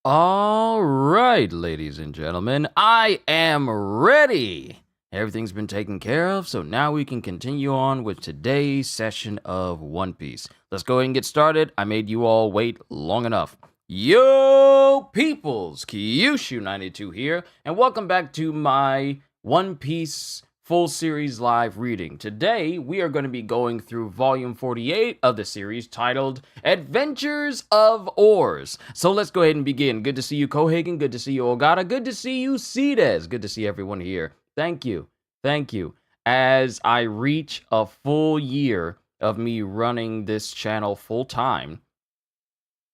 All right, ladies and gentlemen, I am ready. Everything's been taken care of, so now we can continue on with today's session of One Piece. Let's go ahead and get started. I made you all wait long enough. Yo, peoples, Kyushu92 here, and welcome back to my One Piece full series live reading. Today, we are going to be going through volume 48 of the series titled Adventures of Oars. So let's go ahead and begin. Good to see you, Kohagen. Good to see you, Ogata. Good to see you, Cedes. Good to see everyone here. Thank you. Thank you. As I reach a full year of me running this channel full time,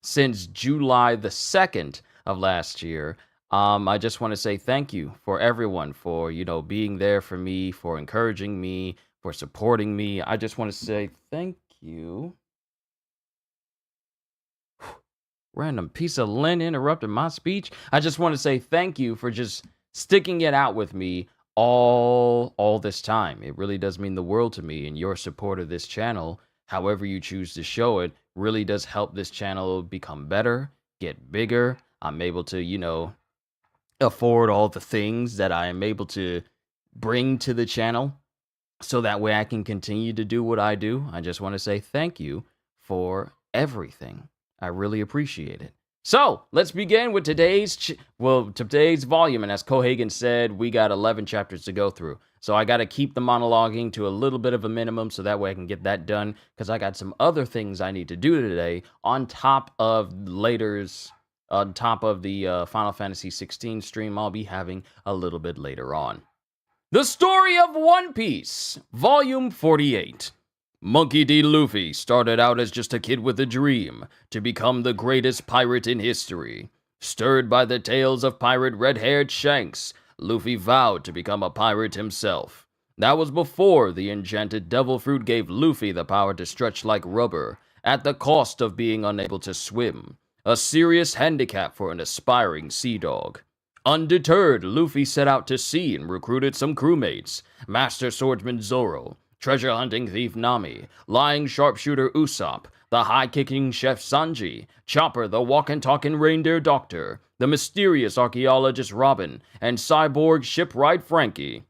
since July the 2nd of last year, I just want to say thank you for everyone for, being there for me, for encouraging me, for supporting me. I just want to say thank you. Random piece of lint interrupted my speech. I just want to say thank you for just sticking it out with me all this time. It really does mean the world to me, and your support of this channel, however you choose to show it, really does help this channel become better, get bigger. I'm able to, afford all the things that I am able to bring to the channel, so that way I can continue to do what I do. I just want to say thank you for everything. I really appreciate it. So let's begin with today's volume. And as Kohagen said, we got 11 chapters to go through. So I got to keep the monologuing to a little bit of a minimum so that way I can get that done, because I got some other things I need to do today on top of the Final Fantasy 16 stream I'll be having a little bit later on. The Story of One Piece, Volume 48. Monkey D. Luffy started out as just a kid with a dream to become the greatest pirate in history. Stirred by the tales of pirate red-haired Shanks, Luffy vowed to become a pirate himself. That was before the enchanted devil fruit gave Luffy the power to stretch like rubber, at the cost of being unable to swim. A serious handicap for an aspiring sea dog. Undeterred, Luffy set out to sea and recruited some crewmates: Master Swordsman Zoro, treasure hunting thief Nami, lying sharpshooter Usopp, the high-kicking chef Sanji, Chopper the walk-and-talking reindeer doctor, the mysterious archaeologist Robin, and cyborg shipwright Frankie.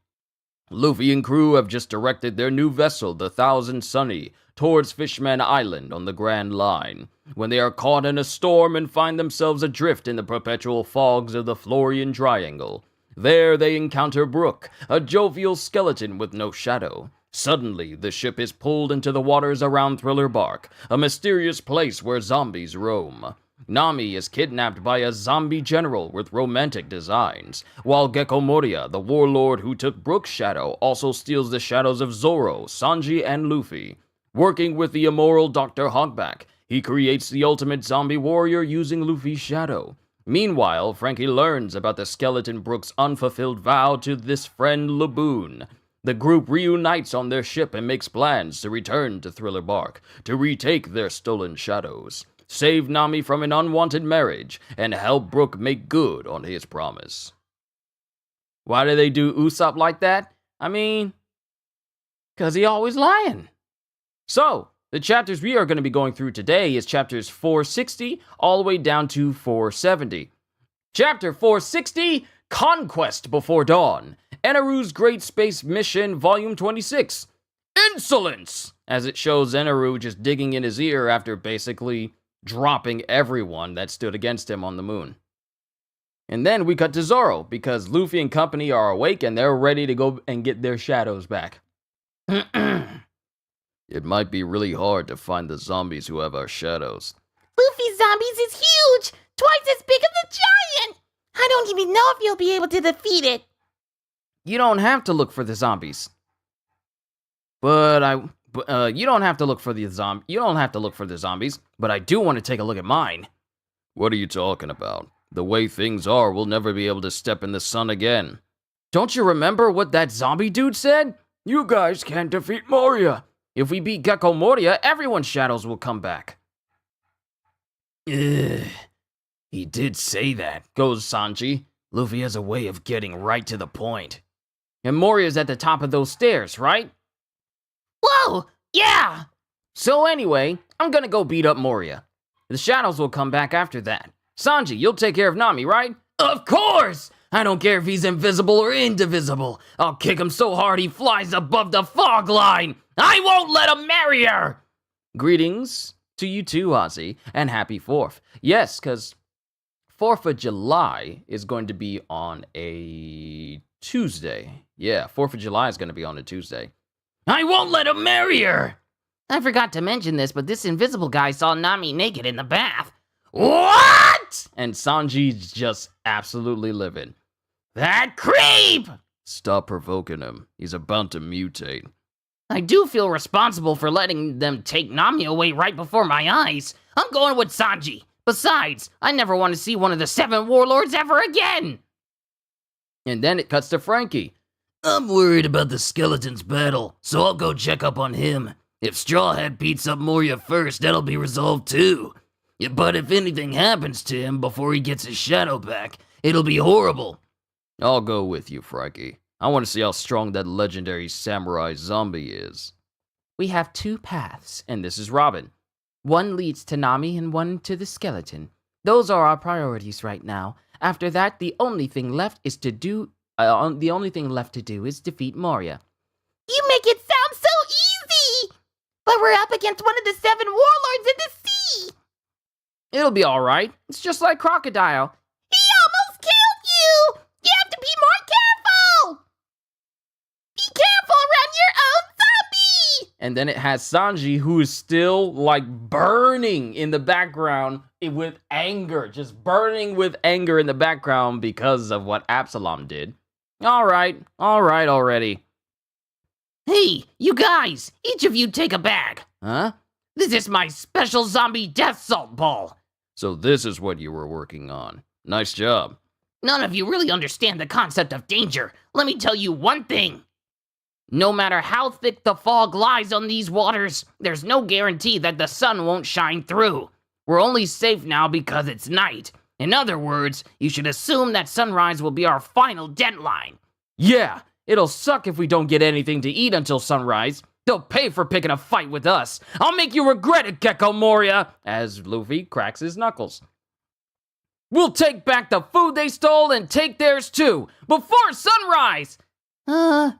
Luffy and crew have just directed their new vessel, the Thousand Sunny, towards Fishman Island on the Grand Line, when they are caught in a storm and find themselves adrift in the perpetual fogs of the Florian Triangle. There they encounter Brook, a jovial skeleton with no shadow. Suddenly, the ship is pulled into the waters around Thriller Bark, a mysterious place where zombies roam. Nami is kidnapped by a zombie general with romantic designs, while Gecko Moria, the warlord who took Brook's shadow, also steals the shadows of Zoro, Sanji, and Luffy. Working with the immoral Dr. Hogback, he creates the ultimate zombie warrior using Luffy's shadow. Meanwhile, Frankie learns about the skeleton Brook's unfulfilled vow to this friend Laboon. The group reunites on their ship and makes plans to return to Thriller Bark to retake their stolen shadows, save Nami from an unwanted marriage, and help Brook make good on his promise. Why do they do Usopp like that? I mean, 'cause he always lying. So, the chapters we are going to be going through today is chapters 460 all the way down to 470. Chapter 460, Conquest Before Dawn. Eneru's Great Space Mission, Volume 26. Insolence! As it shows Eneru just digging in his ear after basically dropping everyone that stood against him on the moon. And then we cut to Zoro, because Luffy and company are awake and they're ready to go and get their shadows back. It might be really hard to find the zombies who have our shadows. Luffy's zombies is huge! Twice as big as a giant! I don't even know if you'll be able to defeat it. You don't have to look for the zombies. You don't have to look for the zombies, but I do want to take a look at mine. What are you talking about? The way things are, we'll never be able to step in the sun again. Don't you remember what that zombie dude said? You guys can't defeat Moria. If we beat Gecko Moria, everyone's shadows will come back. Ugh. He did say that, goes Sanji. Luffy has a way of getting right to the point. And Moria's at the top of those stairs, right? Whoa! Yeah! So anyway, I'm gonna go beat up Moria. The shadows will come back after that. Sanji, you'll take care of Nami, right? Of course! I don't care if he's invisible or indivisible. I'll kick him so hard he flies above the fog line. I won't let him marry her! Greetings to you too, Ozzy, and happy 4th. Yes, because 4th of July is going to be on a Tuesday. Yeah, 4th of July is going to be on a Tuesday. I won't let him marry her! I forgot to mention this, but this invisible guy saw Nami naked in the bath. What? And Sanji's just absolutely livid. That creep! Stop provoking him. He's about to mutate. I do feel responsible for letting them take Nami away right before my eyes. I'm going with Sanji. Besides, I never want to see one of the 7 warlords ever again. And then it cuts to Frankie. I'm worried about the skeleton's battle, so I'll go check up on him. If Strawhead beats up Moria first, that'll be resolved too. Yeah, but if anything happens to him before he gets his shadow back, it'll be horrible. I'll go with you, Frankie. I want to see how strong that legendary samurai zombie is. We have 2 paths, And this is Robin. one leads to Nami and one to the skeleton. Those are our priorities right now. After that, the only thing left to do is defeat Moria. You make it sound so easy! But we're up against one of the 7 warlords in the sea! It'll be alright. It's just like Crocodile. He almost killed you! You have to be more careful! Be careful around your own zombie! And then it has Sanji, who is still, like, burning in the background with anger. Just burning with anger in the background because of what Absalom did. Alright already. Hey, you guys! Each of you take a bag. Huh? This is my special zombie death salt ball. So this is what you were working on. Nice job. None of you really understand the concept of danger. Let me tell you one thing. No matter how thick the fog lies on these waters, there's no guarantee that the sun won't shine through. We're only safe now because it's night. In other words, you should assume that sunrise will be our final deadline. Yeah, it'll suck if we don't get anything to eat until sunrise. They'll pay for picking a fight with us. I'll make you regret it, Gecko Moria, as Luffy cracks his knuckles. We'll take back the food they stole and take theirs too, before sunrise! Oh,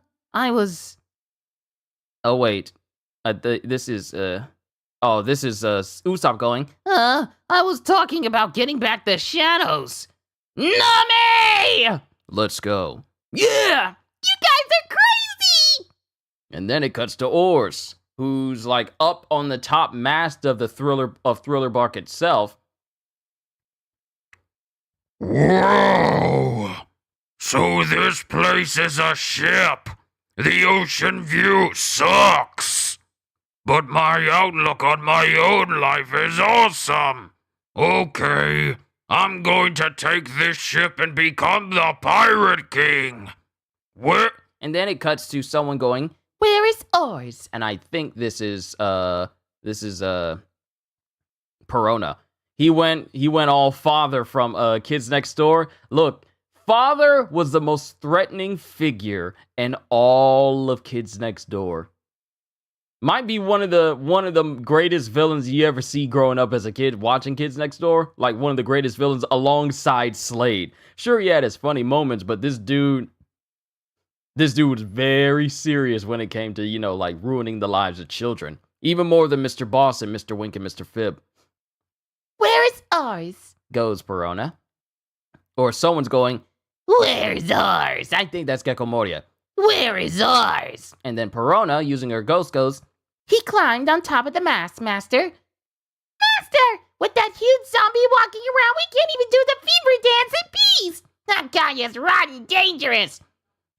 wait. This is Usopp going. I was talking about getting back the shadows. Nami! Let's go. Yeah! You guys are crazy! And then it cuts to Oars, who's like up on the top mast of the Thriller Bark itself. Whoa! So this place is a ship. The ocean view sucks. But my outlook on my own life is awesome. Okay, I'm going to take this ship and become the Pirate King. Where? And then it cuts to someone going, Where is Oars? and I think this is Perona. He went all father from Kids Next Door. Look, father was the most threatening figure in all of Kids Next Door. Might be one of the greatest villains you ever see growing up as a kid watching Kids Next Door. Like one of the greatest villains alongside Slade. Sure, he had his funny moments, but this dude was very serious when it came to, like ruining the lives of children. Even more than Mr. Boss and Mr. Wink and Mr. Fib. Where is Oars? Goes Perona. Or someone's going, Where's Oars? I think that's Gecko Moria. Where is Oars? And then Perona, using her ghost, goes, He climbed on top of the mast, Master. Master! With that huge zombie walking around, we can't even do the fever dance in peace! That guy is rotten dangerous!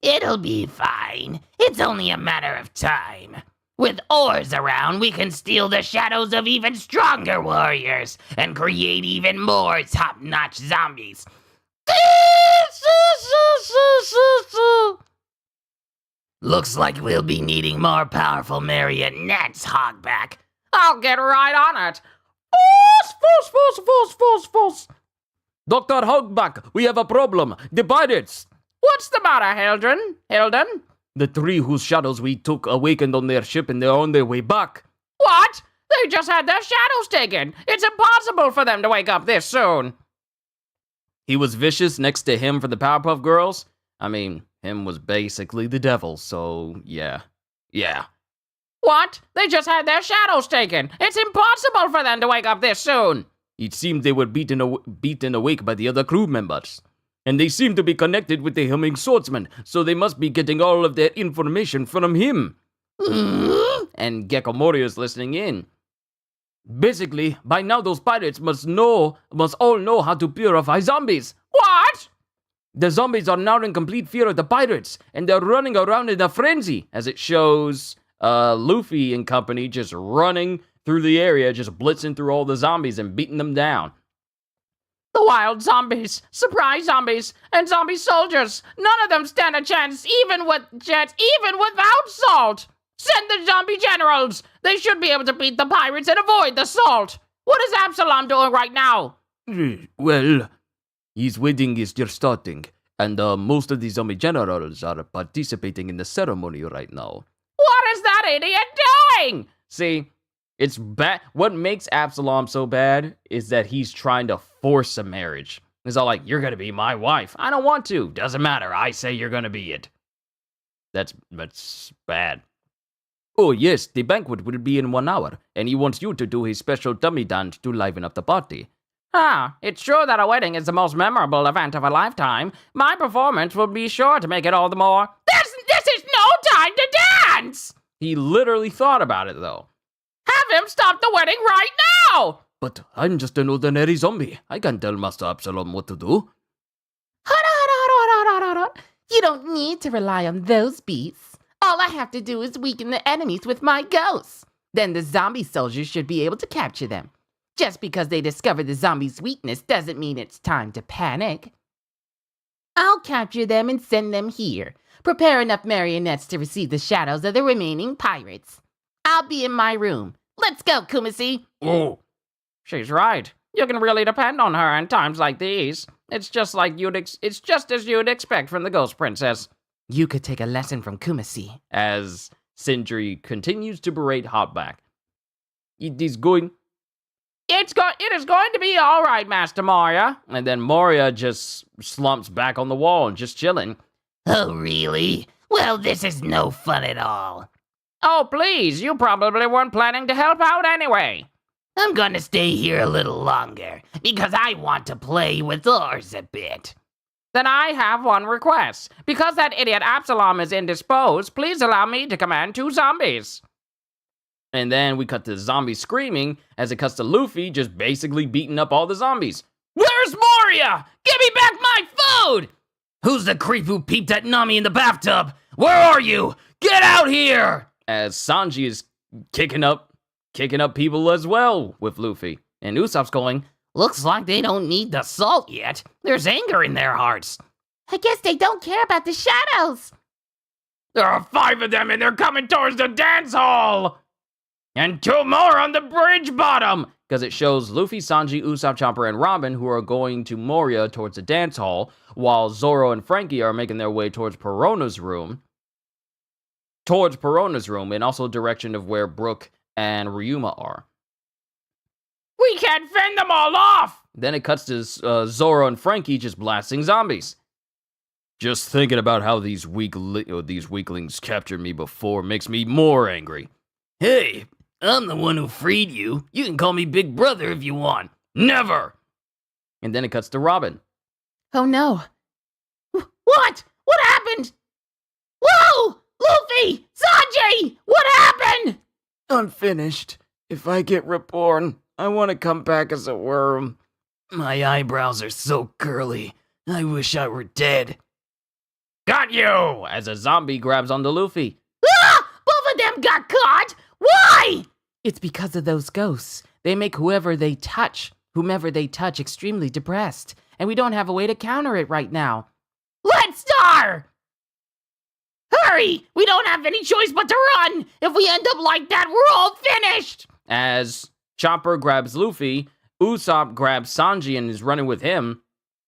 It'll be fine. It's only a matter of time. With Oars around, we can steal the shadows of even stronger warriors and create even more top-notch zombies. Looks like we'll be needing more powerful marionettes, Hogback. I'll get right on it. Force. Dr. Hogback, we have a problem. The pirates. What's the matter, Hilden? The 3 whose shadows we took awakened on their ship and they're on their way back. What? They just had their shadows taken. It's impossible for them to wake up this soon. He was vicious next to him for the Powerpuff Girls. I mean, him was basically the devil, so yeah. Yeah. What? They just had their shadows taken. It's impossible for them to wake up this soon. It seemed they were beaten awake by the other crew members. And they seem to be connected with the humming swordsman, so they must be getting all of their information from him. And Gecko Moria is listening in. Basically, by now those pirates must all know how to purify zombies. What? The zombies are now in complete fear of the pirates, and they're running around in a frenzy, as it shows Luffy and company just running through the area, just blitzing through all the zombies and beating them down. The wild zombies, surprise zombies, and zombie soldiers. None of them stand a chance, even without salt. Send the zombie generals. They should be able to beat the pirates and avoid the salt. What is Absalom doing right now? Well, his wedding is just starting, and most of the zombie generals are participating in the ceremony right now. What is that idiot doing? See, it's bad. What makes Absalom so bad is that he's trying to force a marriage. It's all like, you're gonna be my wife. I don't want to. Doesn't matter. I say you're gonna be it. That's bad. Oh yes, the banquet will be in 1 hour, and he wants you to do his special dummy dance to liven up the party. It's true that a wedding is the most memorable event of a lifetime. My performance will be sure to make it all the more. This is no time to dance! He literally thought about it, though. Have him stop the wedding right now! But I'm just an ordinary zombie. I can't tell Master Absalom what to do. You don't need to rely on those beasts. All I have to do is weaken the enemies with my ghosts. Then the zombie soldiers should be able to capture them. Just because they discover the zombie's weakness doesn't mean it's time to panic. I'll capture them and send them here. Prepare enough marionettes to receive the shadows of the remaining pirates. I'll be in my room. Let's go, Kumasi. Oh. She's right. You can really depend on her in times like these. It's just as you'd expect from the Ghost Princess. You could take a lesson from Kumasi. As Sindri continues to berate Hotback. It is going to be all right, Master Moria. And then Moria just slumps back on the wall and just chilling. Oh, really? Well, this is no fun at all. Oh, please, you probably weren't planning to help out anyway. I'm gonna stay here a little longer, because I want to play with Oars a bit. Then I have one request. Because that idiot Absalom is indisposed, please allow me to command 2 zombies. And then we cut to the zombies screaming as it cuts to Luffy just basically beating up all the zombies. Where's Moria? Give me back my food! Who's the creep who peeped at Nami in the bathtub? Where are you? Get out here! As Sanji is kicking up people as well with Luffy. And Usopp's going, looks like they don't need the salt yet. There's anger in their hearts. I guess they don't care about the shadows. There are 5 of them and they're coming towards the dance hall! And 2 more on the bridge bottom! Because it shows Luffy, Sanji, Usopp, Chopper, and Robin who are going to Moria towards the dance hall, while Zoro and Frankie are making their way towards Perona's room. And also direction of where Brook and Ryuma are. We can't fend them all off! Then it cuts to Zoro and Frankie just blasting zombies. Just thinking about how these weaklings captured me before makes me more angry. Hey, I'm the one who freed you. You can call me Big Brother if you want. Never! And then it cuts to Robin. Oh no. What? What happened? Whoa! Luffy! Sanji! What happened? I'm finished. If I get reborn, I want to come back as a worm. My eyebrows are so curly. I wish I were dead. Got you! As a zombie grabs onto Luffy. Ah! Both of them got caught! Why? It's because of those ghosts. They make whomever they touch extremely depressed. And we don't have a way to counter it right now. Let's star! Hurry! We don't have any choice but to run! If we end up like that, we're all finished! As Chopper grabs Luffy, Usopp grabs Sanji and is running with him,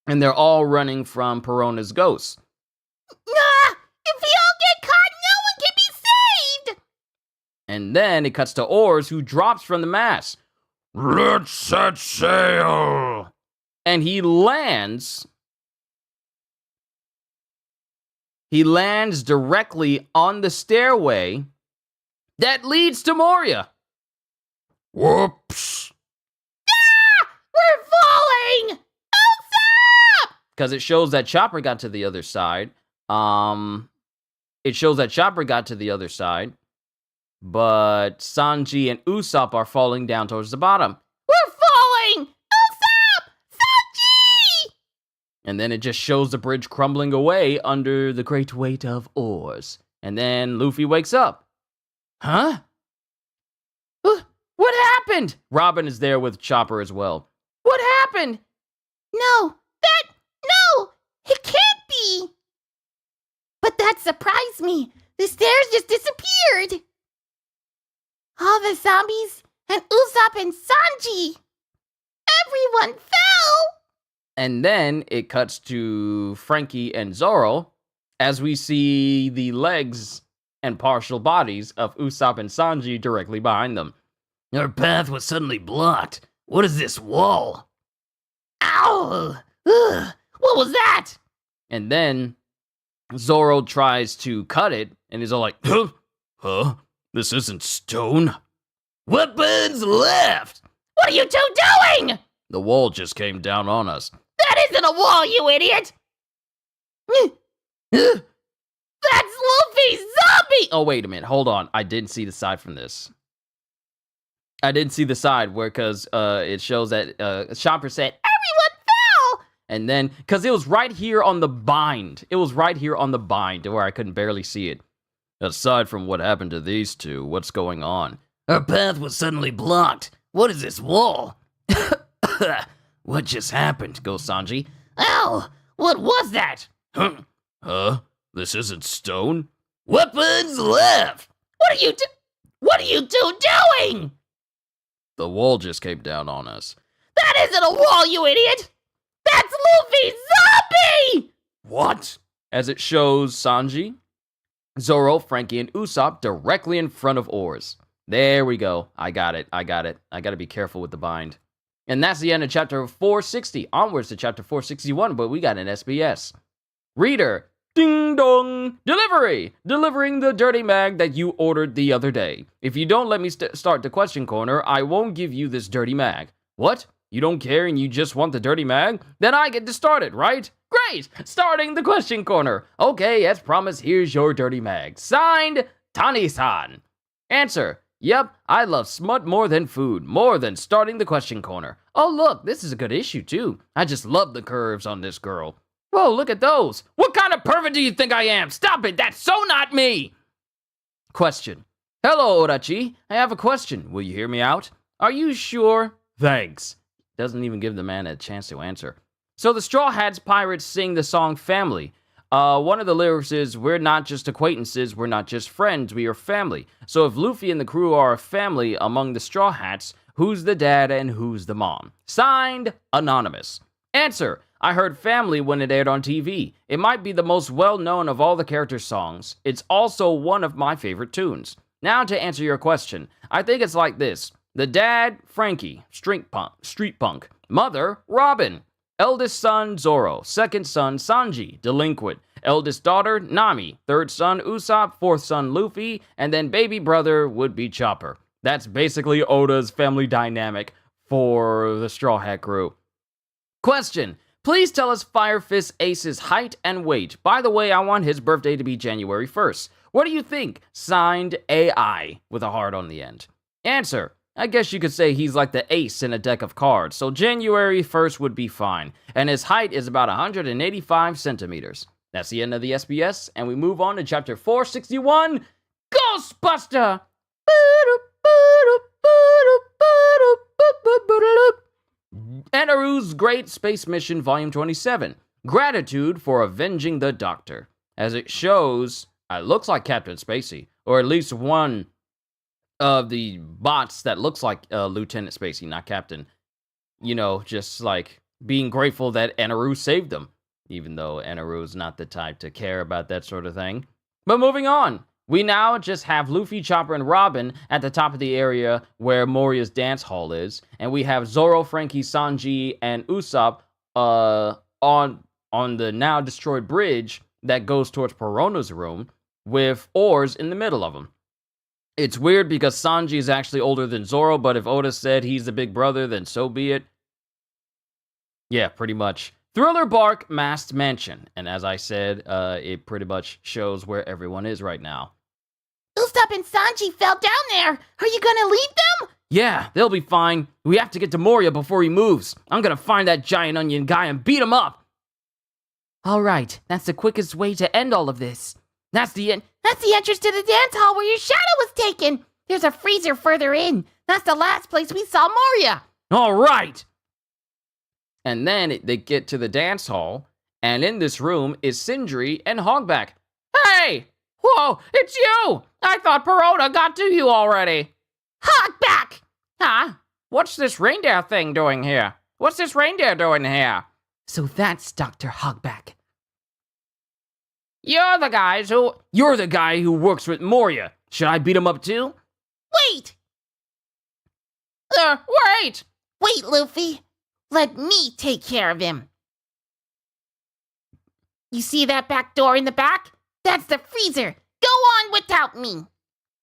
and they're all running from Perona's ghost. If we all get caught, no one can be saved! And then it cuts to Oars, who drops from the mast. Let's set sail! and he lands directly on the stairway that leads to Moria. Whoops. We're falling! Because it shows that Chopper got to the other side. It shows that Chopper got to the other side, but Sanji and Usopp are falling down towards the bottom. We're falling! Usopp! Sanji! And then it just shows the bridge crumbling away under the great weight of Oars. And then Luffy wakes up. Huh? What happened? Robin is there with Chopper as well. What happened? No, it can't be. But that surprised me. The stairs just disappeared. All the zombies and Usopp and Sanji. Everyone fell. And then it cuts to Frankie and Zoro as we see the legs and partial bodies of Usopp and Sanji directly behind them. Our path was suddenly blocked. What is this wall? Ow! Ugh, what was that? And then Zoro tries to cut it, and he's all like, Huh? This isn't stone. Weapons left! What are you two doing? the wall just came down on us. That isn't a wall, you idiot! That's Luffy's zombie! Oh, wait a minute. Hold on. I didn't see the side from this. I didn't see the side where, because it shows that Chopper said, Everyone fell! and then, because it was right here on the bind. It was right here on the bind where I couldn't barely see it. Aside from what happened to these two, what's going on? Our path was suddenly blocked. What is this wall? What just happened? Goes Sanji. Ow! What was that? Huh? This isn't stone? Weapons left! What are you two doing? The wall just came down on us. That isn't a wall, you idiot! That's Luffy's zombie! What? As it shows Sanji, Zoro, Frankie, and Usopp directly in front of Oars. There we go. I got it. I gotta be careful with the bind. And that's the end of chapter 460. Onwards to chapter 461, but we got an SBS. Reader, ding dong, delivery! Delivering the dirty mag that you ordered the other day. If you don't let me start the question corner, I won't give you this dirty mag. What? You don't care and you just want the dirty mag? Then I get to start it, right? Great! Starting the question corner. Okay, as promised, here's your dirty mag. Signed, Tani-san. Answer. Yep, I love smut more than food, more than starting the question corner. Oh look, this is a good issue too. I just love the curves on this girl. Whoa, look at those. What kind of pervert do you think I am? Stop it, that's so not me! Question. Hello, Orochi. I have a question. Will you hear me out? Are you sure? Thanks. Doesn't even give the man a chance to answer. So the Straw Hats Pirates sing the song Family. One of the lyrics is, we're not just acquaintances, we're not just friends, we are family. So if Luffy and the crew are a family among the Straw Hats, who's the dad and who's the mom? Signed, Anonymous. Answer. I heard Family when it aired on TV. It might be the most well-known of all the character songs. It's also one of my favorite tunes. Now to answer your question, I think it's like this. The dad, Frankie, street punk. Mother, Robin. Eldest son, Zoro. Second son, Sanji, delinquent. Eldest daughter, Nami. Third son, Usopp. Fourth son, Luffy. And then baby brother would be Chopper. That's basically Oda's family dynamic for the Straw Hat crew. Question. Please tell us Fire Fist Ace's height and weight. By the way, I want his birthday to be January 1st. What do you think? Signed, AI, with a heart on the end. Answer. I guess you could say he's like the ace in a deck of cards, so January 1st would be fine. And his height is about 185 centimeters. That's the end of the SBS, and we move on to chapter 461, Ghostbuster! Enaru's Great Space Mission, Volume 27. Gratitude for avenging the Doctor. As it shows, it looks like Captain Spacey, or at least one of the bots that looks like Lieutenant Spacey, not Captain. You know, just like being grateful that Enaru saved them, even though Enaru is not the type to care about that sort of thing. But moving on, we now just have Luffy, Chopper, and Robin at the top of the area where Moria's dance hall is, and we have Zoro, Frankie, Sanji, and Usopp on the now destroyed bridge that goes towards Perona's room with Oars in the middle of them. It's weird because Sanji is actually older than Zoro, but if Oda said he's the big brother, then so be it. Yeah, pretty much. Thriller Bark Masked Mansion. And as I said, it pretty much shows where everyone is right now. Usopp and Sanji fell down there. Are you gonna leave them? Yeah, they'll be fine. We have to get to Moria before he moves. I'm gonna find that giant onion guy and beat him up. All right, that's the quickest way to end all of this. That's the entrance to the dance hall where your shadow was taken. There's a freezer further in. That's the last place we saw Moria. All right. And then they get to the dance hall, and in this room is Sindri and Hogback. Hey! Whoa, it's you! I thought Perona got to you already. Hogback! Huh? What's this reindeer thing doing here? What's this reindeer doing here? So that's Dr. Hogback. You're the guy who works with Moria. Should I beat him up too? Wait! Wait! Wait, Luffy. Let me take care of him. You see that back door in the back? That's the freezer. Go on without me.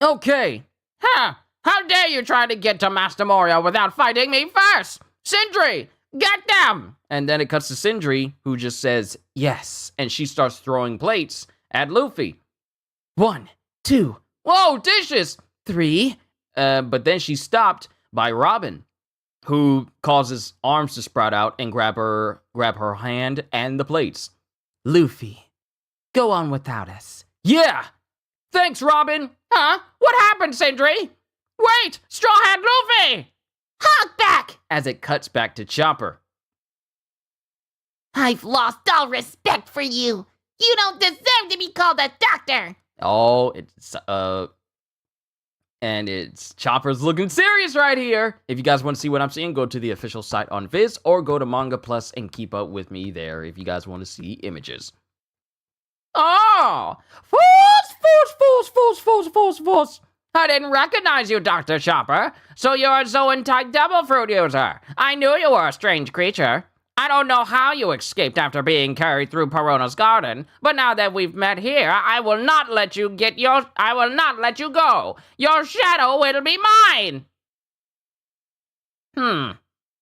Okay. Huh? How dare you try to get to Master Moria without fighting me first? Sindri, get them! And then it cuts to Sindri, who just says, yes. And she starts throwing plates at Luffy. 1, 2. Whoa, dishes! 3. But then she's stopped by Robin, who causes arms to sprout out and grab her hand and the plates. Luffy, go on without us. Yeah! Thanks, Robin! Huh? What happened, Sindri? Wait! Straw Hat Luffy! Hogback! As it cuts back to Chopper. I've lost all respect for you. You don't deserve to be called a doctor. Oh, and it's Chopper's looking serious right here. If you guys want to see what I'm seeing, go to the official site on Viz or go to Manga Plus and keep up with me there if you guys want to see images. Oh! Force! I didn't recognize you, Dr. Chopper. So you're a Zoan-type Devil Fruit user. I knew you were a strange creature. I don't know how you escaped after being carried through Perona's garden, but now that we've met here, I will not let you go. Your shadow will be mine.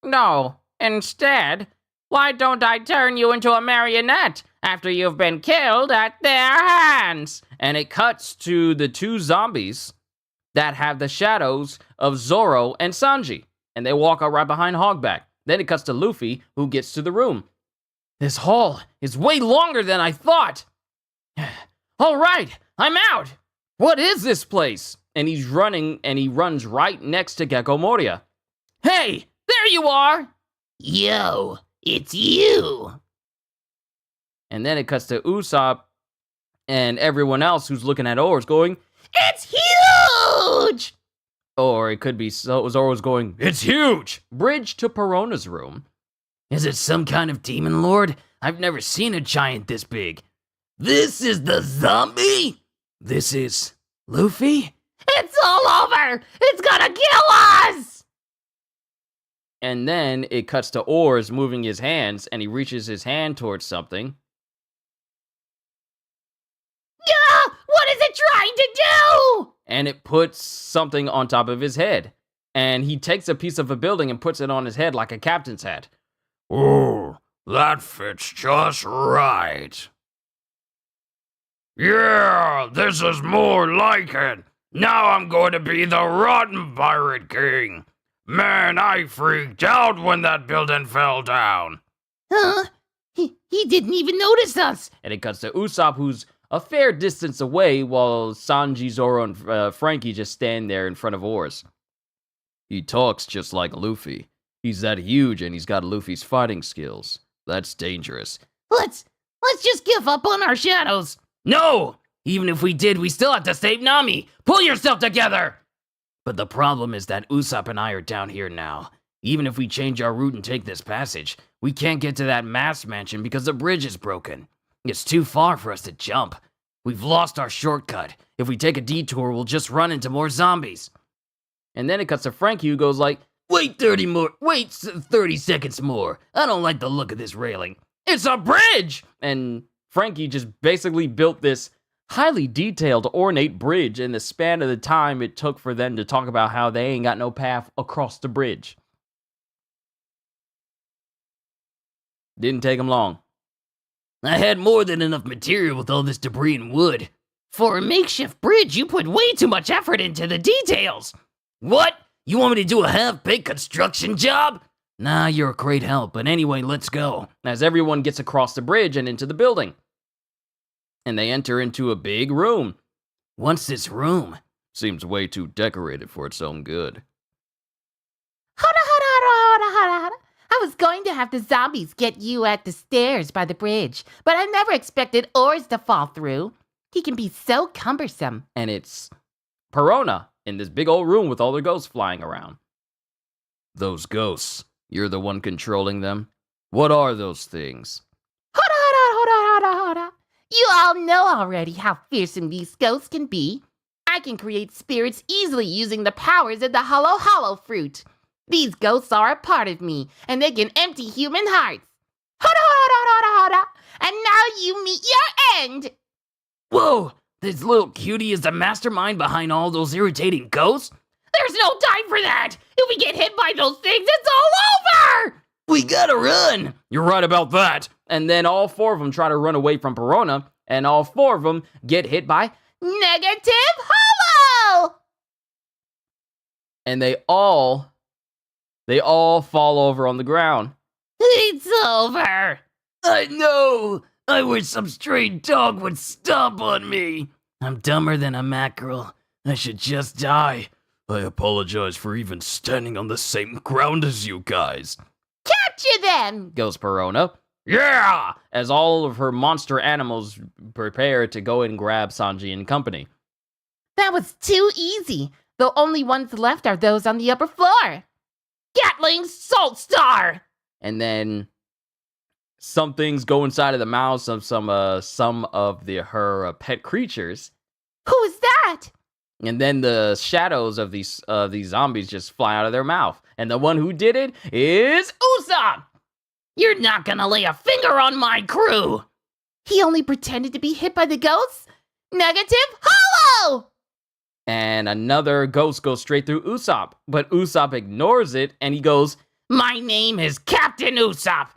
No. Instead, why don't I turn you into a marionette after you've been killed at their hands? And it cuts to the 2 zombies that have the shadows of Zoro and Sanji, and they walk up right behind Hogback. Then it cuts to Luffy, who gets to the room. This hall is way longer than I thought. All right, I'm out. What is this place? And he's running, and he runs right next to Gecko Moria. Hey, there you are. Yo, it's you. And then it cuts to Usopp and everyone else who's looking at Oars going, it's huge! Or it could be Zoro's going, it's huge! Bridge to Perona's room. Is it some kind of demon lord? I've never seen a giant this big. This is the zombie? This is Luffy? It's all over! It's gonna kill us! And then it cuts to Oars moving his hands, and he reaches his hand towards something. What is it trying to do? And it puts something on top of his head. And he takes a piece of a building and puts it on his head like a captain's hat. Ooh, that fits just right. Yeah, this is more like it. Now I'm going to be the Rotten Pirate King. Man, I freaked out when that building fell down. Huh? He didn't even notice us. And it cuts to Usopp, who's a fair distance away, while Sanji, Zoro, and Frankie just stand there in front of Oars. He talks just like Luffy. He's that huge, and he's got Luffy's fighting skills. That's dangerous. Let's just give up on our shadows. No! Even if we did, we still have to save Nami. Pull yourself together! But the problem is that Usopp and I are down here now. Even if we change our route and take this passage, we can't get to that masked mansion because the bridge is broken. It's too far for us to jump. We've lost our shortcut. If we take a detour, we'll just run into more zombies. And then it cuts to Frankie, who goes like, Wait 30 seconds more. I don't like the look of this railing. It's a bridge! And Frankie just basically built this highly detailed, ornate bridge in the span of the time it took for them to talk about how they ain't got no path across the bridge. Didn't take them long. I had more than enough material with all this debris and wood. For a makeshift bridge, you put way too much effort into the details. What? You want me to do a half-baked construction job? Nah, you're a great help, but anyway, let's go. As everyone gets across the bridge and into the building. And they enter into a big room. What's this room? Seems way too decorated for its own good. Hold on. I was going to have the zombies get you at the stairs by the bridge, but I never expected Oars to fall through. He can be so cumbersome. And it's Perona in this big old room with all the ghosts flying around. Those ghosts, you're the one controlling them? What are those things? Hold on. You all know already how fearsome these ghosts can be. I can create spirits easily using the powers of the hollow fruit. These ghosts are a part of me, and they can empty human hearts. Hold on. And now you meet your end. Whoa! This little cutie is the mastermind behind all those irritating ghosts? There's no time for that. If we get hit by those things, it's all over. We gotta run! You're right about that. And then all four of them try to run away from Perona, and all four of them get hit by Negative Hollow! and they all fall over on the ground. It's over. I know! I wish some stray dog would stomp on me. I'm dumber than a mackerel. I should just die. I apologize for even standing on the same ground as you guys. Capture them! Goes Perona. Yeah! As all of her monster animals prepare to go and grab Sanji and company. That was too easy. The only ones left are those on the upper floor. Gatling Salt Star! And then some things go inside of the mouths of some of her pet creatures. Who is that? And then the shadows of these zombies just fly out of their mouth. And the one who did it is Usopp! You're not gonna lay a finger on my crew! He only pretended to be hit by the ghosts? Negative Hollow! And another ghost goes straight through Usopp. But Usopp ignores it and he goes, My name is Captain Usopp!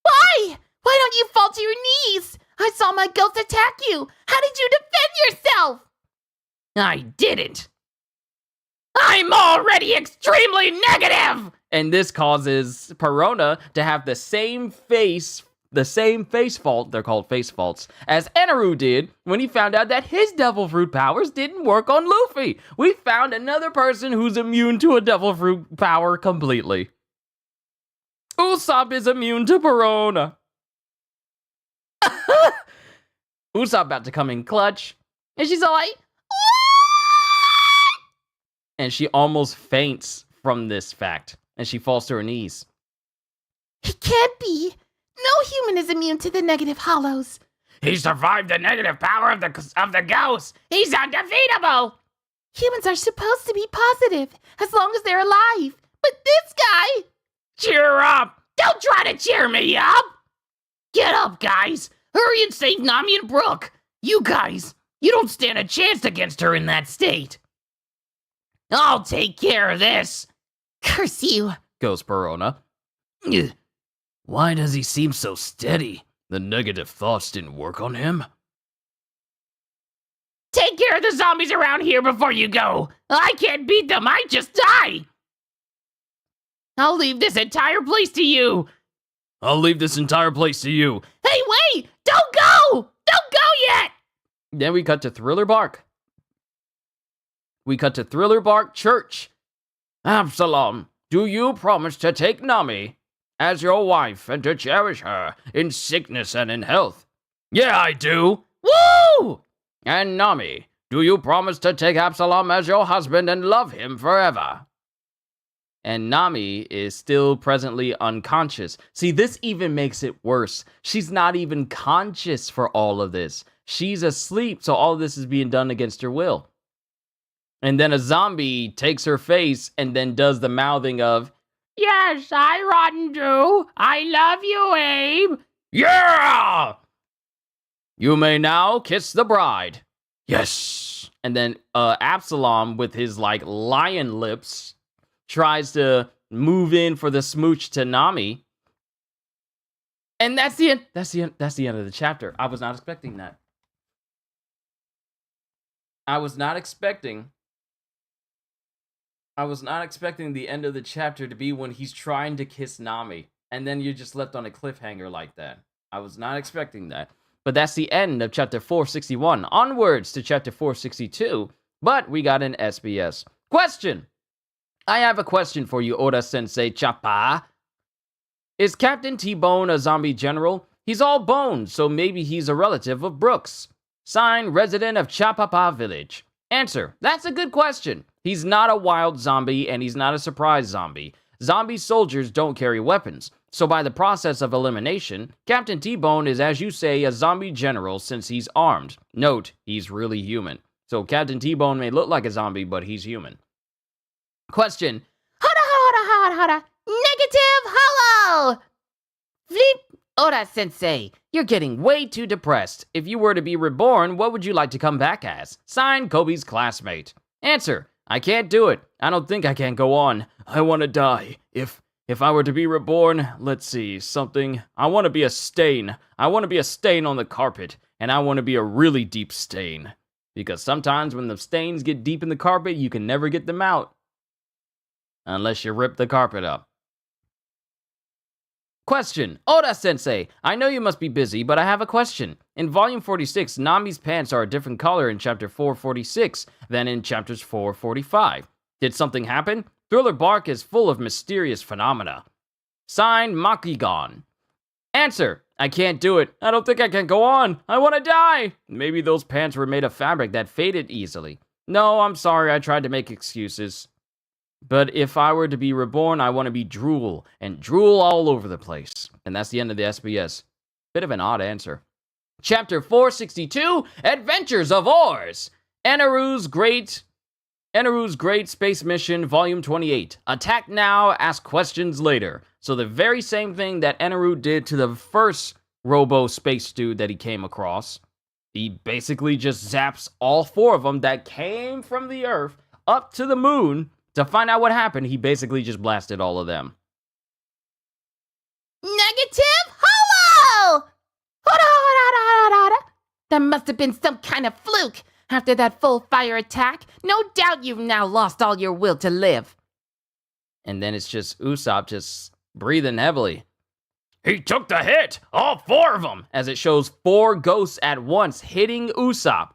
Why? Why don't you fall to your knees? I saw my ghost attack you! How did you defend yourself? I didn't! I'm already extremely negative! and this causes Perona to have the same face fault, they're called face faults, as Eneru did when he found out that his devil fruit powers didn't work on Luffy. We found another person who's immune to a devil fruit power completely. Usopp is immune to Perona. Usopp about to come in clutch, and she's all like, what? And she almost faints from this fact, and she falls to her knees. It can't be. No human is immune to the negative hollows. He survived the negative power of the ghost. He's undefeatable. Humans are supposed to be positive as long as they're alive. But this guy... Cheer up! Don't try to cheer me up! Get up, guys! Hurry and save Nami and Brooke! You guys, you don't stand a chance against her in that state. I'll take care of this. Curse you, Goes Perona. Why does he seem so steady? The negative thoughts didn't work on him. Take care of the zombies around here before you go. I can't beat them, I just die. I'll leave this entire place to you. I'll leave this entire place to you. Hey, wait! Don't go! Don't go yet! Then we cut to Thriller Bark. Church. Absalom, do you promise to take Nami as your wife and to cherish her in sickness and in health? Yeah, I do. Woo! And Nami, do you promise to take Absalom as your husband and love him forever? And Nami is still presently unconscious. See, this even makes it worse. She's not even conscious for all of this. She's asleep, so all of this is being done against her will. And then a zombie takes her face and then does the mouthing of, Yes, I rotten do. I love you, Abe. yeah! You may now kiss the bride. Yes. And then Absalom, with his like lion lips, tries to move in for the smooch to Nami. And that's the end. That's the end of the chapter. I was not expecting that. I was not expecting the end of the chapter to be when he's trying to kiss Nami, and then you're just left on a cliffhanger like that. I was not expecting that. But that's the end of chapter 461. Onwards to chapter 462, but we got an SBS. Question! I have a question for you, Oda-sensei Chappa. Is Captain T-Bone a zombie general? He's all bones, so maybe he's a relative of Brooks. Sign, resident of Chapapa Village. Answer, that's a good question. He's not a wild zombie, and he's not a surprise zombie. Zombie soldiers don't carry weapons. So by the process of elimination, Captain T-Bone is, as you say, a zombie general since he's armed. Note, he's really human. So Captain T-Bone may look like a zombie, but he's human. Question. Hoda. Negative hollow. Vleep. Oda-sensei, You're getting way too depressed. If you were to be reborn, what would you like to come back as? Signed, Kobe's classmate. Answer. I can't do it. I don't think I can go on. I want to die. If I were to be reborn, let's see, something. I want to be a stain. I want to be a stain on the carpet, and I want to be a really deep stain. Because sometimes when the stains get deep in the carpet, you can never get them out. Unless you rip the carpet up. Question. Oda-sensei, I know you must be busy, but I have a question. In volume 46, Nami's pants are a different color in chapter 446 than in chapters 445. Did something happen? Thriller Bark is full of mysterious phenomena. Signed, Makigon. Answer. I can't do it. I don't think I can go on. I want to die. Maybe those pants were made of fabric that faded easily. No, I'm sorry, I tried to make excuses. But if I were to be reborn, I want to be drool, and drool all over the place. And that's the end of the SBS. Bit of an odd answer. Chapter 462, Adventures of Oars. Eneru's Great Space Mission, Volume 28. Attack now, ask questions later. So the very same thing that Eneru did to the first robo-space dude that he came across. He basically just zaps all four of them that came from the Earth up to the moon. To find out what happened, he basically just blasted all of them. Negative hollow. Hoda. That must have been some kind of fluke. After that full fire attack, no doubt you've now lost all your will to live. And then it's just Usopp just breathing heavily. He took the hit, all four of them. As it shows four ghosts at once hitting Usopp.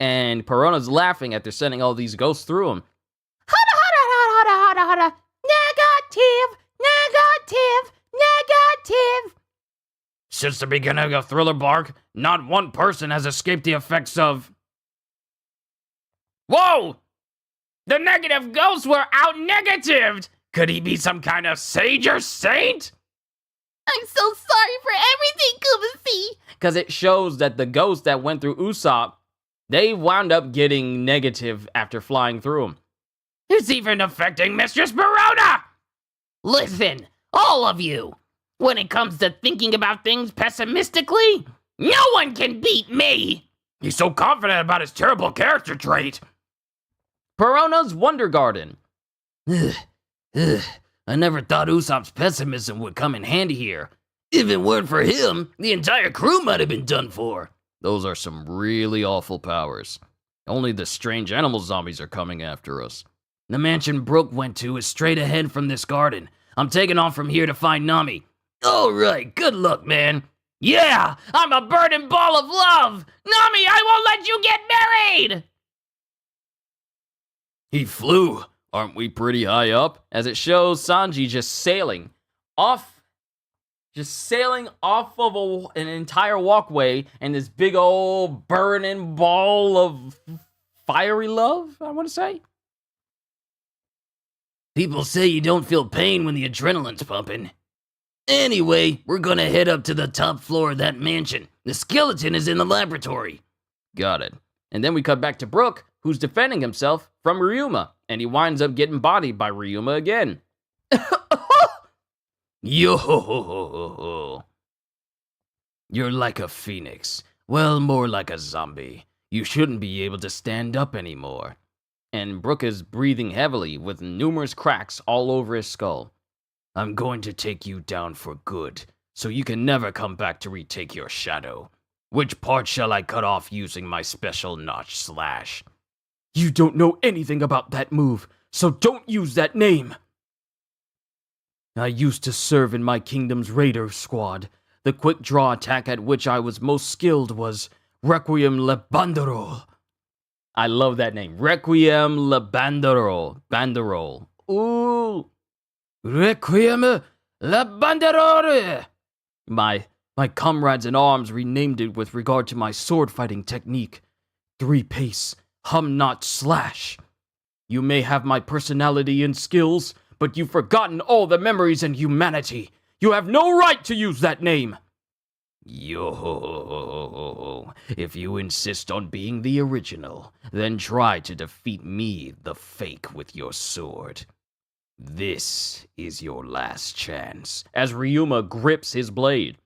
And Perona's laughing after sending all these ghosts through him. Hoda. Negative. Since the beginning of Thriller Bark, not one person has escaped the effects of... Whoa! The negative ghosts were out-negatived! Could he be some kind of sage or saint? I'm so sorry for everything, Kubasi. Because it shows that the ghosts that went through Usopp, they wound up getting negative after flying through him. It's even affecting Mistress Verona! Listen, all of you. When it comes to thinking about things pessimistically, no one can beat me. He's so confident about his terrible character trait. Perona's Wonder Garden. I never thought Usopp's pessimism would come in handy here. If it weren't for him, the entire crew might have been done for. Those are some really awful powers. Only the strange animal zombies are coming after us. The mansion Brooke went to is straight ahead from this garden. I'm taking off from here to find Nami. All right, good luck, man. Yeah, I'm a burning ball of love. Nami, I won't let you get married. He flew. Aren't we pretty high up? As it shows Sanji just sailing off of an entire walkway and this big old burning ball of fiery love, I want to say. People say you don't feel pain when the adrenaline's pumping. Anyway, we're gonna head up to the top floor of that mansion. The skeleton is in the laboratory. Got it. And then we cut back to Brook, who's defending himself from Ryuma, and he winds up getting bodied by Ryuma again. Yo, you're like a phoenix. Well, more like a zombie. You shouldn't be able to stand up anymore. And Brook is breathing heavily with numerous cracks all over his skull. I'm going to take you down for good, so you can never come back to retake your shadow. Which part shall I cut off using my special notch slash? You don't know anything about that move, so don't use that name. I used to serve in my kingdom's raider squad. The quick draw attack at which I was most skilled was Requiem le Banderole. I love that name. Requiem le Banderole. Banderole. Ooh. Requiem le Banderole! My comrades in arms renamed it with regard to my sword fighting technique. 3-pace, hum not slash. You may have my personality and skills, but you've forgotten all the memories and humanity. You have no right to use that name. Yo, if you insist on being the original, then try to defeat me, the fake, with your sword. This is your last chance. As Ryuma grips his blade,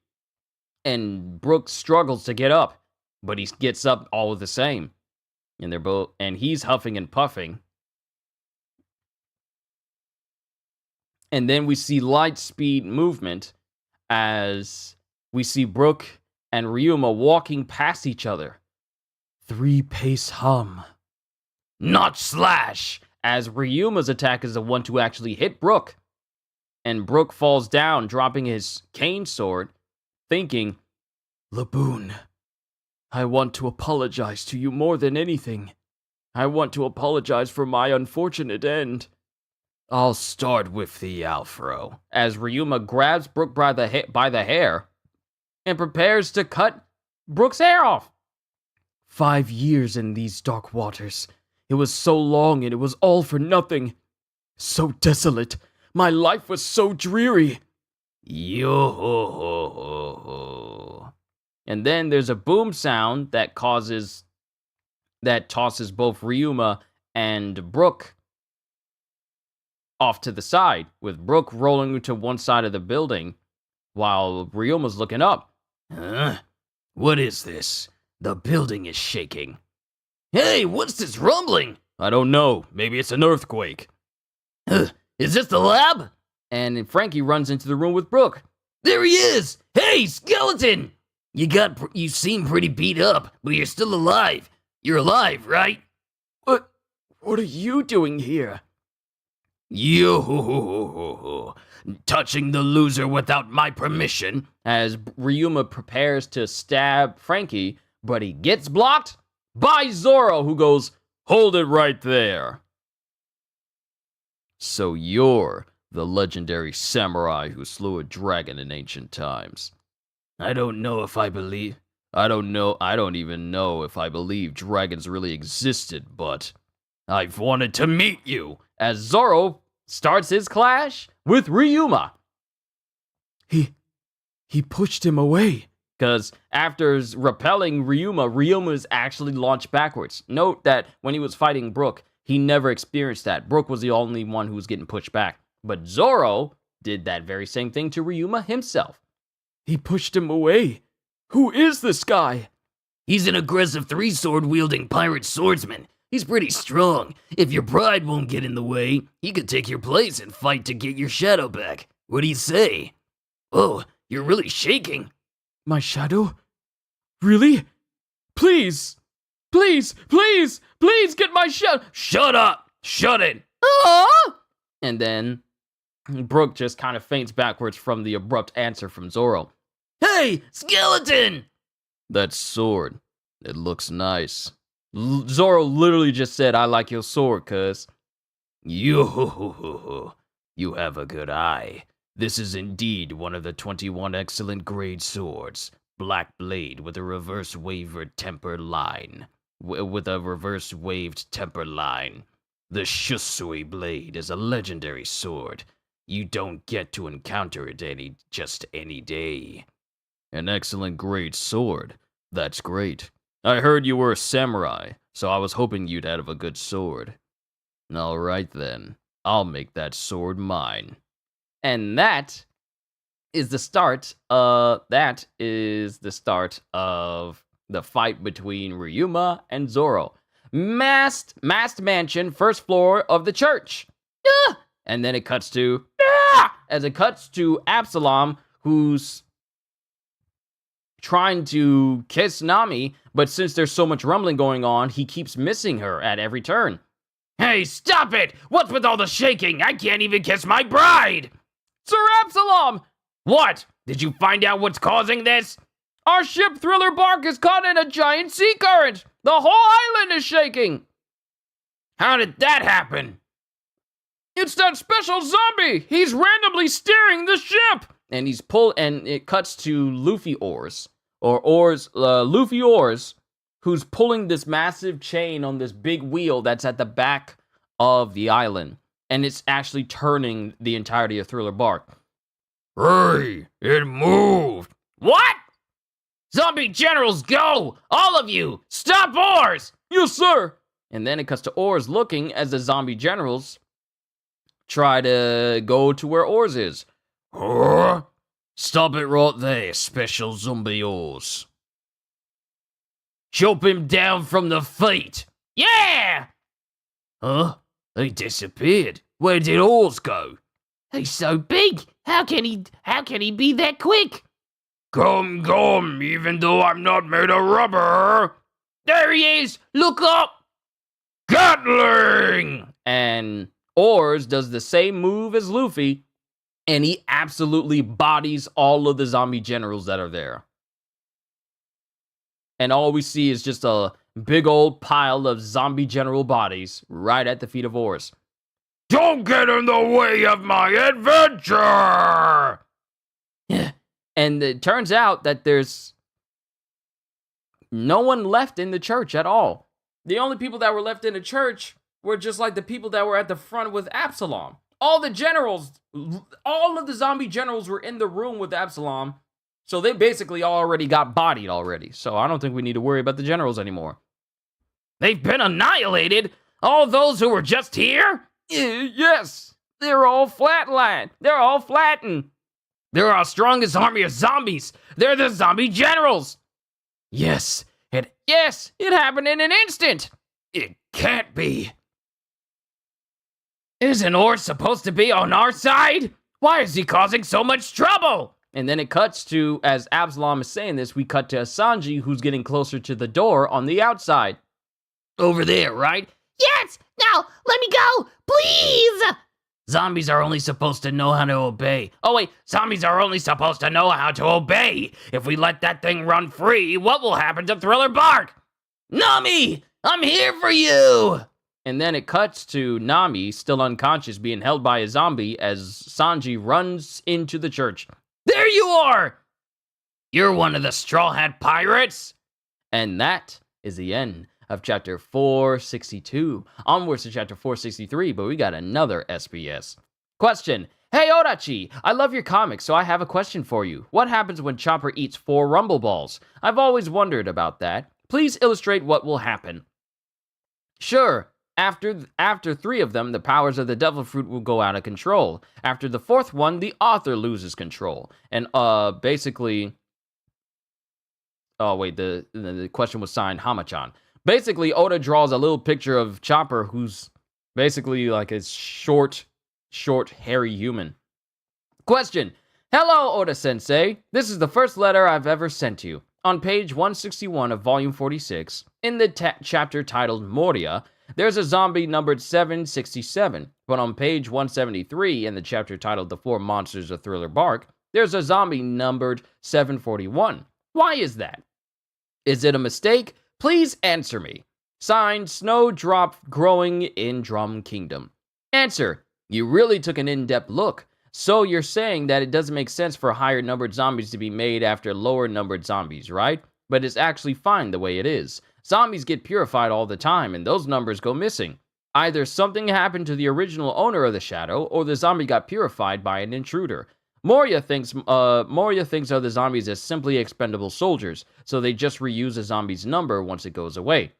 and Brook struggles to get up, but he gets up all the same. And he's huffing and puffing. And then we see light speed movement as we see Brook and Ryuma walking past each other. 3-pace hum. Notch slash! As Ryuma's attack is the one to actually hit Brook. And Brook falls down, dropping his cane sword, thinking, Laboon, I want to apologize to you more than anything. I want to apologize for my unfortunate end. I'll start with the Alfro. As Ryuma grabs Brook by the hair and prepares to cut Brook's hair off. 5 years in these dark waters. It was so long and it was all for nothing. So desolate. My life was so dreary. Yo. And then there's a boom sound that tosses both Ryuma and Brook off to the side, with Brook rolling to one side of the building while Ryuma's looking up. Huh? What is this? The building is shaking. Hey, what's this rumbling? I don't know. Maybe it's an earthquake. Is this the lab? And Frankie runs into the room with Brook. There he is! Hey, skeleton! You seem pretty beat up, but you're still alive. You're alive, right? What are you doing here? Yo, touching the loser without my permission. As Ryuma prepares to stab Frankie, but he gets blocked by Zoro, who goes, hold it right there. So you're the legendary samurai who slew a dragon in ancient times. I don't even know if I believe dragons really existed, but I've wanted to meet you. As Zoro starts his clash with Ryuma. He pushed him away. Because after repelling Ryuma is actually launched backwards. Note that when he was fighting Brook, he never experienced that. Brook was the only one who was getting pushed back. But Zoro did that very same thing to Ryuma himself. He pushed him away. Who is this guy? He's an aggressive 3-sword wielding pirate swordsman. He's pretty strong. If your pride won't get in the way, he could take your place and fight to get your shadow back. What do you say? Oh, you're really shaking. My shadow? Really? Please get my shadow. Shut up! Shut it! Ah! And then Brook just kind of faints backwards from the abrupt answer from Zoro. Hey, skeleton! That sword, it looks nice. Zoro literally just said, I like your sword, cuz. You have a good eye. This is indeed one of the 21 excellent grade swords. Black blade with a reverse waved temper line. The Shusui blade is a legendary sword. You don't get to encounter it any day. An excellent grade sword. That's great. I heard you were a samurai, so I was hoping you'd have a good sword. Alright then, I'll make that sword mine. And that is the start of the fight between Ryuma and Zoro. Masked mansion, first floor of the church. Ah! And then it cuts to Absalom, who's trying to kiss Nami, but since there's so much rumbling going on, he keeps missing her at every turn. Hey, stop it! What's with all the shaking? I can't even kiss my bride! Sir Absalom! What? Did you find out what's causing this? Our ship Thriller Bark is caught in a giant sea current! The whole island is shaking! How did that happen? It's that special zombie! He's randomly steering the ship! And it cuts to Luffy Oars, who's pulling this massive chain on this big wheel that's at the back of the island. And it's actually turning the entirety of Thriller Bark. Hurry! It moved! What? Zombie generals, go! All of you! Stop Oars! Yes, sir! And then it cuts to Oars looking as the zombie generals try to go to where Oars is. Huh? Stop it right there, special zombie Oars. Chop him down from the feet! Yeah! Huh? He disappeared. Where did Oars go? He's so big. How can he be that quick? Come, even though I'm not made of rubber. There he is! Look up! Gatling! And Oars does the same move as Luffy, and he absolutely bodies all of the zombie generals that are there. And all we see is just a big old pile of zombie general bodies right at the feet of Oars. Don't get in the way of my adventure! And it turns out that there's no one left in the church at all. The only people that were left in the church were just like the people that were at the front with Absalom. All of the zombie generals were in the room with Absalom, so they basically already got bodied already. So I don't think we need to worry about the generals anymore. They've been annihilated? All those who were just here? Yes, they're all flatlined. They're all flattened. They're our strongest army of zombies. They're the zombie generals. Yes, it happened in an instant. It can't be. Isn't Oars supposed to be on our side? Why is he causing so much trouble? And then it cuts to, as Absalom is saying this, we cut to Sanji, who's getting closer to the door on the outside. Over there, right? Yes! Now, let me go! Please! Zombies are only supposed to know how to obey. Oh wait, zombies are only supposed to know how to obey. If we let that thing run free, what will happen to Thriller Bark? Nami! I'm here for you! And then it cuts to Nami, still unconscious, being held by a zombie as Sanji runs into the church. There you are! You're one of the Straw Hat Pirates? And that is the end of chapter 462. Onwards to chapter 463, but we got another SBS. Question. Hey Odachi, I love your comics, so I have a question for you. What happens when Chopper eats 4 Rumble Balls? I've always wondered about that. Please illustrate what will happen. Sure. After 3 of them, the powers of the Devil Fruit will go out of control. After the 4th one, the author loses control. And basically... Oh wait, the question was signed Hamachan. Basically, Oda draws a little picture of Chopper, who's basically like a short, hairy human. Question. Hello, Oda-sensei. This is the first letter I've ever sent you. On page 161 of volume 46, in the chapter titled Moria, there's a zombie numbered 767. But on page 173, in the chapter titled The 4 Monsters of Thriller Bark, there's a zombie numbered 741. Why is that? Is it a mistake? Please answer me. Signed, Snowdrop Growing in Drum Kingdom. Answer. You really took an in-depth look. So you're saying that it doesn't make sense for higher numbered zombies to be made after lower numbered zombies, right? But it's actually fine the way it is. Zombies get purified all the time, and those numbers go missing. Either something happened to the original owner of the shadow, or the zombie got purified by an intruder. Moria thinks of the zombies as simply expendable soldiers, so they just reuse a zombie's number once it goes away.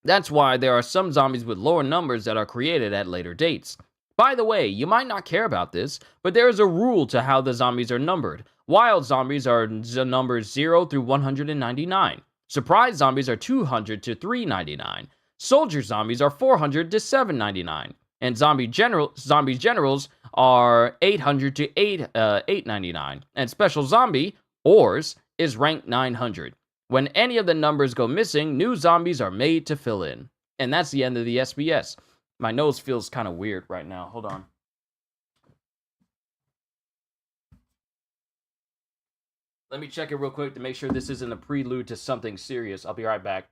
That's why there are some zombies with lower numbers that are created at later dates. By the way, you might not care about this, but there is a rule to how the zombies are numbered. Wild zombies are numbers 0 through 199. Surprise zombies are 200 to 399. Soldier zombies are 400 to 799. And zombie generals are 800 to 899. And special zombie, Oars, is ranked 900. When any of the numbers go missing, new zombies are made to fill in. And that's the end of the SBS. My nose feels kind of weird right now. Hold on. Let me check it real quick to make sure this isn't a prelude to something serious. I'll be right back.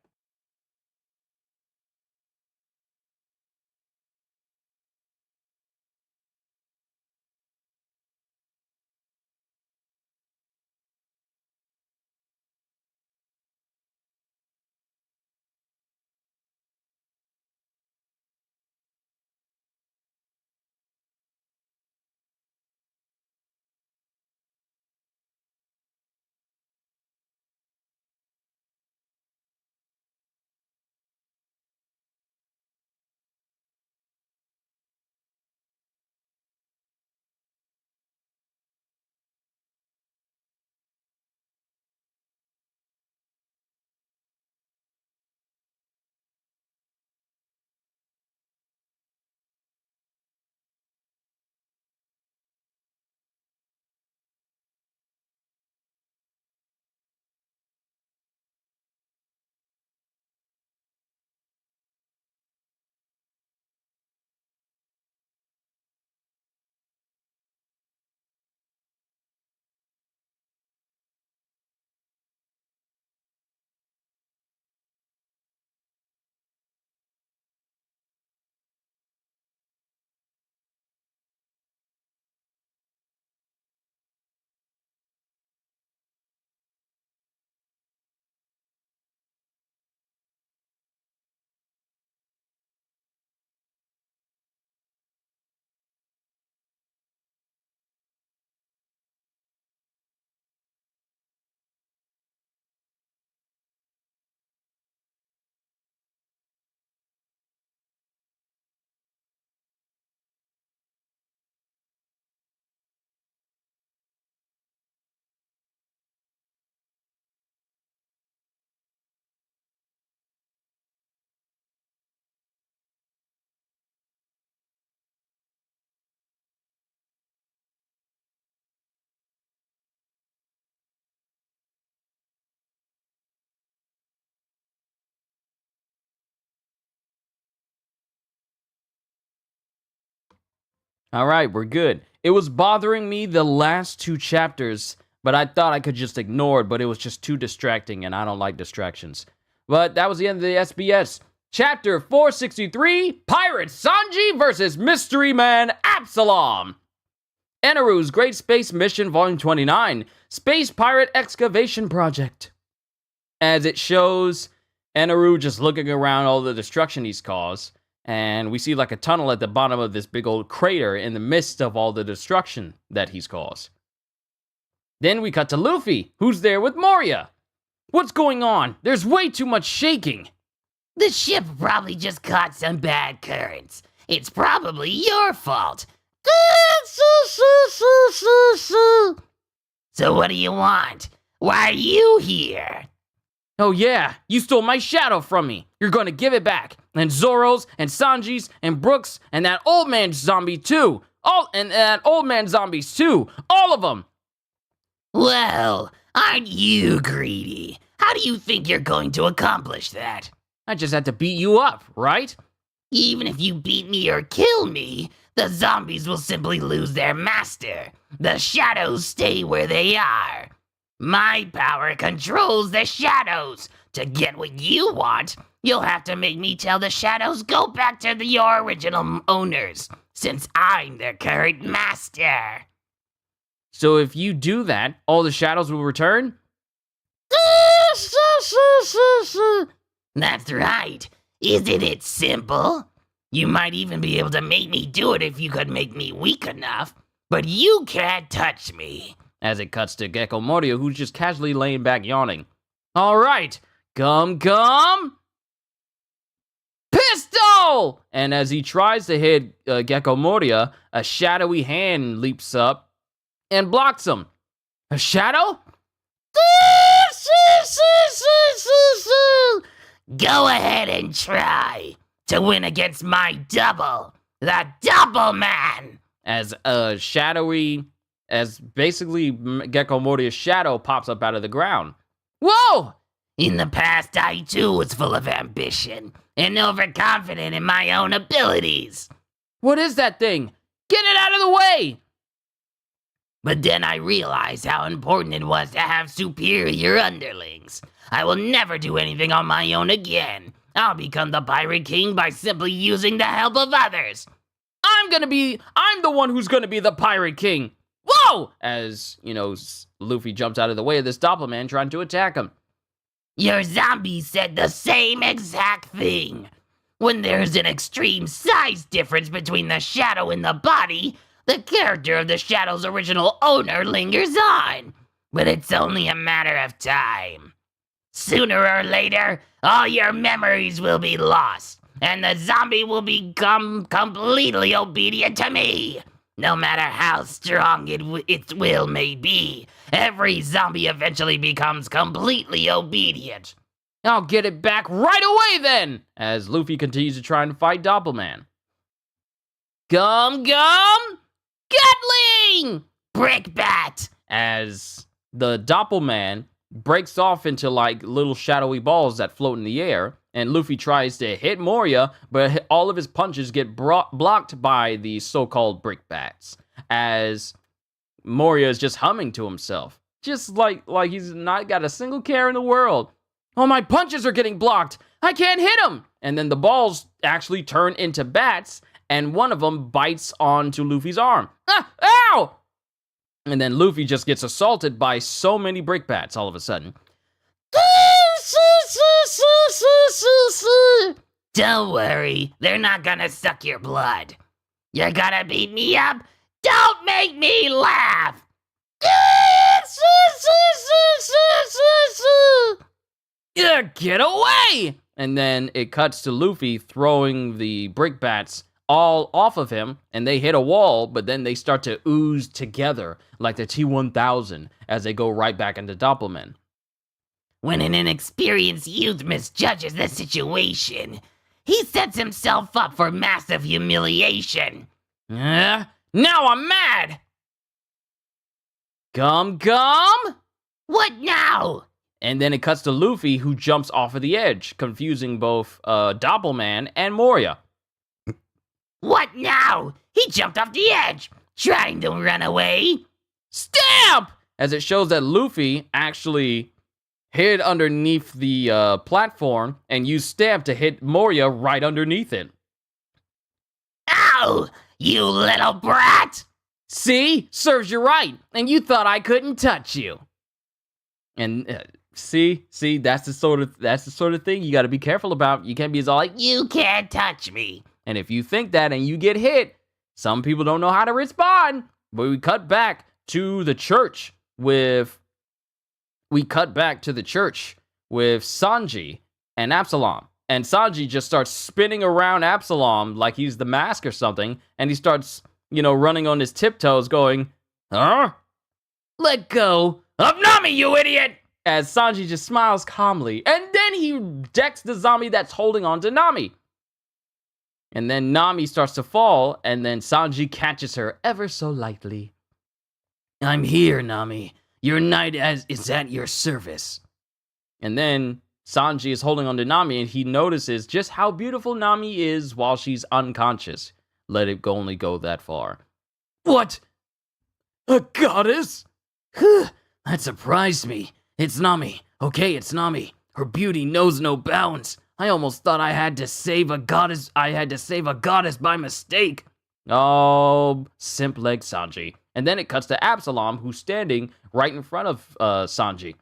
All right, we're good. It was bothering me the last two chapters, but I thought I could just ignore it, but it was just too distracting, and I don't like distractions. But that was the end of the SBS. Chapter 463, Pirate Sanji versus Mystery Man Absalom. Eneru's Great Space Mission Volume 29, Space Pirate Excavation Project. As it shows Eneru just looking around all the destruction he's caused, and we see like a tunnel at the bottom of this big old crater in the midst of all the destruction that he's caused. Then we cut to Luffy, who's there with Moria. What's going on? There's way too much shaking. The ship probably just caught some bad currents. It's probably your fault. So what do you want? Why are you here? Oh yeah, you stole my shadow from me. You're gonna give it back. And Zoro's, and Sanji's, and Brooks, and that old man zombie too. And that old man zombies too. All of them. Well, aren't you greedy? How do you think you're going to accomplish that? I just had to beat you up, right? Even if you beat me or kill me, the zombies will simply lose their master. The shadows stay where they are. My power controls the shadows. To get what you want, you'll have to make me tell the shadows go back to your original owners, since I'm their current master. So if you do that, all the shadows will return? That's right. Isn't it simple? You might even be able to make me do it if you could make me weak enough. but you can't touch me. As it cuts to Gecko Moria, who's just casually laying back yawning. All right, Gum Gum! Pistol! And as he tries to hit Gecko Moria, a shadowy hand leaps up and blocks him. A shadow? Go ahead and try to win against my double, the Double Man. As basically Gecko Moria's shadow pops up out of the ground. Whoa! In the past, I too was full of ambition and overconfident in my own abilities. What is that thing? Get it out of the way! But then I realized how important it was to have superior underlings. I will never do anything on my own again. I'll become the Pirate King by simply using the help of others. I'm the one who's gonna be the Pirate King. Whoa! As, Luffy jumps out of the way of this Doppelman trying to attack him. Your zombie said the same exact thing. When there's an extreme size difference between the shadow and the body, the character of the shadow's original owner lingers on. But it's only a matter of time. Sooner or later, all your memories will be lost, and the zombie will become completely obedient to me. No matter how strong its will may be, every zombie eventually becomes completely obedient. I'll get it back right away then! As Luffy continues to try and fight Doppelman. Gum Gum! Gatling! Brickbat! As the Doppelman breaks off into little shadowy balls that float in the air, and Luffy tries to hit Moria, but all of his punches get blocked by the so-called brickbats. As Moria is just humming to himself, just like he's not got a single care in the world. Oh, my punches are getting blocked! I can't hit him! And then the balls actually turn into bats, and one of them bites onto Luffy's arm. Ah! Ow! And then Luffy just gets assaulted by so many brickbats all of a sudden. Don't worry, they're not gonna suck your blood. You're gonna beat me up? Don't make me laugh! Yeah, get away! And then it cuts to Luffy throwing the brickbats all off of him, and they hit a wall, but then they start to ooze together like the T-1000 as they go right back into Doppelman. When an inexperienced youth misjudges the situation, he sets himself up for massive humiliation. Now I'm mad! Gum Gum? What now? And then it cuts to Luffy, who jumps off of the edge, confusing both Doppelman and Moria. What now? He jumped off the edge, trying to run away. Stamp! As it shows that Luffy actually hid underneath the platform and used Stamp to hit Moria right underneath it. Ow! You little brat! See? Serves you right. And you thought I couldn't touch you. And see, that's the sort of thing you got to be careful about. You can't be all like, you can't touch me. And if you think that and you get hit, some people don't know how to respond. But we cut back to the church with Sanji and Absalom. And Sanji just starts spinning around Absalom like he's the mask or something. And he starts, running on his tiptoes going, huh? Let go of Nami, you idiot! As Sanji just smiles calmly. And then he decks the zombie that's holding on to Nami. And then Nami starts to fall, and then Sanji catches her ever so lightly. I'm here, Nami. Your knight is at your service. And then Sanji is holding on to Nami, and he notices just how beautiful Nami is while she's unconscious. Let it only go that far. What? A goddess? That surprised me. It's Nami. Okay, it's Nami. Her beauty knows no bounds. I almost thought I had to save a goddess by mistake. Oh, simp-leg Sanji. And then it cuts to Absalom, who's standing right in front of Sanji.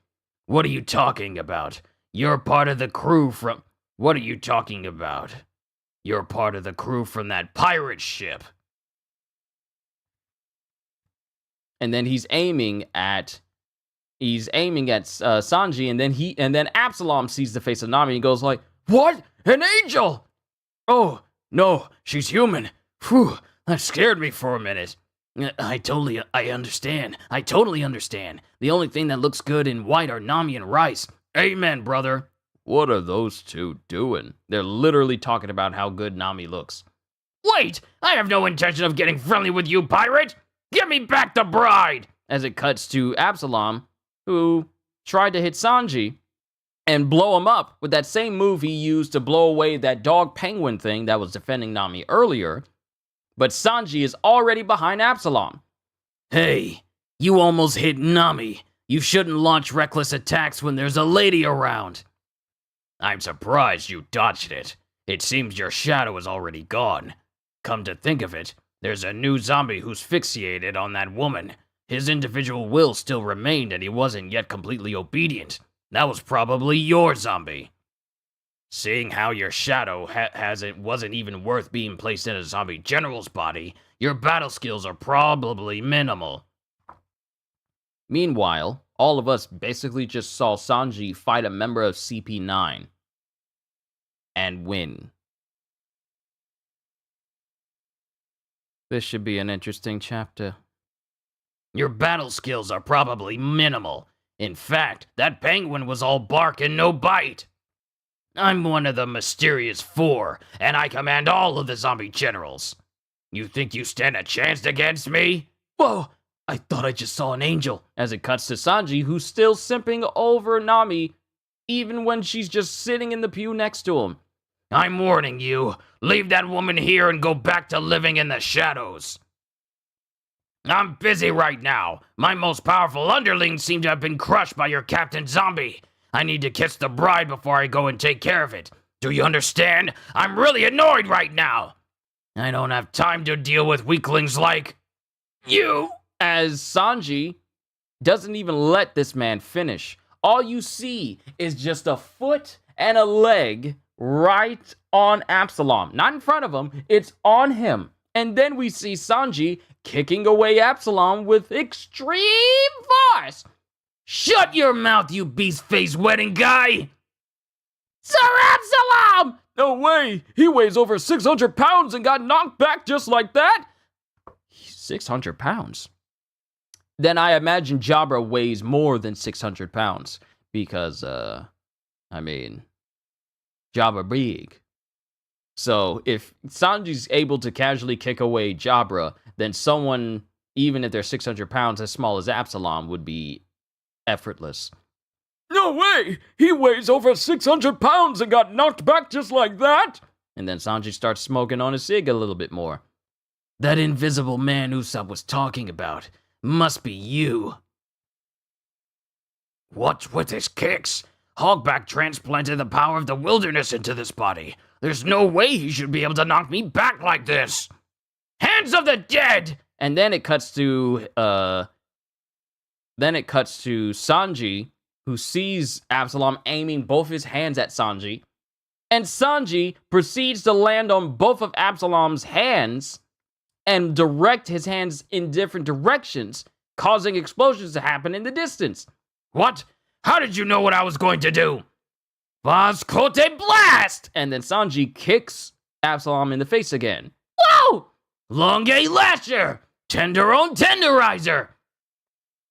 What are you talking about? You're part of the crew from... What are you talking about? You're part of the crew from that pirate ship. and then he's aiming at Sanji, and then Absalom sees the face of Nami and goes like, "What? An angel? Oh no, she's human. Phew, that scared me for a minute." I understand. I totally understand. The only thing that looks good in white are Nami and Rice. Amen, brother. What are those two doing? They're literally talking about how good Nami looks. Wait! I have no intention of getting friendly with you, pirate! Give me back the bride! As it cuts to Absalom, who tried to hit Sanji and blow him up with that same move he used to blow away that dog penguin thing that was defending Nami earlier. But Sanji is already behind Absalom. Hey, you almost hit Nami. You shouldn't launch reckless attacks when there's a lady around. I'm surprised you dodged it. It seems your shadow is already gone. Come to think of it, there's a new zombie who's fixated on that woman. His individual will still remained and he wasn't yet completely obedient. That was probably your zombie. Seeing how your shadow wasn't even worth being placed in a zombie general's body, your battle skills are probably minimal. Meanwhile, all of us basically just saw Sanji fight a member of CP9 and win. This should be an interesting chapter. Your battle skills are probably minimal. In fact, that penguin was all bark and no bite. I'm one of the mysterious four, and I command all of the zombie generals. You think you stand a chance against me? Whoa, I thought I just saw an angel. As it cuts to Sanji, who's still simping over Nami, even when she's just sitting in the pew next to him. I'm warning you, leave that woman here and go back to living in the shadows. I'm busy right now. My most powerful underlings seem to have been crushed by your Captain Zombie. I need to kiss the bride before I go and take care of it. Do you understand? I'm really annoyed right now. I don't have time to deal with weaklings like you. As Sanji doesn't even let this man finish. All you see is just a foot and a leg right on Absalom. Not in front of him, it's on him. And then we see Sanji kicking away Absalom with extreme force. Shut your mouth, you beast-faced wedding guy! Sir Absalom! No way! He weighs over 600 pounds and got knocked back just like that? 600 pounds? Then I imagine Jabra weighs more than 600 pounds. Because, Jabra big. So, if Sanji's able to casually kick away Jabra, then someone, even if they're 600 pounds, as small as Absalom, would be effortless. No way! He weighs over 600 pounds and got knocked back just like that? And then Sanji starts smoking on his cig a little bit more. That invisible man Usopp was talking about must be you. What's with his kicks? Hogback transplanted the power of the wilderness into this body. There's no way he should be able to knock me back like this. Hands of the dead! And then it cuts to Sanji, who sees Absalom aiming both his hands at Sanji. And Sanji proceeds to land on both of Absalom's hands and direct his hands in different directions, causing explosions to happen in the distance. What? How did you know what I was going to do? Vascote Blast! And then Sanji kicks Absalom in the face again. Whoa! Longue Lasher! Tenderon Tenderizer!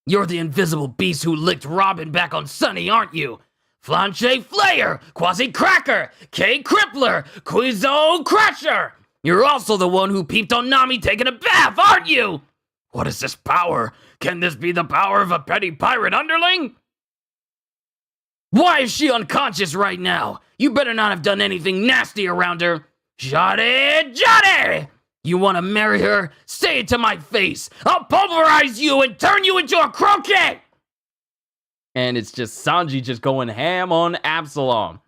You're the invisible beast who licked Robin back on Sunny, aren't you? Flanche Flayer! Quasi Cracker! K Crippler! Quizo Crusher! You're also the one who peeped on Nami taking a bath, aren't you? What is this power? Can this be the power of a petty pirate underling? Why is she unconscious right now? You better not have done anything nasty around her. Johnny! You want to marry her? Say it to my face. I'll pulverize you and turn you into a croquet! And it's just Sanji just going ham on Absalom.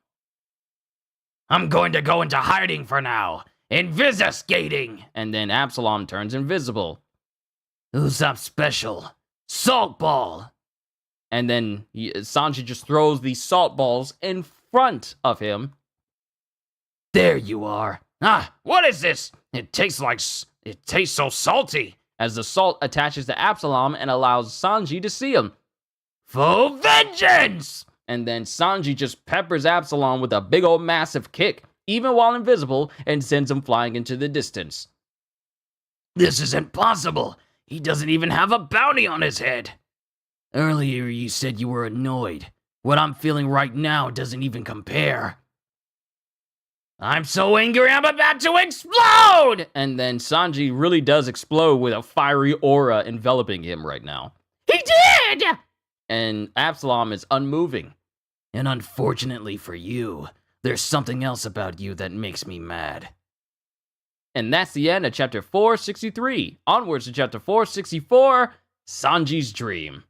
I'm going to go into hiding for now. Invisiscating. And then Absalom turns invisible. Usopp special. Salt ball. And then Sanji just throws these salt balls in front of him. There you are. Ah, what is this? It tastes so salty. as the salt attaches to Absalom and allows Sanji to see him. For vengeance! And then Sanji just peppers Absalom with a big old massive kick, even while invisible, and sends him flying into the distance. This isn't possible. He doesn't even have a bounty on his head. Earlier you said you were annoyed. What I'm feeling right now doesn't even compare. I'm so angry I'm about to explode! And then Sanji really does explode with a fiery aura enveloping him right now. He did! And Absalom is unmoving. And unfortunately for you, there's something else about you that makes me mad. And that's the end of chapter 463. Onwards to chapter 464, Sanji's Dream.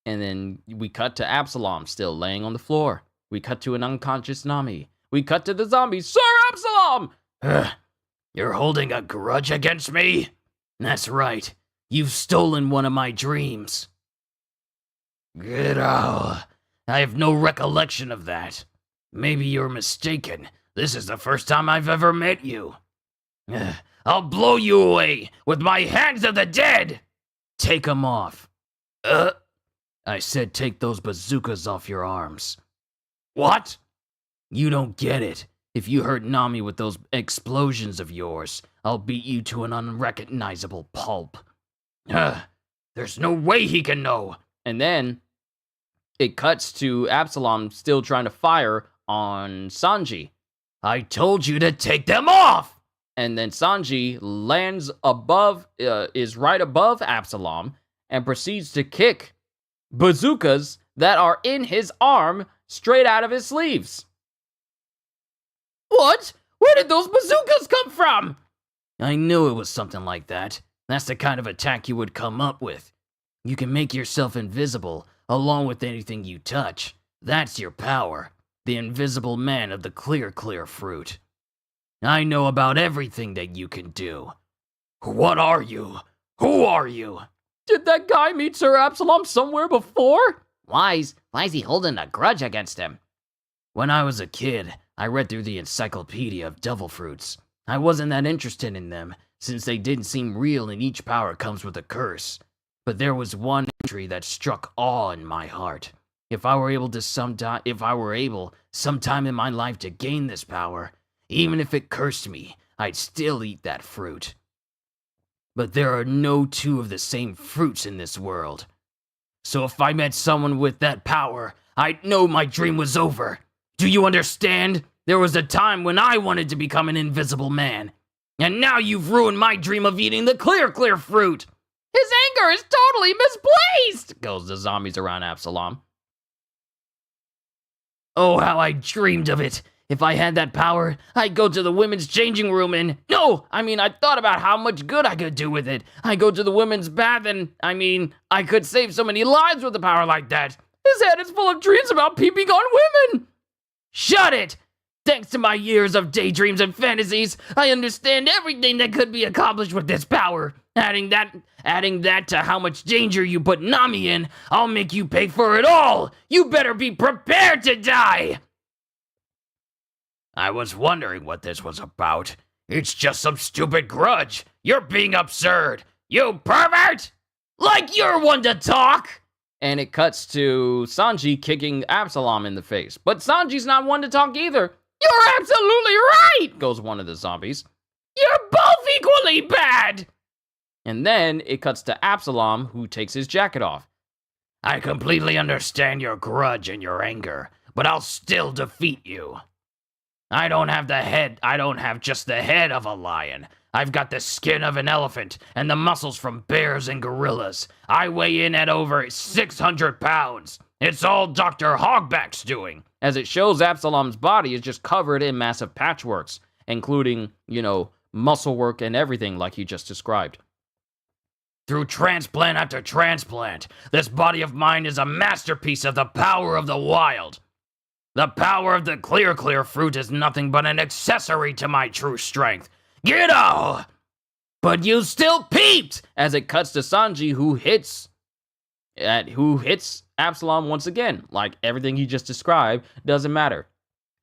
And then we cut to Absalom still laying on the floor. We cut to an unconscious Nami. We cut to the zombies. Sir Absalom! You're holding a grudge against me? That's right. You've stolen one of my dreams. Get out. I have no recollection of that. Maybe you're mistaken. This is the first time I've ever met you. I'll blow you away with my hands of the dead! Take them off. I said take those bazookas off your arms. What? You don't get it. If you hurt Nami with those explosions of yours, I'll beat you to an unrecognizable pulp. There's no way he can know. And then it cuts to Absalom still trying to fire on Sanji. I told you to take them off! And then Sanji lands above, is right above Absalom, and proceeds to kick bazookas that are in his arm straight out of his sleeves. What? Where did those bazookas come from? I knew it was something like that. That's the kind of attack you would come up with. You can make yourself invisible, along with anything you touch. That's your power. The invisible man of the clear fruit. I know about everything that you can do. What are you? Who are you? Did that guy meet Sir Absalom somewhere before? Why is he holding a grudge against him? When I was a kid, I read through the encyclopedia of devil fruits. I wasn't that interested in them, since they didn't seem real and each power comes with a curse. But there was one entry that struck awe in my heart. If I were able sometime in my life to gain this power, even if it cursed me, I'd still eat that fruit. But there are no two of the same fruits in this world. So if I met someone with that power, I'd know my dream was over. Do you understand? There was a time when I wanted to become an invisible man. And now you've ruined my dream of eating the clear fruit. His anger is totally misplaced, goes the zombies around Absalom. Oh, how I dreamed of it. If I had that power, I'd go to the women's changing room and... No, I thought about how much good I could do with it. I go to the women's bath and, I could save so many lives with a power like that. His head is full of dreams about peeping on women. Shut it! Thanks to my years of daydreams and fantasies, I understand everything that could be accomplished with this power. Adding that to how much danger you put Nami in, I'll make you pay for it all! You better be prepared to die! I was wondering what this was about. It's just some stupid grudge. You're being absurd. You pervert! Like you're one to talk! And it cuts to Sanji kicking Absalom in the face. But Sanji's not one to talk either. You're absolutely right, goes one of the zombies. You're both equally bad! And then it cuts to Absalom, who takes his jacket off. I completely understand your grudge and your anger, but I'll still defeat you. I don't have just the head of a lion. I've got the skin of an elephant and the muscles from bears and gorillas. I weigh in at over 600 pounds. It's all Dr. Hogback's doing. As it shows Absalom's body is just covered in massive patchworks, including, muscle work and everything like he just described. Through transplant after transplant, this body of mine is a masterpiece of the power of the wild. The power of the clear fruit is nothing but an accessory to my true strength. Get out! But you still peeped! As it cuts to Sanji, who hits Absalom once again. Like everything he just described doesn't matter.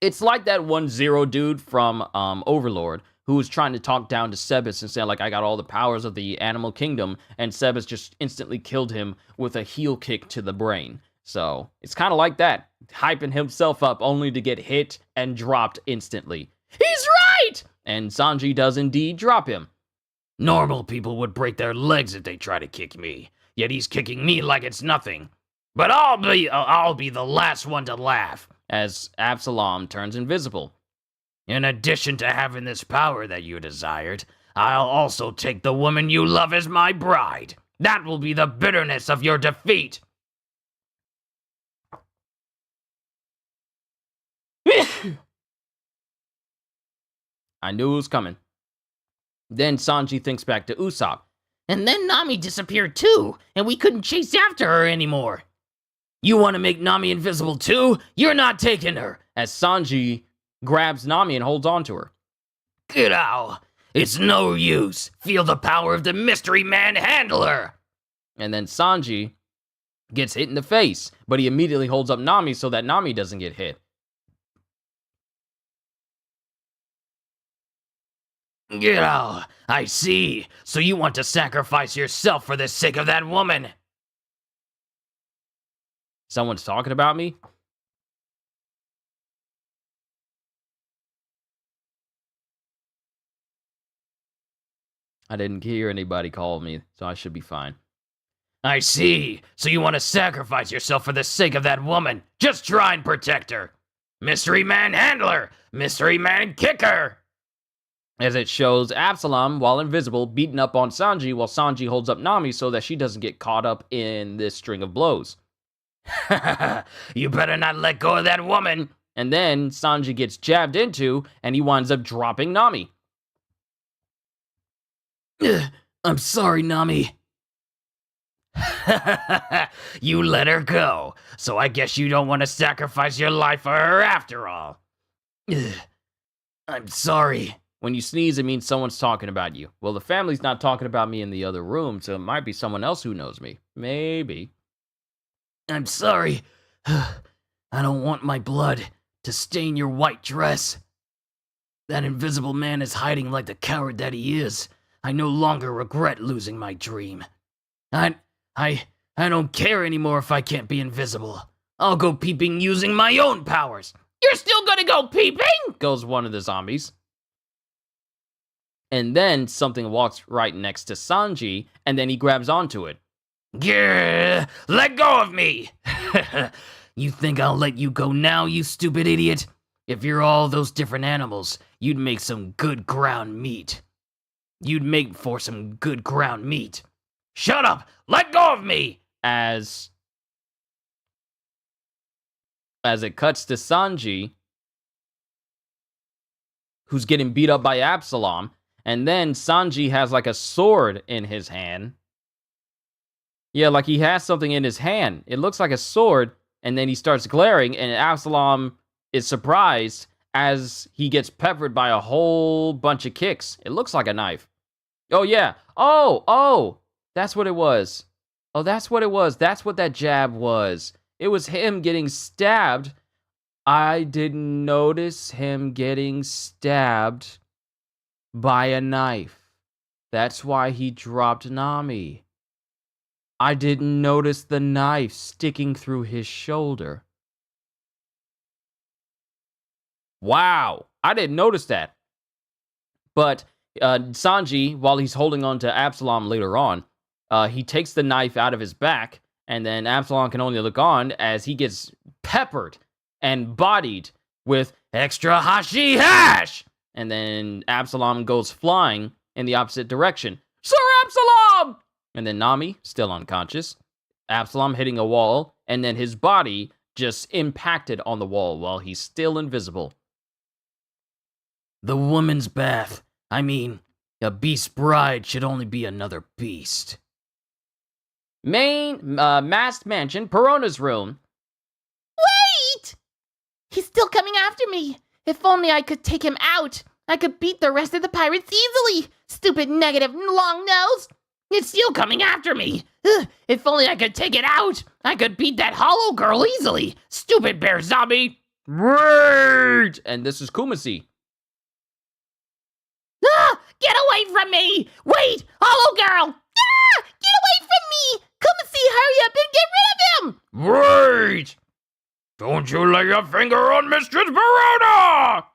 It's like that 1-0 dude from Overlord who was trying to talk down to Sebas and say, like, I got all the powers of the animal kingdom, and Sebas just instantly killed him with a heel kick to the brain. So, it's kind of like that, hyping himself up only to get hit and dropped instantly. He's right! And Sanji does indeed drop him. Normal people would break their legs if they try to kick me, yet he's kicking me like it's nothing. But I'll be the last one to laugh. As Absalom turns invisible. In addition to having this power that you desired, I'll also take the woman you love as my bride. That will be the bitterness of your defeat. I knew it was coming. Then Sanji thinks back to Usopp. And then Nami disappeared too, and we couldn't chase after her anymore. You want to make Nami invisible too? You're not taking her. As Sanji grabs Nami and holds on to her. Get out. It's no use. Feel the power of the mystery man handler. And then Sanji gets hit in the face, but he immediately holds up Nami so that Nami doesn't get hit. Get out. I see. So you want to sacrifice yourself for the sake of that woman. Someone's talking about me? I didn't hear anybody call me, so I should be fine. I see. So you want to sacrifice yourself for the sake of that woman. Just try and protect her. Mystery man handler. Mystery man kicker. As it shows Absalom, while invisible, beating up on Sanji while Sanji holds up Nami so that she doesn't get caught up in this string of blows. You better not let go of that woman. And then Sanji gets jabbed into, and he winds up dropping Nami. I'm sorry, Nami. You let her go, so I guess you don't want to sacrifice your life for her after all. I'm sorry. When you sneeze, it means someone's talking about you. Well, the family's not talking about me in the other room, so it might be someone else who knows me. Maybe. I'm sorry. I don't want my blood to stain your white dress. That invisible man is hiding like the coward that he is. I no longer regret losing my dream. I don't care anymore if I can't be invisible. I'll go peeping using my own powers. You're still gonna go peeping? Goes one of the zombies. And then something walks right next to Sanji, and then he grabs onto it. Grr, let go of me! You think I'll let you go now, you stupid idiot? If you're all those different animals, you'd make some good ground meat. You'd make for some good ground meat. Shut up! Let go of me! As it cuts to Sanji, who's getting beat up by Absalom, and then Sanji has like a sword in his hand. Yeah, like he has something in his hand. It looks like a sword, and then he starts glaring, and Absalom is surprised as he gets peppered by a whole bunch of kicks. It looks like a knife. Oh, yeah. Oh, that's what it was. Oh, that's what it was. That's what that jab was. It was him getting stabbed. I didn't notice him getting stabbed by a knife. That's why he dropped Nami. I didn't notice the knife sticking through his shoulder. Wow, I didn't notice that. But Sanji, while he's holding on to Absalom later on, he takes the knife out of his back, and then Absalom can only look on as he gets peppered and bodied with extra hashi hash. And then Absalom goes flying in the opposite direction. Sir Absalom! And then Nami, still unconscious. Absalom hitting a wall, and then his body just impacted on the wall while he's still invisible. The woman's bath. I mean, a beast's bride should only be another beast. Masked Mansion, Perona's room. Wait! He's still coming after me. If only I could take him out. I could beat the rest of the pirates easily. Stupid negative long nose. It's still coming after me. Ugh, if only I could take it out. I could beat that hollow girl easily. Stupid bear zombie. Wait! And this is Kumasi. Get away from me! Wait! Hollow girl! Ah! Get away from me! Kumasi, hurry up and get rid of him! Wait! Don't you lay a finger on Mistress Verona!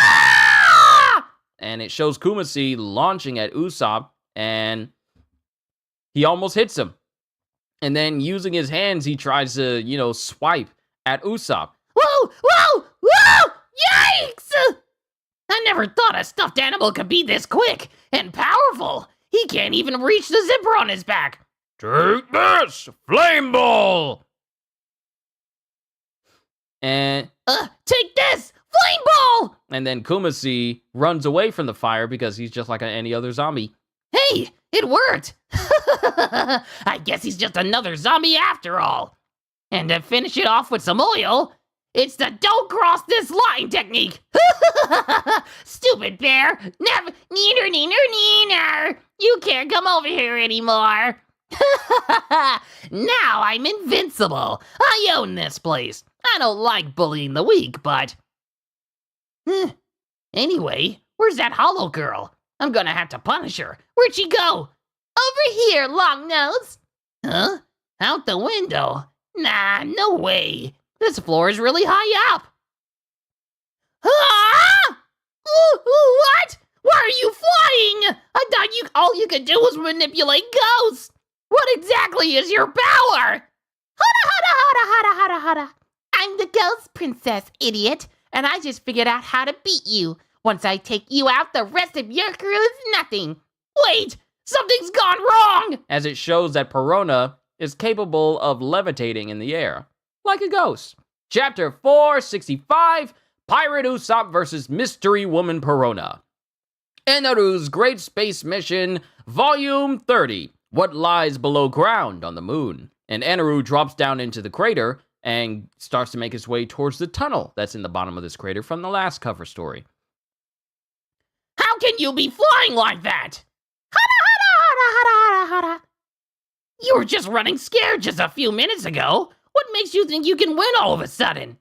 Ah! And it shows Kumasi launching at Usopp, and he almost hits him. And then using his hands, he tries to, swipe at Usopp. Whoa! Whoa! Whoa! Yikes! I never thought a stuffed animal could be this quick and powerful. He can't even reach the zipper on his back. Take this! Flame Ball! And Take this! Flame ball! then Kumasi runs away from the fire because he's just like any other zombie. Hey, it worked! I guess he's just another zombie after all. And to finish it off with some oil, it's the don't cross this line technique. Stupid bear. Never, neener. You can't come over here anymore. Now I'm invincible. I own this place. I don't like bullying the weak, but... Anyway, where's that hollow girl? I'm gonna have to punish her. Where'd she go? Over here, long nose. Huh? Out the window? Nah, no way. This floor is really high up. Ah! What? Why are you flying? I thought all you could do was manipulate ghosts. What exactly is your power? Hada. I'm the ghost princess, idiot. And I just figured out how to beat you. Once I take you out, the rest of your crew is nothing. Wait, something's gone wrong! As it shows that Perona is capable of levitating in the air, like a ghost. Chapter 465, Pirate Usopp versus Mystery Woman Perona. Enaru's Great Space Mission, Volume 30, What Lies Below Ground on the Moon. And Enaru drops down into the crater and starts to make his way towards the tunnel that's in the bottom of this crater from the last cover story. How can you be flying like that? Hada. You were just running scared just a few minutes ago. What makes you think you can win all of a sudden?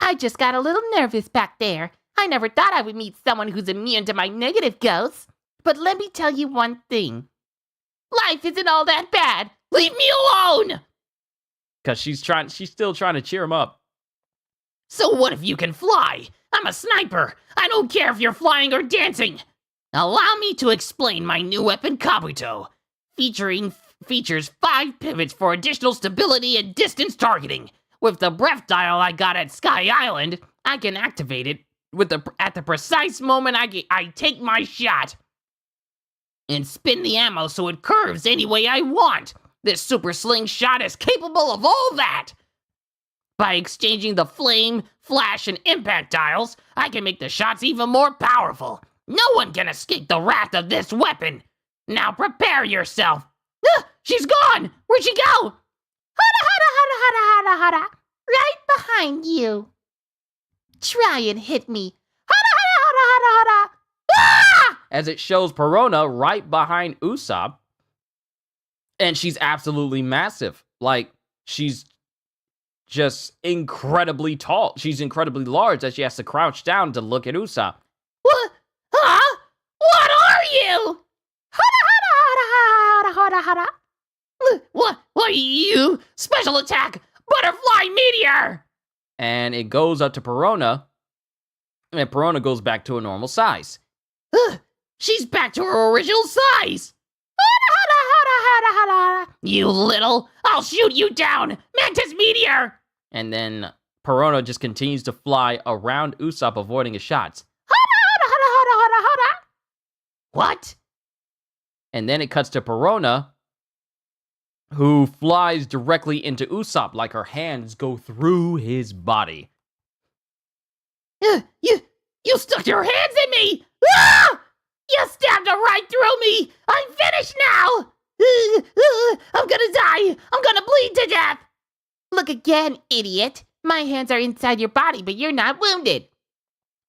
I just got a little nervous back there. I never thought I would meet someone who's immune to my negative ghosts. But let me tell you one thing. Life isn't all that bad. Leave me alone! Because she's still trying to cheer him up. So what if you can fly? I'm a sniper. I don't care if you're flying or dancing. Allow me to explain my new weapon, Kabuto. Features 5 pivots for additional stability and distance targeting. With the breath dial I got at Sky Island, I can activate it at the precise moment I take my shot. And spin the ammo so it curves any way I want. This super slingshot is capable of all that. By exchanging the flame, flash, and impact dials, I can make the shots even more powerful. No one can escape the wrath of this weapon. Now prepare yourself. She's gone. Where'd she go? Hada. Right behind you. Try and hit me. Hada. Ah! As it shows Perona right behind Usopp. And she's absolutely massive. Like, she's just incredibly tall. She's incredibly large that she has to crouch down to look at Usopp. What? Huh? What are you? Hada. What are you? Special attack! Butterfly meteor! And it goes up to Perona. And Perona goes back to a normal size. She's back to her original size! Hada. You little! I'll shoot you down! Mantis meteor! And then Perona just continues to fly around Usopp, avoiding his shots. Hada. What? And then it cuts to Perona, who flies directly into Usopp, like her hands go through his body. You stuck your hands in me! Ah! You stabbed her right through me! I'm finished now! I'm gonna die! I'm gonna bleed to death! Look again, idiot! My hands are inside your body, but you're not wounded.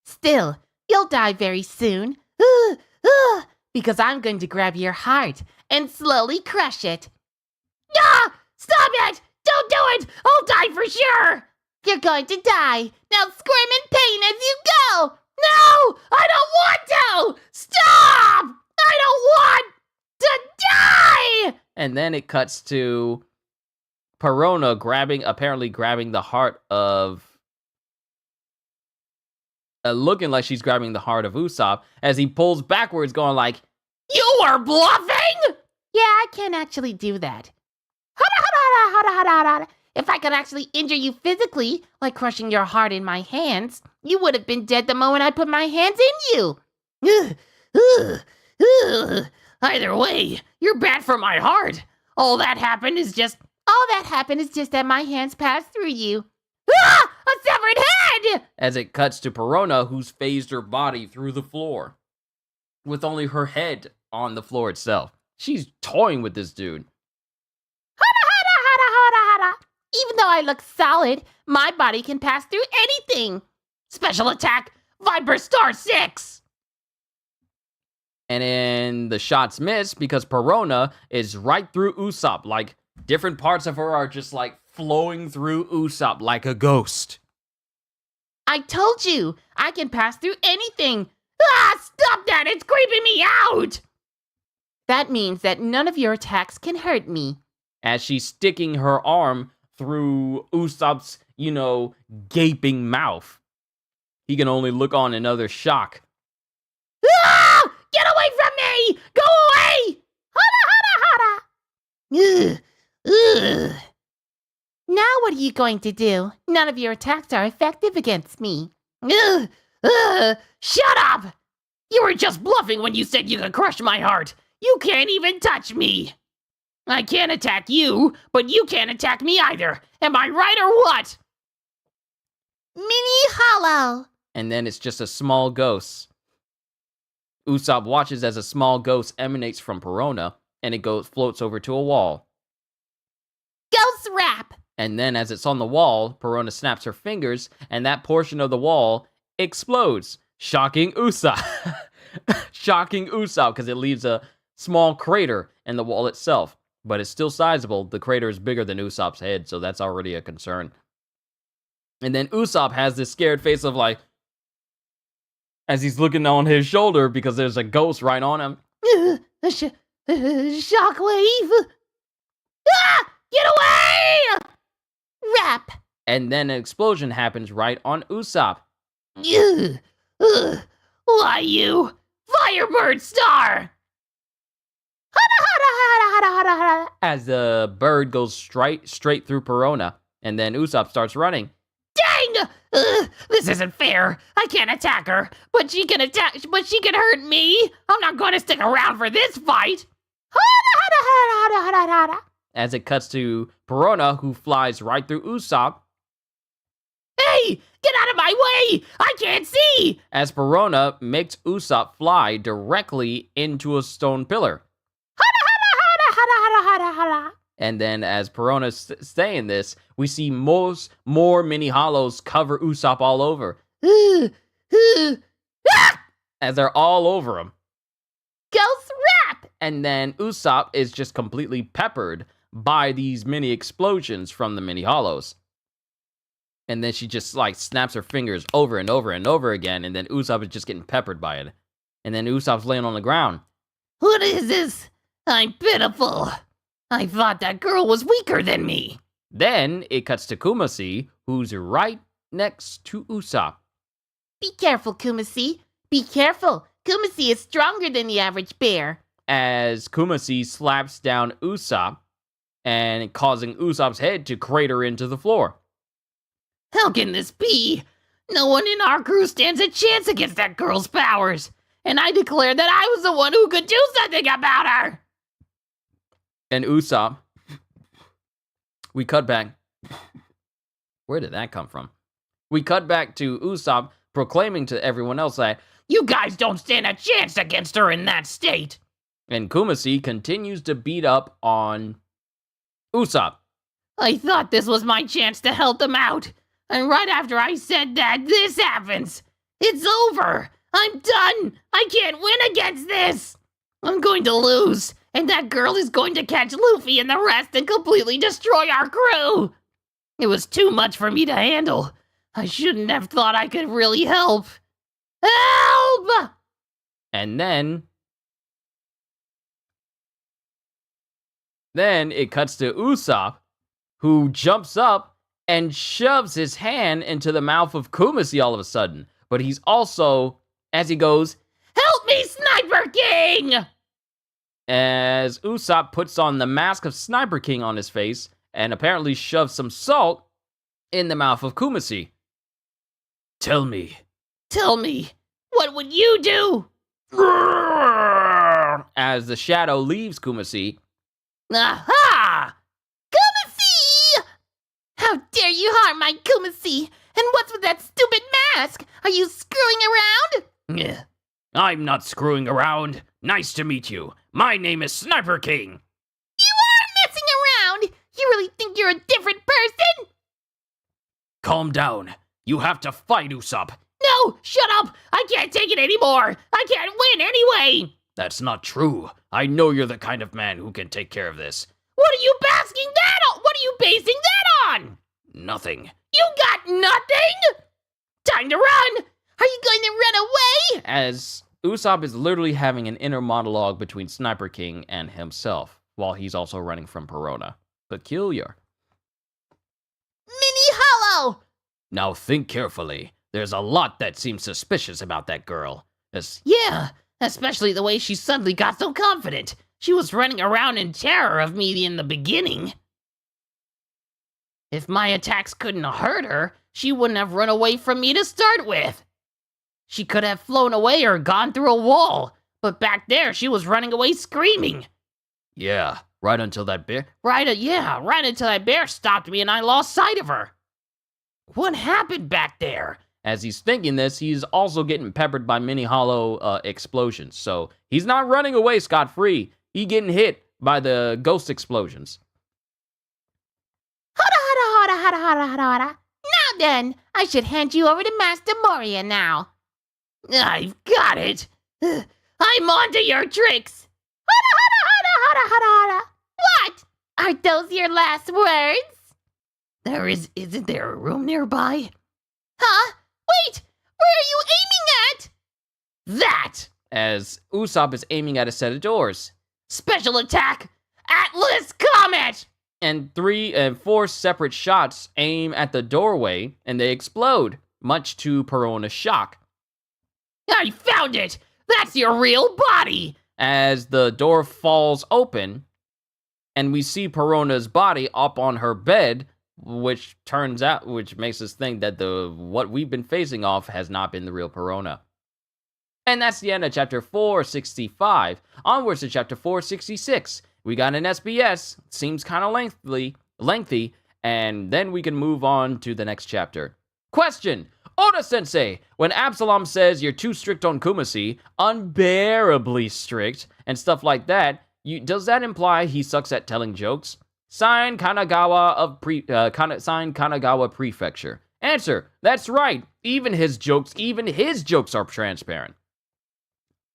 Still, you'll die very soon. Because I'm going to grab your heart and slowly crush it. Ah! Stop it! Don't do it! I'll die for sure! You're going to die. Now scream in pain as you go! No! I don't want to! Stop! I don't want to die! And then it cuts to Perona apparently grabbing the heart of... looking like she's grabbing the heart of Usopp as he pulls backwards, going like, You were bluffing? Yeah, I can't actually do that. If I could actually injure you physically, like crushing your heart in my hands, you would have been dead the moment I put my hands in you. Either way, you're bad for my heart. All that happened is just that my hands passed through you. Ah! A severed head! as it cuts to Perona, who's phased her body through the floor, with only her head on the floor itself. She's toying with this dude. Even though I look solid, my body can pass through anything. Special attack, Viper Star 6! And then the shots miss because Perona is right through Usopp. Like, different parts of her are just like flowing through Usopp like a ghost. I told you, I can pass through anything. Ah, stop that, it's creeping me out! That means that none of your attacks can hurt me. As she's sticking her arm through Usopp's, gaping mouth. He can only look on in utter shock. Ah! Get away from me! Go away! Hada! Ugh. Now what are you going to do? None of your attacks are effective against me. Shut up! You were just bluffing when you said you could crush my heart. You can't even touch me. I can't attack you, but you can't attack me either. Am I right or what? Mini Hollow. And then it's just a small ghost. Usopp watches as a small ghost emanates from Perona, and it floats over to a wall. Ghost Wrap. And then as it's on the wall, Perona snaps her fingers, and that portion of the wall explodes, shocking Usopp. Shocking Usopp, because it leaves a small crater in the wall itself. But it's still sizable. The crater is bigger than Usopp's head, so that's already a concern. And then Usopp has this scared face of like, as he's looking on his shoulder because there's a ghost right on him. Shockwave! Ah! Get away! Wrap! And then an explosion happens right on Usopp. Why you? Firebird Star! As the bird goes straight through Perona, and then Usopp starts running. Dang! This isn't fair. I can't attack her, but she can hurt me. I'm not going to stick around for this fight. As it cuts to Perona, who flies right through Usopp. Hey, get out of my way! I can't see! As Perona makes Usopp fly directly into a stone pillar. And then as Perona's saying this, we see more mini hollows cover Usopp all over. As they're all over him. Ghost Wrap! And then Usopp is just completely peppered by these mini explosions from the mini hollows. And then she just like snaps her fingers over and over and over again, and then Usopp is just getting peppered by it. And then Usopp's laying on the ground. What is this? I'm pitiful. I thought that girl was weaker than me. Then it cuts to Kumasi, who's right next to Usopp. Be careful, Kumasi. Be careful. Kumasi is stronger than the average bear. As Kumasi slaps down Usopp, and causing Usopp's head to crater into the floor. How can this be? No one in our crew stands a chance against that girl's powers. And I declare that I was the one who could do something about her. And Usopp, we cut back. Where did that come from? We cut back to Usopp proclaiming to everyone else that, you guys don't stand a chance against her in that state. And Kumasi continues to beat up on Usopp. I thought this was my chance to help them out. And right after I said that, this happens. It's over. I'm done. I can't win against this. I'm going to lose. And that girl is going to catch Luffy and the rest and completely destroy our crew. It was too much for me to handle. I shouldn't have thought I could really help. Help! And then Then it cuts to Usopp, who jumps up and shoves his hand into the mouth of Kumasi all of a sudden. But he's also, as he goes, Help me, Sniper King! As Usopp puts on the mask of Sniper King on his face and apparently shoves some salt in the mouth of Kumasi. Tell me. Tell me, what would you do? As the shadow leaves Kumasi. Aha! Kumasi! How dare you harm my Kumasi? And what's with that stupid mask? Are you screwing around? I'm not screwing around. Nice to meet you. My name is Sniper King. You are messing around! You really think you're a different person? Calm down. You have to fight, Usopp. No, shut up! I can't take it anymore! I can't win anyway! That's not true. I know you're the kind of man who can take care of this. What are you basing that on? What are you basing that on? Nothing. You got nothing? Time to run! Are you going to run away? As Usopp is literally having an inner monologue between Sniper King and himself, while he's also running from Perona. Peculiar. Mini Hollow! Now think carefully. There's a lot that seems suspicious about that girl. Yeah, especially the way she suddenly got so confident. She was running around in terror of me in the beginning. If my attacks couldn't hurt her, she wouldn't have run away from me to start with. She could have flown away or gone through a wall, but back there she was running away screaming. Yeah, right until that bear... Right until that bear stopped me and I lost sight of her. What happened back there? As he's thinking this, he's also getting peppered by mini hollow explosions. So he's not running away scot-free. He's getting hit by the ghost explosions. Now then, I should hand you over to Master Moria now. I've got it. I'm onto your tricks. What? Are those your last words? Isn't there a room nearby? Huh? Wait! Where are you aiming at? That! As Usopp is aiming at a set of doors. Special attack! Atlas Comet! And 3 and 4 separate shots aim at the doorway, and they explode, much to Perona's shock. I found it! That's your real body! As the door falls open, and we see Perona's body up on her bed, which makes us think that what we've been facing off has not been the real Perona. And that's the end of chapter 465. Onwards to chapter 466. We got an SBS, seems kind of lengthy, and then we can move on to the next chapter. Question: Oda-sensei, when Absalom says you're too strict on Kumasi, unbearably strict, and stuff like that, does that imply he sucks at telling jokes? Signed, Kanagawa Prefecture. Answer: that's right. Even his jokes are transparent.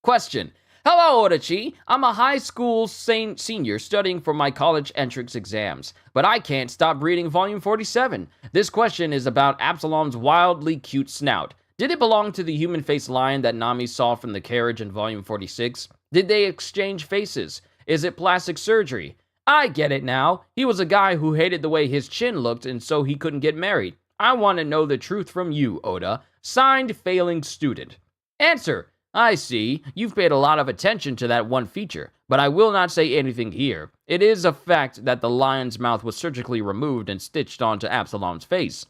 Question: Hello, Odachi. I'm a high school senior studying for my college entrance exams, but I can't stop reading volume 47. This question is about Absalom's wildly cute snout. Did it belong to the human-faced lion that Nami saw from the carriage in volume 46? Did they exchange faces? Is it plastic surgery? I get it now. He was a guy who hated the way his chin looked and so he couldn't get married. I want to know the truth from you, Oda. Signed, failing student. Answer: I see. You've paid a lot of attention to that one feature, but I will not say anything here. It is a fact that the lion's mouth was surgically removed and stitched onto Absalom's face.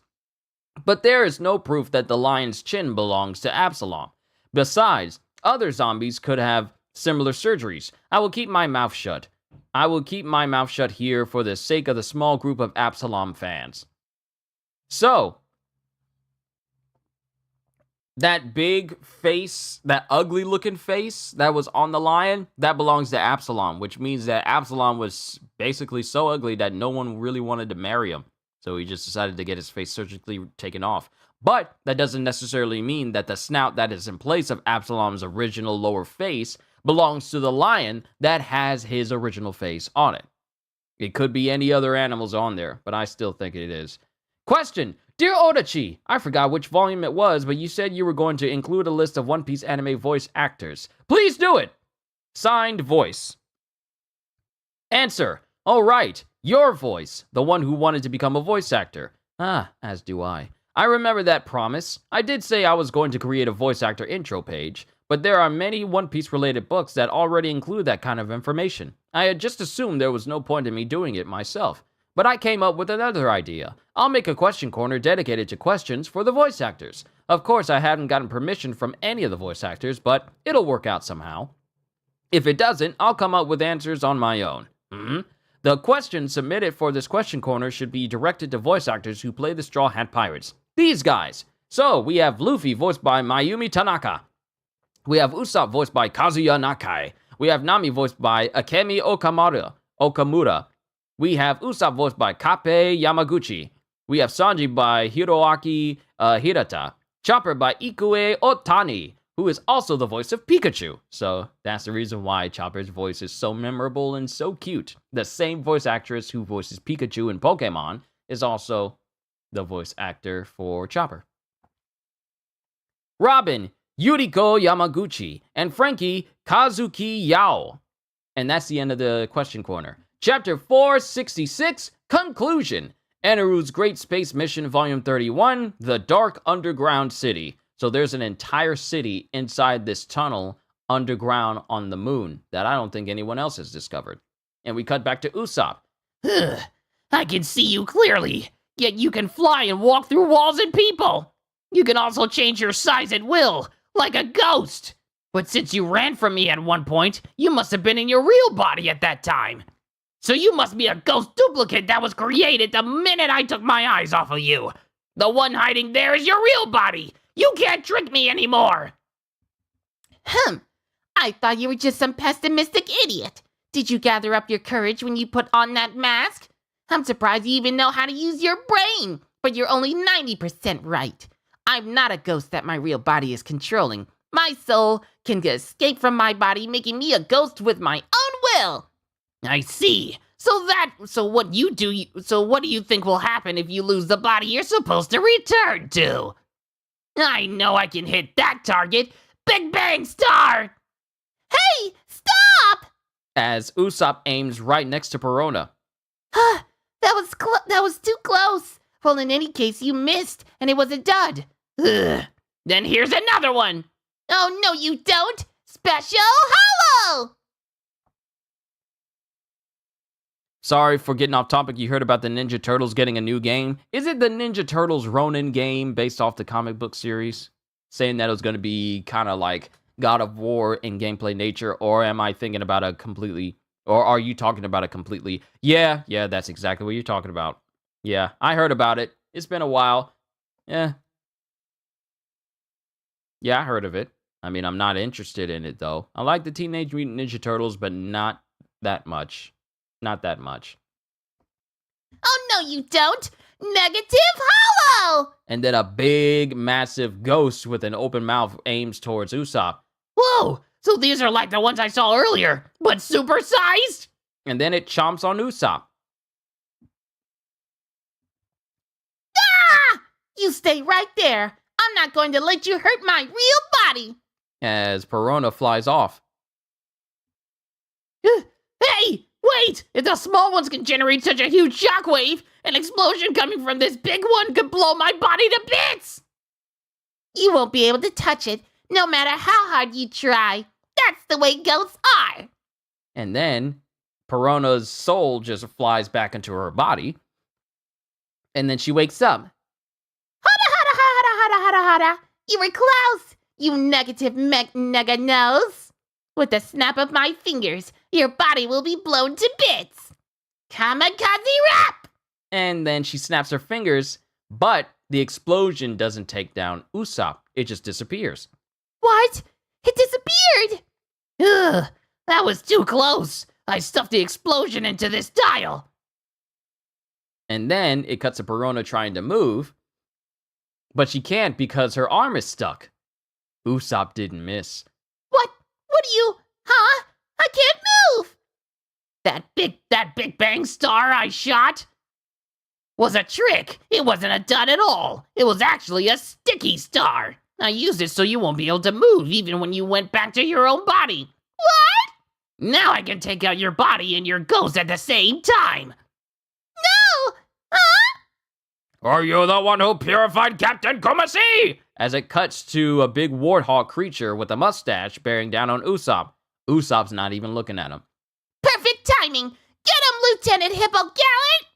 But there is no proof that the lion's chin belongs to Absalom. Besides, other zombies could have similar surgeries. I will keep my mouth shut. I will keep my mouth shut here for the sake of the small group of Absalom fans. So, that big face, that ugly looking face that was on the lion, that belongs to Absalom, which means that Absalom was basically so ugly that no one really wanted to marry him. So he just decided to get his face surgically taken off. But that doesn't necessarily mean that the snout that is in place of Absalom's original lower face belongs to the lion that has his original face on it. It could be any other animals on there, but I still think it is. Question: Dear Odachi, I forgot which volume it was, but you said you were going to include a list of One Piece anime voice actors. Please do it! Signed, Voice. Answer: Oh, right, your voice, the one who wanted to become a voice actor. Ah, as do I. I remember that promise. I did say I was going to create a voice actor intro page, but there are many One Piece related books that already include that kind of information. I had just assumed there was no point in me doing it myself. But I came up with another idea. I'll make a question corner dedicated to questions for the voice actors. Of course, I haven't gotten permission from any of the voice actors, but it'll work out somehow. If it doesn't, I'll come up with answers on my own. The questions submitted for this question corner should be directed to voice actors who play the Straw Hat Pirates. These guys. So, we have Luffy voiced by Mayumi Tanaka. We have Usopp voiced by Kazuya Nakai. We have Nami voiced by Akemi Okamura. We have Usopp voiced by Kappei Yamaguchi. We have Sanji by Hiroaki Hirata. Chopper by Ikue Otani, who is also the voice of Pikachu. So that's the reason why Chopper's voice is so memorable and so cute. The same voice actress who voices Pikachu in Pokemon is also the voice actor for Chopper. Robin, Yuriko Yamaguchi, and Frankie Kazuki Yao. And that's the end of the question corner. Chapter 466, Conclusion. Eneru's Great Space Mission, Volume 31, The Dark Underground City. So there's an entire city inside this tunnel underground on the moon that I don't think anyone else has discovered. And we cut back to Usopp. I can see you clearly, yet you can fly and walk through walls and people. You can also change your size at will, like a ghost. But since you ran from me at one point, you must have been in your real body at that time. So you must be a ghost duplicate that was created the minute I took my eyes off of you. The one hiding there is your real body. You can't trick me anymore. I thought you were just some pessimistic idiot. Did you gather up your courage when you put on that mask? I'm surprised you even know how to use your brain, but you're only 90% right. I'm not a ghost that my real body is controlling. My soul can escape from my body, making me a ghost with my own will. I see. So what do you think will happen if you lose the body you're supposed to return to? I know I can hit that target. Big Bang Star! Hey, stop! As Usopp aims right next to Perona. That was too close. Well, in any case, you missed, and it was a dud. Then here's another one. Oh, no, you don't. Special Hollow! Sorry for getting off topic. You heard about the Ninja Turtles getting a new game. Is it the Ninja Turtles Ronin game based off the comic book series? Saying that it was going to be kind of like God of War in gameplay nature, or am I thinking about a completely, or are you talking about a completely, yeah, that's exactly what you're talking about. Yeah, I heard about it. It's been a while. Yeah, I heard of it. I mean, I'm not interested in it, though. I like the Teenage Mutant Ninja Turtles, but not that much. Not that much. Oh, no, you don't. Negative Hollow! And then a big, massive ghost with an open mouth aims towards Usopp. Whoa! So these are like the ones I saw earlier, but supersized? And then it chomps on Usopp. Ah! You stay right there. I'm not going to let you hurt my real body. As Perona flies off. Hey! Wait! If the small ones can generate such a huge shockwave, an explosion coming from this big one could blow my body to bits! You won't be able to touch it, no matter how hard you try. That's the way ghosts are. And then Perona's soul just flies back into her body. And then she wakes up. Hada. You were close, you negative nega nose. With the snap of my fingers, your body will be blown to bits. Kamikaze Rap! And then she snaps her fingers, but the explosion doesn't take down Usopp. It just disappears. What? It disappeared! Ugh, that was too close. I stuffed the explosion into this dial. And then it cuts to Perona trying to move, but she can't because her arm is stuck. Usopp didn't miss. What do you... Huh? I can't move! That Big Bang Star I shot was a trick. It wasn't a dud at all. It was actually a sticky star. I used it so you won't be able to move even when you went back to your own body. What? Now I can take out your body and your ghost at the same time. No! Huh? Are you the one who purified Captain Kumasi? As it cuts to a big warthog creature with a mustache bearing down on Usopp. Usopp's not even looking at him. Perfect timing! Get him, Lieutenant Hippo Gallant!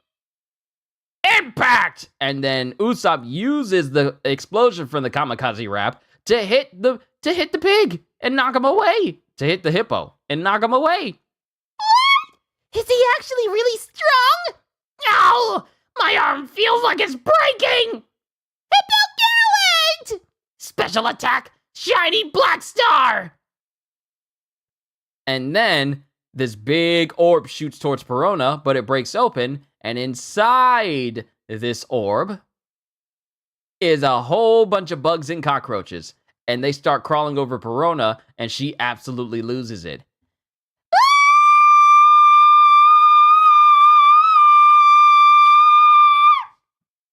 Impact! And then Usopp uses the explosion from the kamikaze rap to hit the pig and knock him away. To hit the hippo and knock him away. Is he actually really strong? No! My arm feels like it's breaking! Hippo Gallant! Special attack, shiny black star! And then this big orb shoots towards Perona, but it breaks open, and inside this orb is a whole bunch of bugs and cockroaches. And they start crawling over Perona, and she absolutely loses it.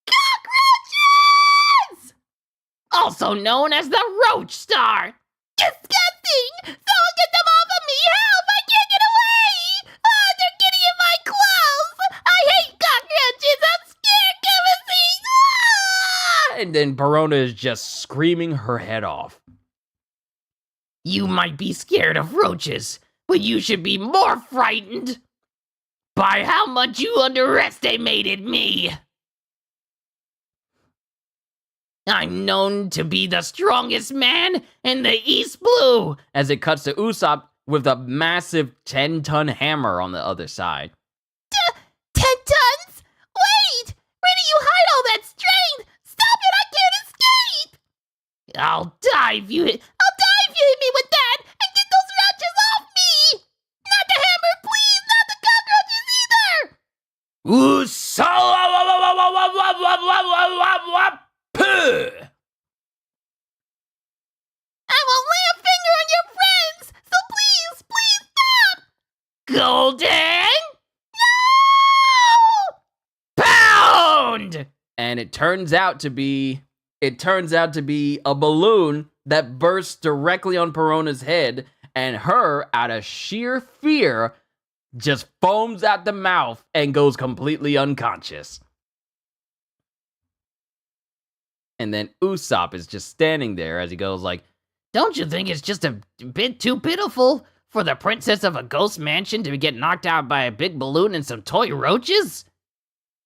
Cockroaches! Also known as the Roach Star! Disgusting! Someone get them off of me! Help! I can't get away! Ah, they're getting in my clothes! I hate cockroaches! I'm scared, Kumasi! Ah! And then Perona is just screaming her head off. You might be scared of roaches, but you should be more frightened by how much you underestimated me. I'm known to be the strongest man in the East Blue. As it cuts to Usopp with a massive 10-ton hammer on the other side. 10 tons? Wait! Where do you hide all that strength? Stop it! I can't escape! I'll die if you hit. If you hit me with that and get those roaches off me! Not the hammer, please! Not the cockroaches either! I won't lay a finger on your friends! So please, please stop! Golden No! Pound! And it turns out to be a balloon that bursts directly on Perona's head, and her, out of sheer fear, just foams out the mouth and goes completely unconscious. And then Usopp is just standing there as he goes like, Don't you think it's just a bit too pitiful for the princess of a ghost mansion to get knocked out by a big balloon and some toy roaches?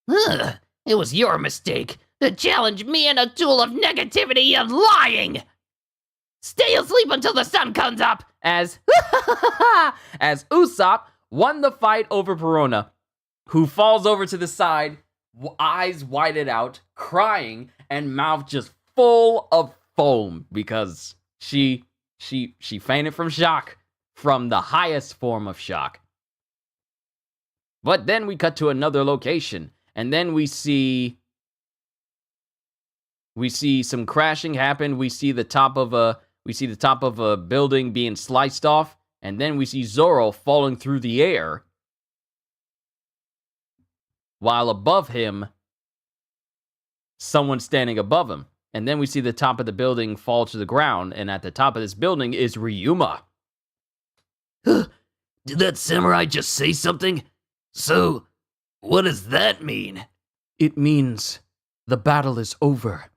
Ugh, it was your mistake to challenge me in a duel of negativity and lying. Stay asleep until the sun comes up. as Usopp won the fight over Perona, who falls over to the side, eyes widened out, crying, and mouth just full of foam because she fainted from shock, from the highest form of shock. But then we cut to another location, and then we see some crashing happen. We see the top of a building being sliced off, and then we see Zoro falling through the air, while above him, someone's standing above him. And then we see the top of the building fall to the ground, and at the top of this building is Ryuma. Did that samurai just say something? So, what does that mean? It means the battle is over.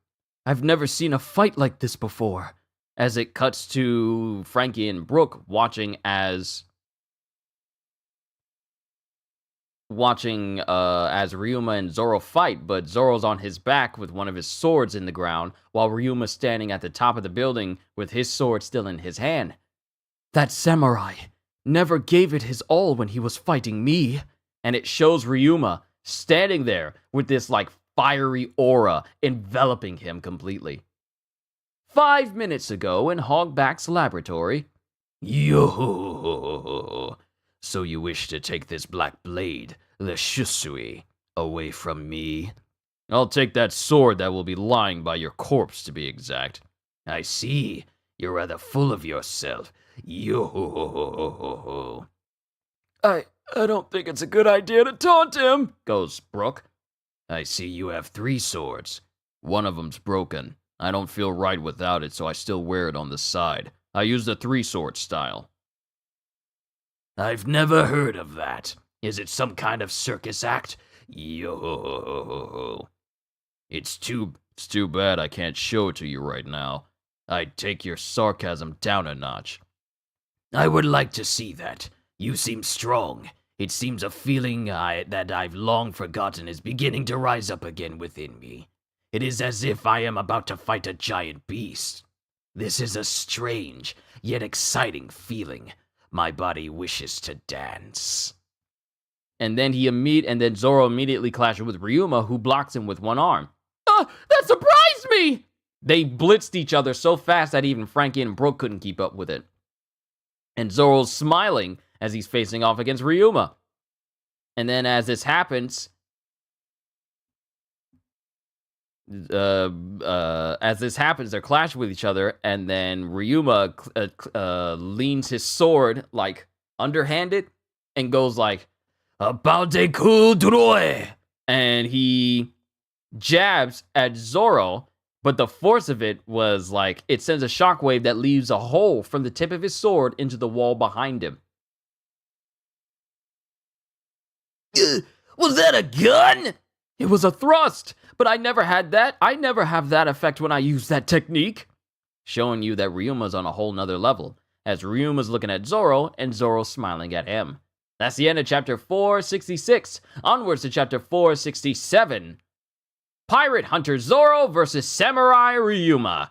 I've never seen a fight like this before. As it cuts to Frankie and Brooke watching as Ryuma and Zoro fight, but Zoro's on his back with one of his swords in the ground, while Ryuma's standing at the top of the building with his sword still in his hand. That samurai never gave it his all when he was fighting me. And it shows Ryuma standing there with this fiery aura enveloping him completely. 5 minutes ago in Hogback's laboratory. Yo, so you wish to take this black blade, the Shusui, away from me? I'll take that sword that will be lying by your corpse, to be exact. I see. You're rather full of yourself. Yo. I don't think it's a good idea to taunt him, goes Brooke. I see you have 3 swords. One of them's broken. I don't feel right without it, so I still wear it on the side. I use the 3-sword style. I've never heard of that. Is it some kind of circus act? Yo. It's too bad I can't show it to you right now. I'd take your sarcasm down a notch. I would like to see that. You seem strong. It seems a feeling that I've long forgotten is beginning to rise up again within me. It is as if I am about to fight a giant beast. This is a strange, yet exciting feeling. My body wishes to dance. And then Zoro immediately clashes with Ryuma, who blocks him with one arm. That surprised me! They blitzed each other so fast that even Frankie and Brooke couldn't keep up with it. And Zoro's smiling as he's facing off against Ryuma. And then as this happens, they're clashing with each other, and then Ryuma leans his sword, like, underhanded, and goes like, Aboute kudroe! And he jabs at Zoro, but the force of it was like, it sends a shockwave that leaves a hole from the tip of his sword into the wall behind him. Was that a gun? It was a thrust, but I never had that. I never have that effect when I use that technique. Showing you that Ryuma's on a whole nother level, as Ryuma's looking at Zoro and Zoro's smiling at him. That's the end of chapter 466. Onwards to chapter 467. Pirate Hunter Zoro versus Samurai Ryuma.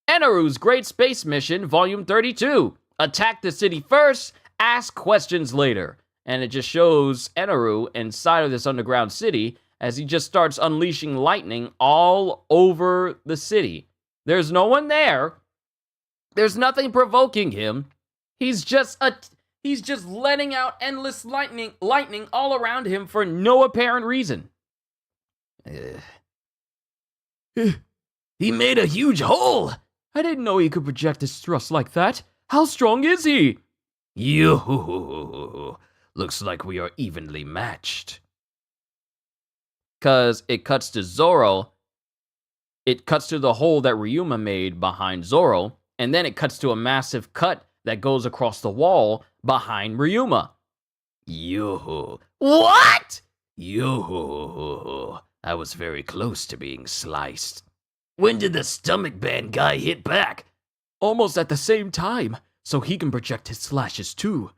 Enaru's Great Space Mission, Volume 32. Attack the city first, ask questions later. And it just shows Enaru inside of this underground city as he just starts unleashing lightning all over the city. There's no one there. There's nothing provoking him. He's just letting out endless lightning all around him for no apparent reason. He made a huge hole. I didn't know he could project his thrust like that. How strong is he? Yoo-hoo-hoo-hoo-hoo. Looks like we are evenly matched. Because it cuts to Zoro. It cuts to the hole that Ryuma made behind Zoro. And then it cuts to a massive cut that goes across the wall behind Ryuma. Yoo-hoo. What? Yoo-hoo-hoo-hoo. I was very close to being sliced. When did the stomach band guy hit back? Almost at the same time, so he can project his slashes too.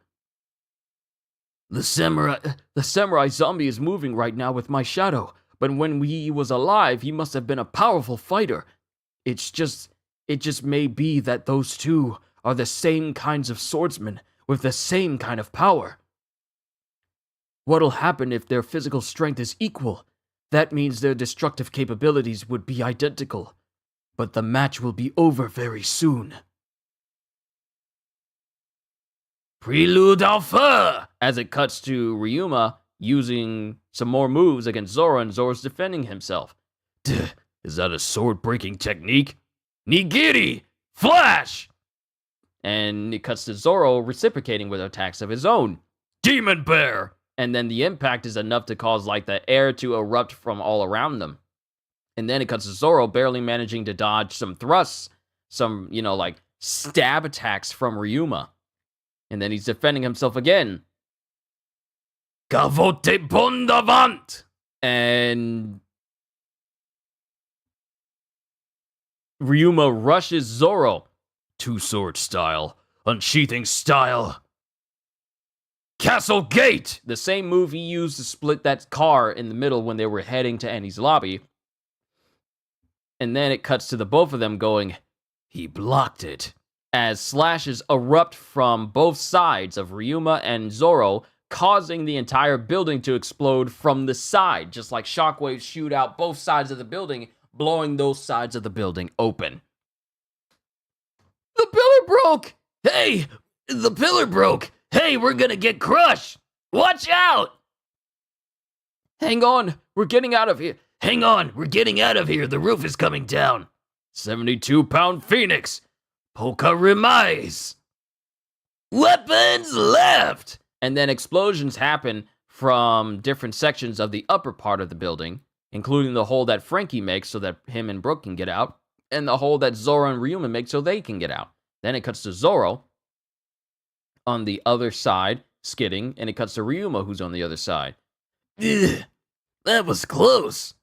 The samurai zombie is moving right now with my shadow, but when he was alive, he must have been a powerful fighter. It just may be that those two are the same kinds of swordsmen with the same kind of power. What'll happen if their physical strength is equal? That means their destructive capabilities would be identical, but the match will be over very soon. Prelude Alpha! As it cuts to Ryuma using some more moves against Zoro, and Zoro's defending himself. Is that a sword-breaking technique? Nigiri! Flash! And it cuts to Zoro reciprocating with attacks of his own. Demon Bear! And then the impact is enough to cause like the air to erupt from all around them. And then it cuts to Zoro barely managing to dodge some thrusts, some, like stab attacks from Ryuma. And then he's defending himself again. Gavote Bondavant! And Ryuma rushes Zoro. Two-sword style. Unsheathing style. Castle Gate! The same move he used to split that car in the middle when they were heading to Annie's lobby. And then it cuts to the both of them going, he blocked it. As slashes erupt from both sides of Ryuma and Zoro, causing the entire building to explode from the side, just like shockwaves shoot out both sides of the building, blowing those sides of the building open. The pillar broke! Hey! The pillar broke! Hey, we're gonna get crushed! Watch out! Hang on, we're getting out of here. Hang on, we're getting out of here. The roof is coming down. 72-pound Phoenix. Polka Remise. Weapons left! And then explosions happen from different sections of the upper part of the building, including the hole that Frankie makes so that him and Brooke can get out, and the hole that Zoro and Ryuma make so they can get out. Then it cuts to Zoro on the other side, skidding, and it cuts to Ryuma, who's on the other side. Ugh, that was close.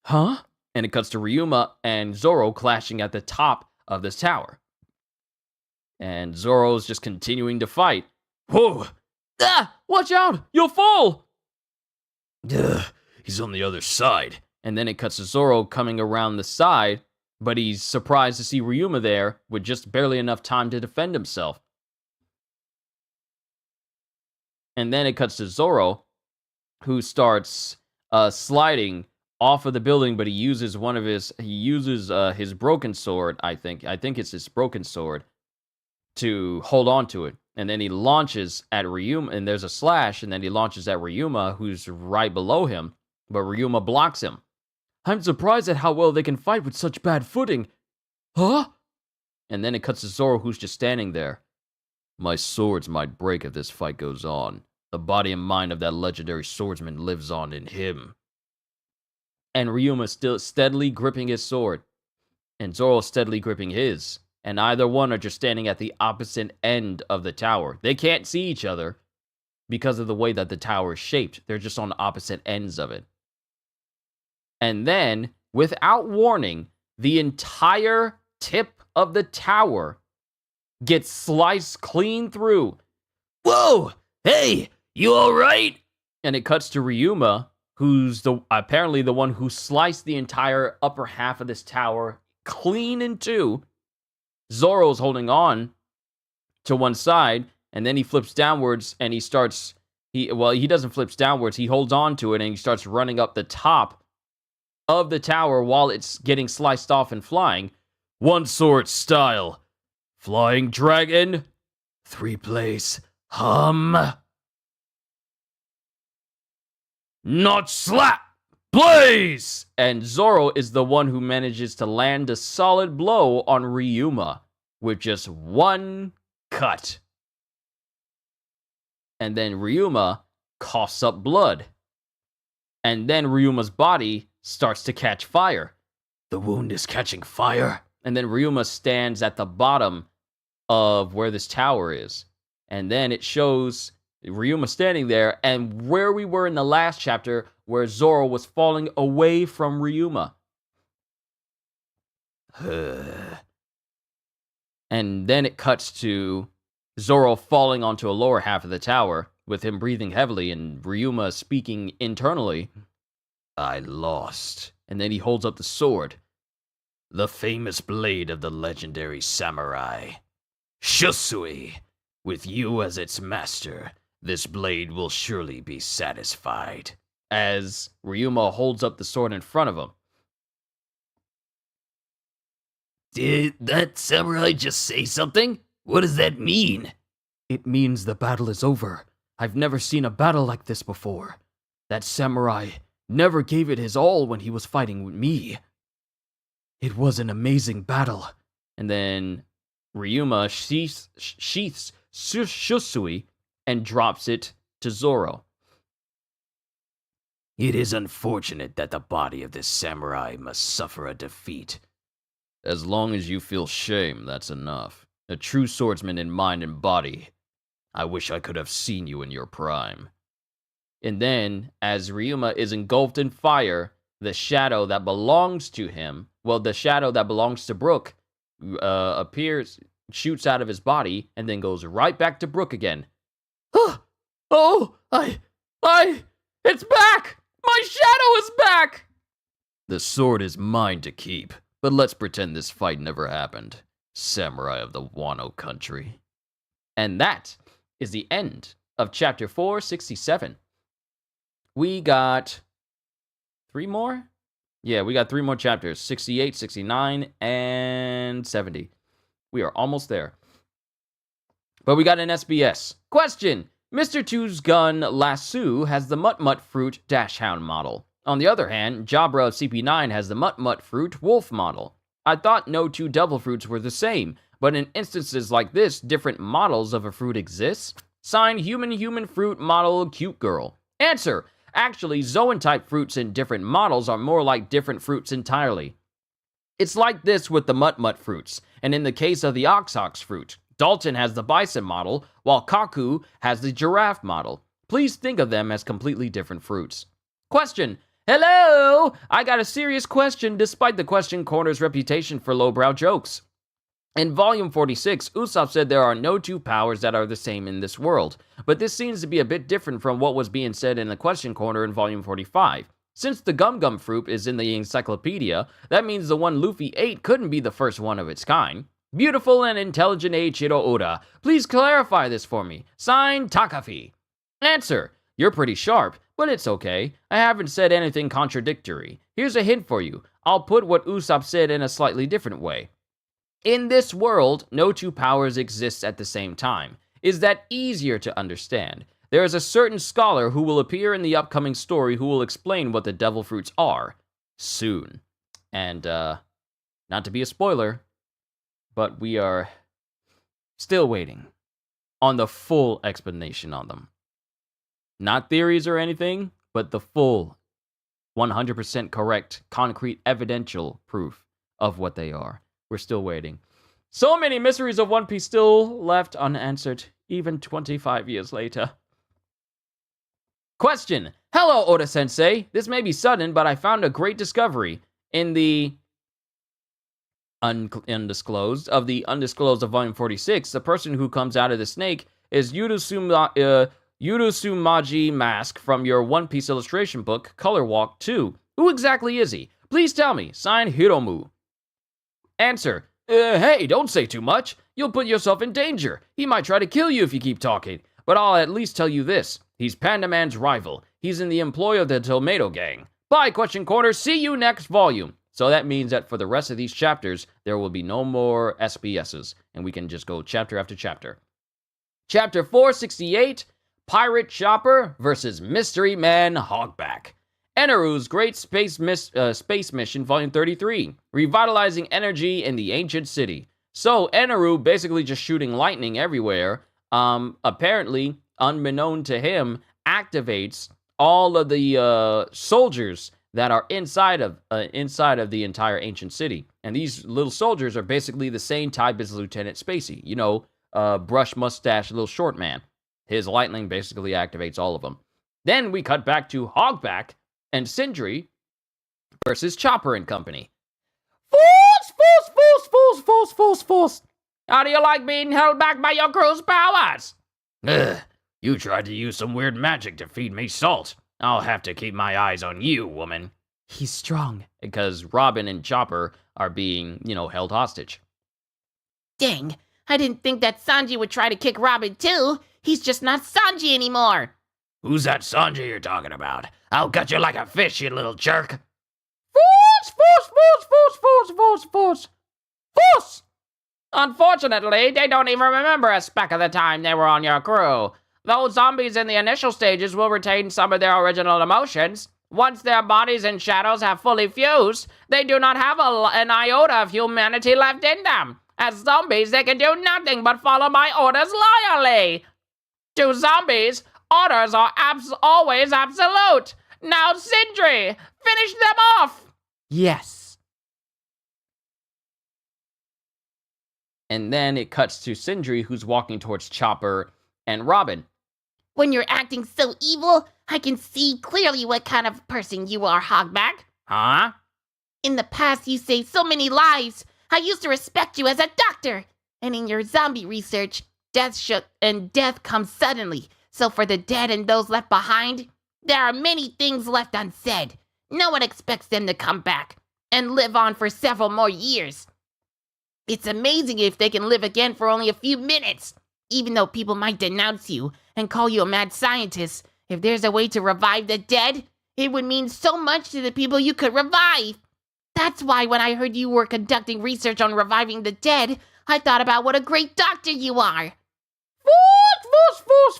Huh? And it cuts to Ryuma and Zoro clashing at the top of this tower. And Zoro's just continuing to fight. Whoa! Ah! Watch out! You'll fall! Ugh, he's on the other side. And then it cuts to Zoro coming around the side, but he's surprised to see Ryuma there with just barely enough time to defend himself. And then it cuts to Zoro, who starts sliding off of the building, but he uses his broken sword, I think it's his broken sword, to hold on to it. And then he launches at Ryuma, and there's a slash, and then he launches at Ryuma, who's right below him, but Ryuma blocks him. I'm surprised at how well they can fight with such bad footing. Huh? And then it cuts to Zoro, who's just standing there. My swords might break if this fight goes on. The body and mind of that legendary swordsman lives on in him. And Ryuma still steadily gripping his sword, and Zoro steadily gripping his. And either one are just standing at the opposite end of the tower. They can't see each other because of the way that the tower is shaped. They're just on opposite ends of it. And then, without warning, the entire tip of the tower gets sliced clean through. Whoa! Hey, you alright? And it cuts to Ryuma, who's apparently the one who sliced the entire upper half of this tower clean in two. Zoro's holding on to one side, and then he flips downwards, and he doesn't flip downwards, he holds on to it, and he starts running up the top of the tower while it's getting sliced off and flying. One sword style. Flying dragon. 3 place. Hum. Not slap. Blaze! And Zoro is the one who manages to land a solid blow on Ryuma with just one cut. And then Ryuma coughs up blood. And then Ryuma's body starts to catch fire. The wound is catching fire. And then Ryuma stands at the bottom of where this tower is. And then it shows Ryuma standing there, and where we were in the last chapter, where Zoro was falling away from Ryuma. And then it cuts to Zoro falling onto a lower half of the tower, with him breathing heavily, and Ryuma speaking internally. I lost. And then he holds up the sword. The famous blade of the legendary samurai. Shusui. With you as its master, this blade will surely be satisfied. As Ryuma holds up the sword in front of him. Did that samurai just say something? What does that mean? It means the battle is over. I've never seen a battle like this before. That samurai never gave it his all when he was fighting with me. It was an amazing battle. And then Ryuma sheaths Shusui and drops it to Zoro. It is unfortunate that the body of this samurai must suffer a defeat. As long as you feel shame, that's enough. A true swordsman in mind and body. I wish I could have seen you in your prime. And then, as Ryuma is engulfed in fire, the shadow that belongs to him, the shadow that belongs to Brook, appears, shoots out of his body, and then goes right back to Brook again. It's back! My shadow is back! The sword is mine to keep, but let's pretend this fight never happened. Samurai of the Wano country. And that is the end of chapter 467. We got 3 more? Yeah, we got 3 more chapters. 68, 69, and 70. We are almost there. But we got an SBS. Question. Mr. Two's gun Lasso has the Mut Fruit Dash Hound model. On the other hand, Jabra of CP9 has the Mut Fruit Wolf model. I thought no 2 devil fruits were the same, but in instances like this, different models of a fruit exist. Signed, human fruit model cute girl. Answer. Actually, Zoan-type fruits in different models are more like different fruits entirely. It's like this with the Mut fruits, and in the case of the Ox fruit, Dalton has the bison model, while Kaku has the giraffe model. Please think of them as completely different fruits. Question. Hello! I got a serious question despite the question corner's reputation for lowbrow jokes. In Volume 46, Usopp said there are no two powers that are the same in this world, but this seems to be a bit different from what was being said in the question corner in Volume 45. Since the Gum Gum fruit is in the encyclopedia, that means the one Luffy ate couldn't be the first one of its kind. Beautiful and intelligent Eiichiro Oda, please clarify this for me. Signed, Takafi. Answer. You're pretty sharp, but it's okay. I haven't said anything contradictory. Here's a hint for you. I'll put what Usopp said in a slightly different way. In this world, no two powers exist at the same time. Is that easier to understand? There is a certain scholar who will appear in the upcoming story who will explain what the devil fruits are. Soon. And, not to be a spoiler, but we are still waiting on the full explanation on them. Not theories or anything, but the full 100% correct, concrete, evidential proof of what they are. We're still waiting. So many mysteries of One Piece still left unanswered, even 25 years later. Question. Hello, Oda-sensei. This may be sudden, but I found a great discovery. In the undisclosed of Volume 46, the person who comes out of the snake is Urusumaji Mask from your One Piece illustration book, Color Walk 2. Who exactly is he? Please tell me. Signed, Hiromu. Answer. Hey, don't say too much. You'll put yourself in danger. He might try to kill you if you keep talking. But I'll at least tell you this. He's Panda Man's rival. He's in the employ of the Tomato Gang. Bye, Question Corner. See you next volume. So that means that for the rest of these chapters, there will be no more SBSs. And we can just go chapter after chapter. Chapter 468, Pirate Chopper versus Mystery Man Hogback. Eneru's Great Space Mission, Volume 33, Revitalizing Energy in the Ancient City. So, Eneru basically just shooting lightning everywhere, apparently, unbeknown to him, activates all of the soldiers that are inside of the entire Ancient City. And these little soldiers are basically the same type as Lieutenant Spacey. You know, brush mustache, little short man. His lightning basically activates all of them. Then we cut back to Hogback and Sindri versus Chopper and Company. Force. How do you like being held back by your crew's powers? You tried to use some weird magic to feed me salt. I'll have to keep my eyes on you, woman. He's strong. Because Robin and Chopper are being, held hostage. Dang, I didn't think that Sanji would try to kick Robin too. He's just not Sanji anymore. Who's that Sanji you're talking about? I'll cut you like a fish, you little jerk. Force! Unfortunately, they don't even remember a speck of the time they were on your crew. Those zombies in the initial stages will retain some of their original emotions. Once their bodies and shadows have fully fused, they do not have an iota of humanity left in them. As zombies, they can do nothing but follow my orders loyally. To zombies, orders are always absolute. Now, Sindri, finish them off. Yes. And then it cuts to Sindri, who's walking towards Chopper and Robin. When you're acting so evil, I can see clearly what kind of person you are, Hogback. Huh? In the past, you say so many lies. I used to respect you as a doctor. And in your zombie research, death comes suddenly. So for the dead and those left behind, there are many things left unsaid. No one expects them to come back and live on for several more years. It's amazing if they can live again for only a few minutes. Even though people might denounce you and call you a mad scientist, if there's a way to revive the dead, it would mean so much to the people you could revive. That's why when I heard you were conducting research on reviving the dead, I thought about what a great doctor you are.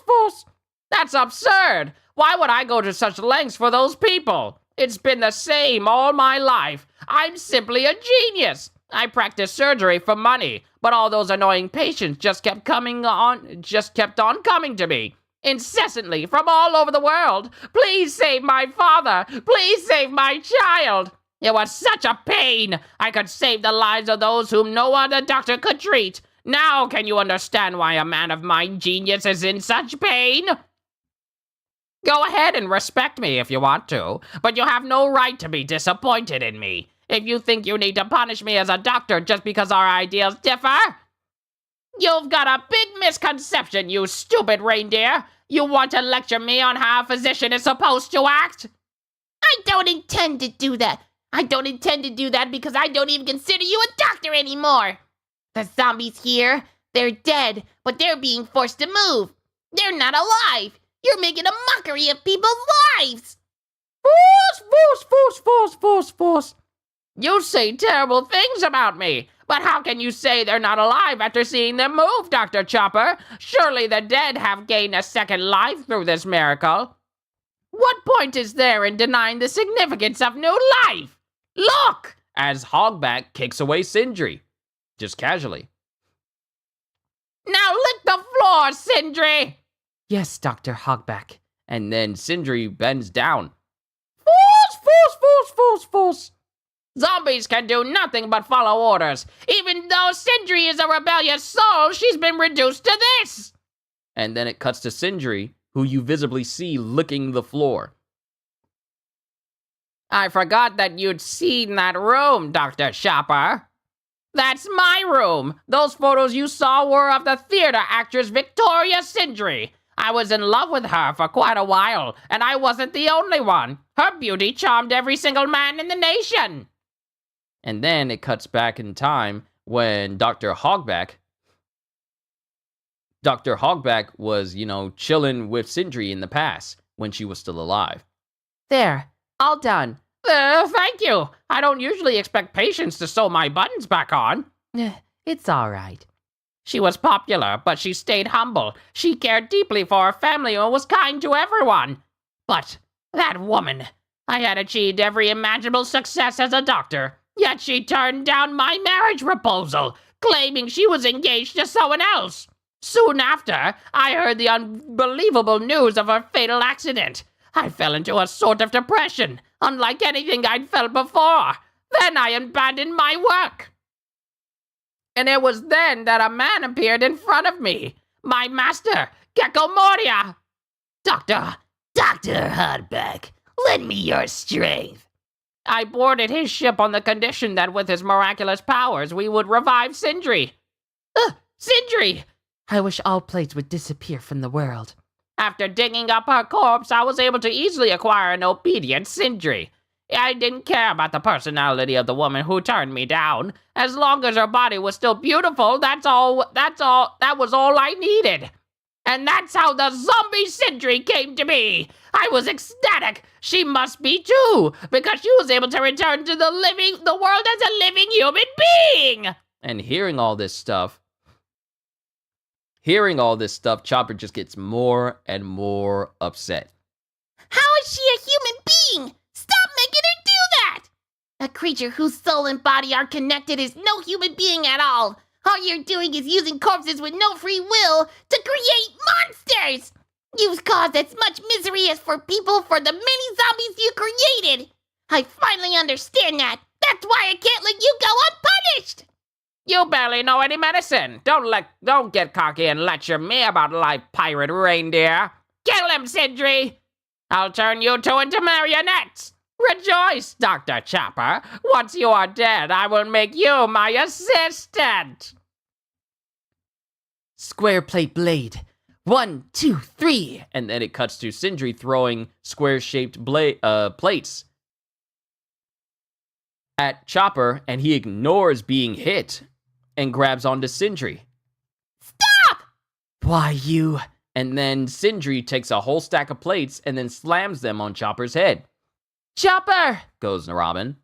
Force. That's absurd. Why would I go to such lengths for those people? It's been the same all my life. I'm simply a genius. I practiced surgery for money, but all those annoying patients just kept on coming to me. Incessantly, from all over the world. Please save my father. Please save my child. It was such a pain. I could save the lives of those whom no other doctor could treat. Now can you understand why a man of my genius is in such pain? Go ahead and respect me if you want to, but you have no right to be disappointed in me. If you think you need to punish me as a doctor just because our ideas differ, you've got a big misconception, you stupid reindeer. You want to lecture me on how a physician is supposed to act? I don't intend to do that. I don't intend to do that because I don't even consider you a doctor anymore. The zombies here, they're dead, but they're being forced to move. They're not alive. You're making a mockery of people's lives. Force. You say terrible things about me, but how can you say they're not alive after seeing them move, Dr. Chopper? Surely the dead have gained a second life through this miracle. What point is there in denying the significance of new life? Look! As Hogback kicks away Sindri, just casually. Now lick the floor, Sindri! Yes, Dr. Hogback. And then Sindri bends down. Force. Zombies can do nothing but follow orders. Even though Sindri is a rebellious soul, she's been reduced to this. And then it cuts to Sindri, who you visibly see licking the floor. I forgot that you'd seen that room, Dr. Chopper. That's my room. Those photos you saw were of the theater actress Victoria Sindri. I was in love with her for quite a while, and I wasn't the only one. Her beauty charmed every single man in the nation. And then it cuts back in time when Dr. Hogback was, chilling with Sindri in the past when she was still alive. There, all done. Thank you. I don't usually expect patients to sew my buttons back on. It's all right. She was popular, but she stayed humble. She cared deeply for her family and was kind to everyone. But that woman, I had achieved every imaginable success as a doctor, yet she turned down my marriage proposal, claiming she was engaged to someone else. Soon after, I heard the unbelievable news of her fatal accident. I fell into a sort of depression, unlike anything I'd felt before. Then I abandoned my work. And it was then that a man appeared in front of me. My master, Gecko Moria. Dr. Hardback, lend me your strength. I boarded his ship on the condition that with his miraculous powers, we would revive Sindri. Sindri! I wish all plates would disappear from the world. After digging up her corpse, I was able to easily acquire an obedient Sindri. I didn't care about the personality of the woman who turned me down. As long as her body was still beautiful, that was all I needed. And that's how the zombie Sindri came to be. I was ecstatic. She must be too, because she was able to return to the world as a living human being. And hearing all this stuff, Chopper just gets more and more upset. How is she a human being? Stop making her do that! A creature whose soul and body are connected is no human being at all. All you're doing is using corpses with no free will to create monsters! You've caused as much misery as for people for the many zombies you created! I finally understand that! That's why I can't let you go unpunished! You barely know any medicine. Don't get cocky and lecture me about life, pirate reindeer. Kill him, Sindri! I'll turn you two into marionettes! Rejoice, Dr. Chopper. Once you are dead, I will make you my assistant! Square plate blade. 1, 2, 3. And then it cuts to Sindri throwing square-shaped plates at Chopper, and he ignores being hit and grabs onto Sindri. Stop! Why, you... And then Sindri takes a whole stack of plates and then slams them on Chopper's head. Chopper! Goes Robin.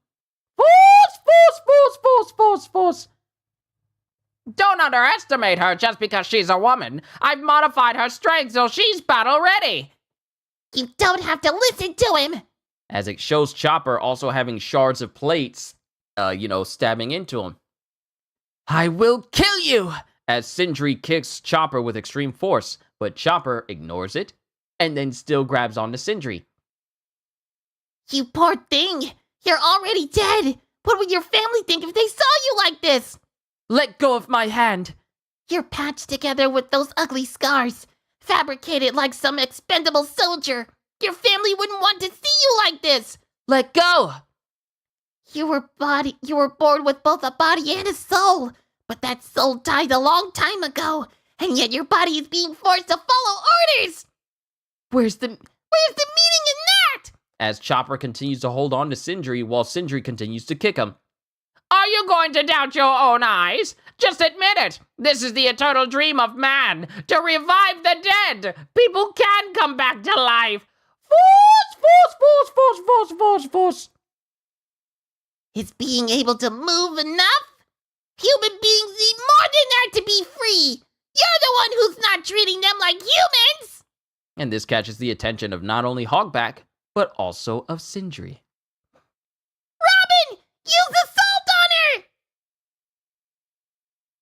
Force! Don't underestimate her just because she's a woman. I've modified her strength so she's battle ready. You don't have to listen to him. As it shows Chopper also having shards of plates, stabbing into him. I will kill you! As Sindri kicks Chopper with extreme force, but Chopper ignores it, and then still grabs onto Sindri. You poor thing! You're already dead! What would your family think if they saw you like this? Let go of my hand! You're patched together with those ugly scars, fabricated like some expendable soldier. Your family wouldn't want to see you like this. Let go! You were born with both a body and a soul, but that soul died a long time ago, and yet your body is being forced to follow orders. Where's the meaning in that? As Chopper continues to hold on to Sindri while Sindri continues to kick him. Are you going to doubt your own eyes? Just admit it. This is the eternal dream of man, to revive the dead. People can come back to life. Force. Is being able to move enough? Human beings need more than that to be free. You're the one who's not treating them like humans. And this catches the attention of not only Hogback, but also of Sindri. Robin, use assault on her!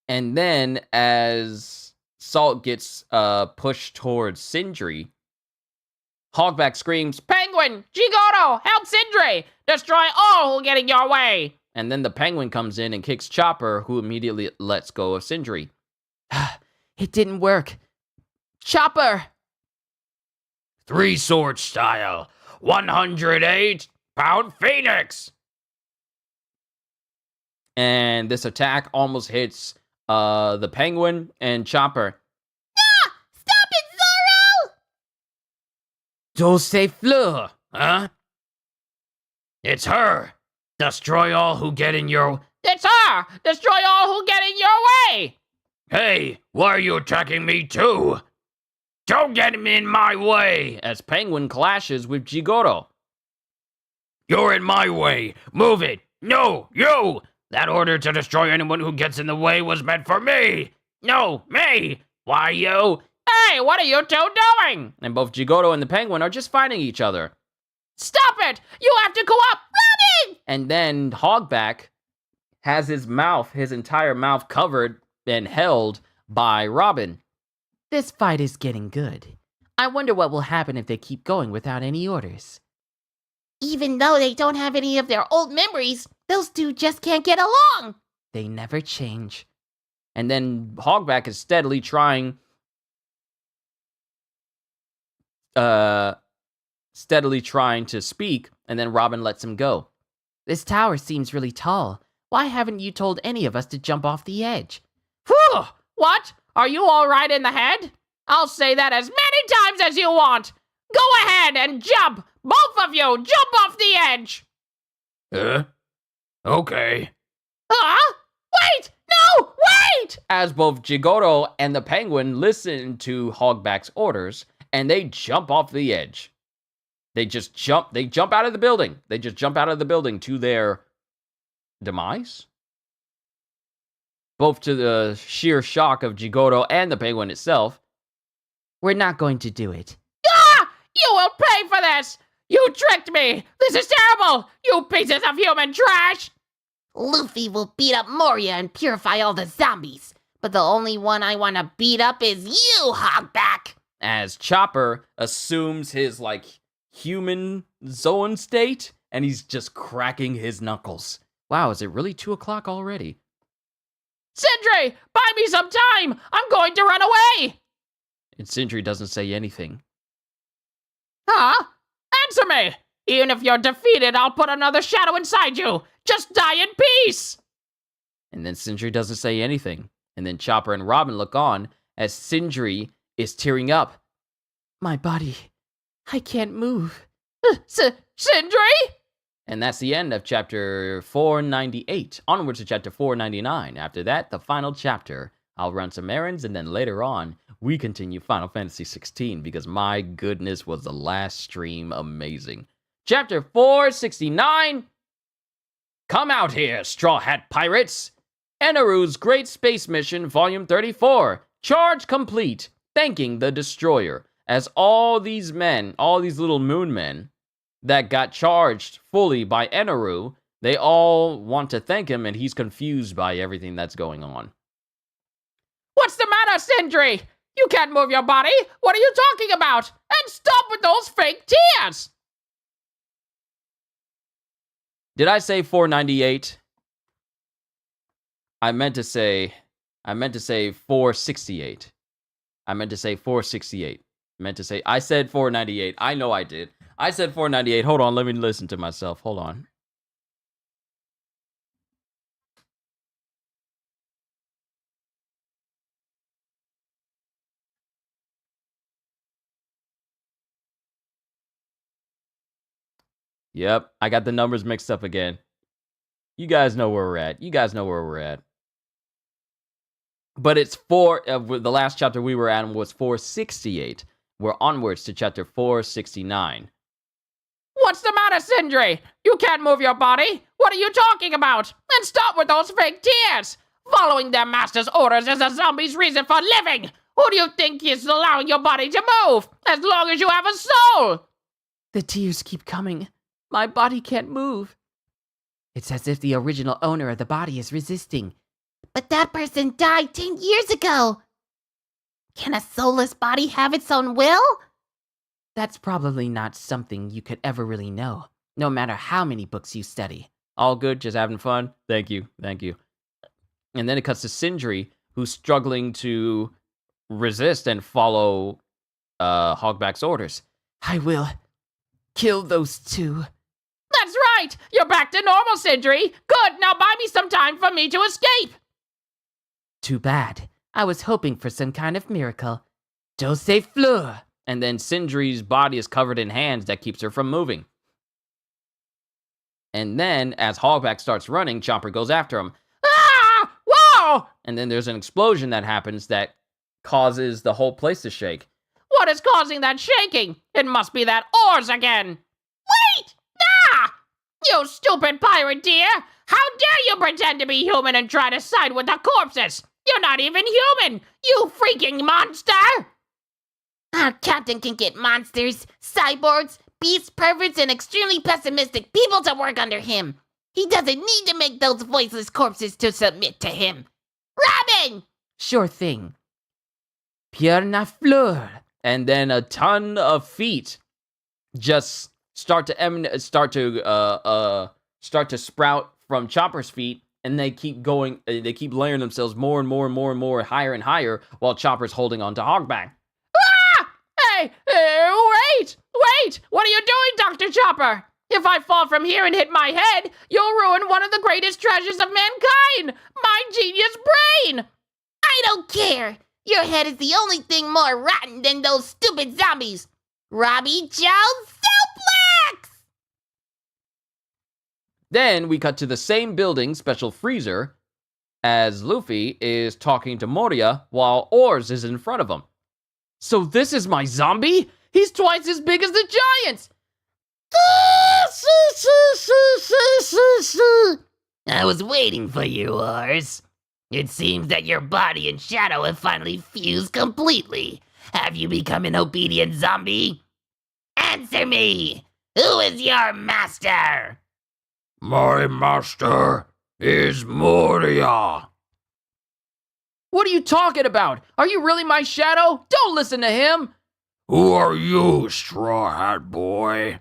And then as Salt gets pushed towards Sindri, Hogback screams, Penguin, Jigoro, help Sindri. Destroy all who get in your way. and then the Penguin comes in and kicks Chopper, who immediately lets go of Sindri. It didn't work. Chopper! 3 sword style, 108-pound Phoenix. And this attack almost hits the Penguin and Chopper. Stop it, Zoro! Dose fleur! Huh? It's her. Destroy all who get in your... It's her. Destroy all who get in your way. Hey, why are you attacking me too? Don't get him in my way. As Penguin clashes with Jigoro. You're in my way. Move it. No, you. That order to destroy anyone who gets in the way was meant for me. No, me. Why you? Hey, what are you two doing? And both Jigoro and the Penguin are just fighting each other. Stop it. You have to go up. Robin! And then Hogback has his entire mouth covered and held by Robin. This fight is getting good. I wonder what will happen if they keep going without any orders. Even though they don't have any of their old memories, those two just can't get along. They never change. And then Hogback is steadily trying to speak, and then Robin lets him go. This tower seems really tall. Why haven't you told any of us to jump off the edge? Whew! What? Are you all right in the head? I'll say that as many times as you want. Go ahead and jump. Both of you, jump off the edge. Okay. Huh? Wait! No! Wait! As both Jigoro and the Penguin listen to Hogback's orders, and they jump off the edge. They jump out of the building. They just jump out of the building to their demise? Both to the sheer shock of Jigoro and the Penguin itself. We're not going to do it. Ah! You will pay for this! You tricked me! This is terrible! You pieces of human trash! Luffy will beat up Moria and purify all the zombies. But the only one I want to beat up is you, Hogback! As Chopper assumes his, human zone state, and he's just cracking his knuckles. Wow, is it really 2 o'clock already? Sindri, buy me some time! I'm going to run away! And Sindri doesn't say anything. Huh? Answer me! Even if you're defeated, I'll put another shadow inside you! Just die in peace! And then Sindri doesn't say anything. And then Chopper and Robin look on as Sindri is tearing up. My body. I can't move. Sindri? And that's the end of chapter 498. Onwards to chapter 499. After that, the final chapter. I'll run some errands, and then later on, we continue Final Fantasy 16, because my goodness, was the last stream amazing. Chapter 469. Come out here, Straw Hat Pirates! Enaru's Great Space Mission, Volume 34. Charge complete. Thanking the Destroyer. As all these little moon men that got charged fully by Enaru, they all want to thank him, and he's confused by everything that's going on. What's the matter, Sindri? You can't move your body. What are you talking about? And stop with those fake tears! Did I say 498? I meant to say I meant to say 468. I said 498. I know I did. I said 498. Hold on, let me listen to myself. Hold on. Yep, I got the numbers mixed up again. You guys know where we're at. But it's the last chapter we were at was 468. We're onwards to chapter 469. What's the matter, Sindri? You can't move your body. What are you talking about? And stop with those fake tears. Following their master's orders is a zombie's reason for living. Who do you think is allowing your body to move? As long as you have a soul. The tears keep coming. My body can't move. It's as if the original owner of the body is resisting. But that person died 10 years ago. Can a soulless body have its own will? That's probably not something you could ever really know, no matter how many books you study. All good, just having fun. Thank you. And then it cuts to Sindri, who's struggling to resist and follow Hogback's orders. I will kill those two. That's right. You're back to normal, Sindri. Good. Now buy me some time for me to escape. Too bad. I was hoping for some kind of miracle. Dose fleur. And then Sindri's body is covered in hands that keeps her from moving. And then, as Hogback starts running, Chomper goes after him. Ah! Whoa! And then there's an explosion that happens that causes the whole place to shake. What is causing that shaking? It must be that Oars again. Wait! Ah! You stupid pirate dear! How dare you pretend to be human and try to side with the corpses? You're not even human! You freaking monster! Our captain can get monsters, cyborgs, beast perverts, and extremely pessimistic people to work under him. He doesn't need to make those voiceless corpses to submit to him. Robin! Sure thing. Pierre na fleur. And then a ton of feet just start to sprout from Chopper's feet, and they keep going. They keep layering themselves more and more, higher and higher, while Chopper's holding on to Hogback. Hey, wait! What are you doing, Dr. Chopper? If I fall from here and hit my head, you'll ruin one of the greatest treasures of mankind, my genius brain! I don't care. Your head is the only thing more rotten than those stupid zombies. Robbie Jones Suplex! Then we cut to the same building, Special Freezer, as Luffy is talking to Moria while Oars is in front of him. So this is my zombie? He's twice as big as the giants! I was waiting for you, Oars. It seems that your body and shadow have finally fused completely. Have you become an obedient zombie? Answer me! Who is your master? My master is Moria. What are you talking about? Are you really my shadow? Don't listen to him! Who are you, Straw Hat Boy?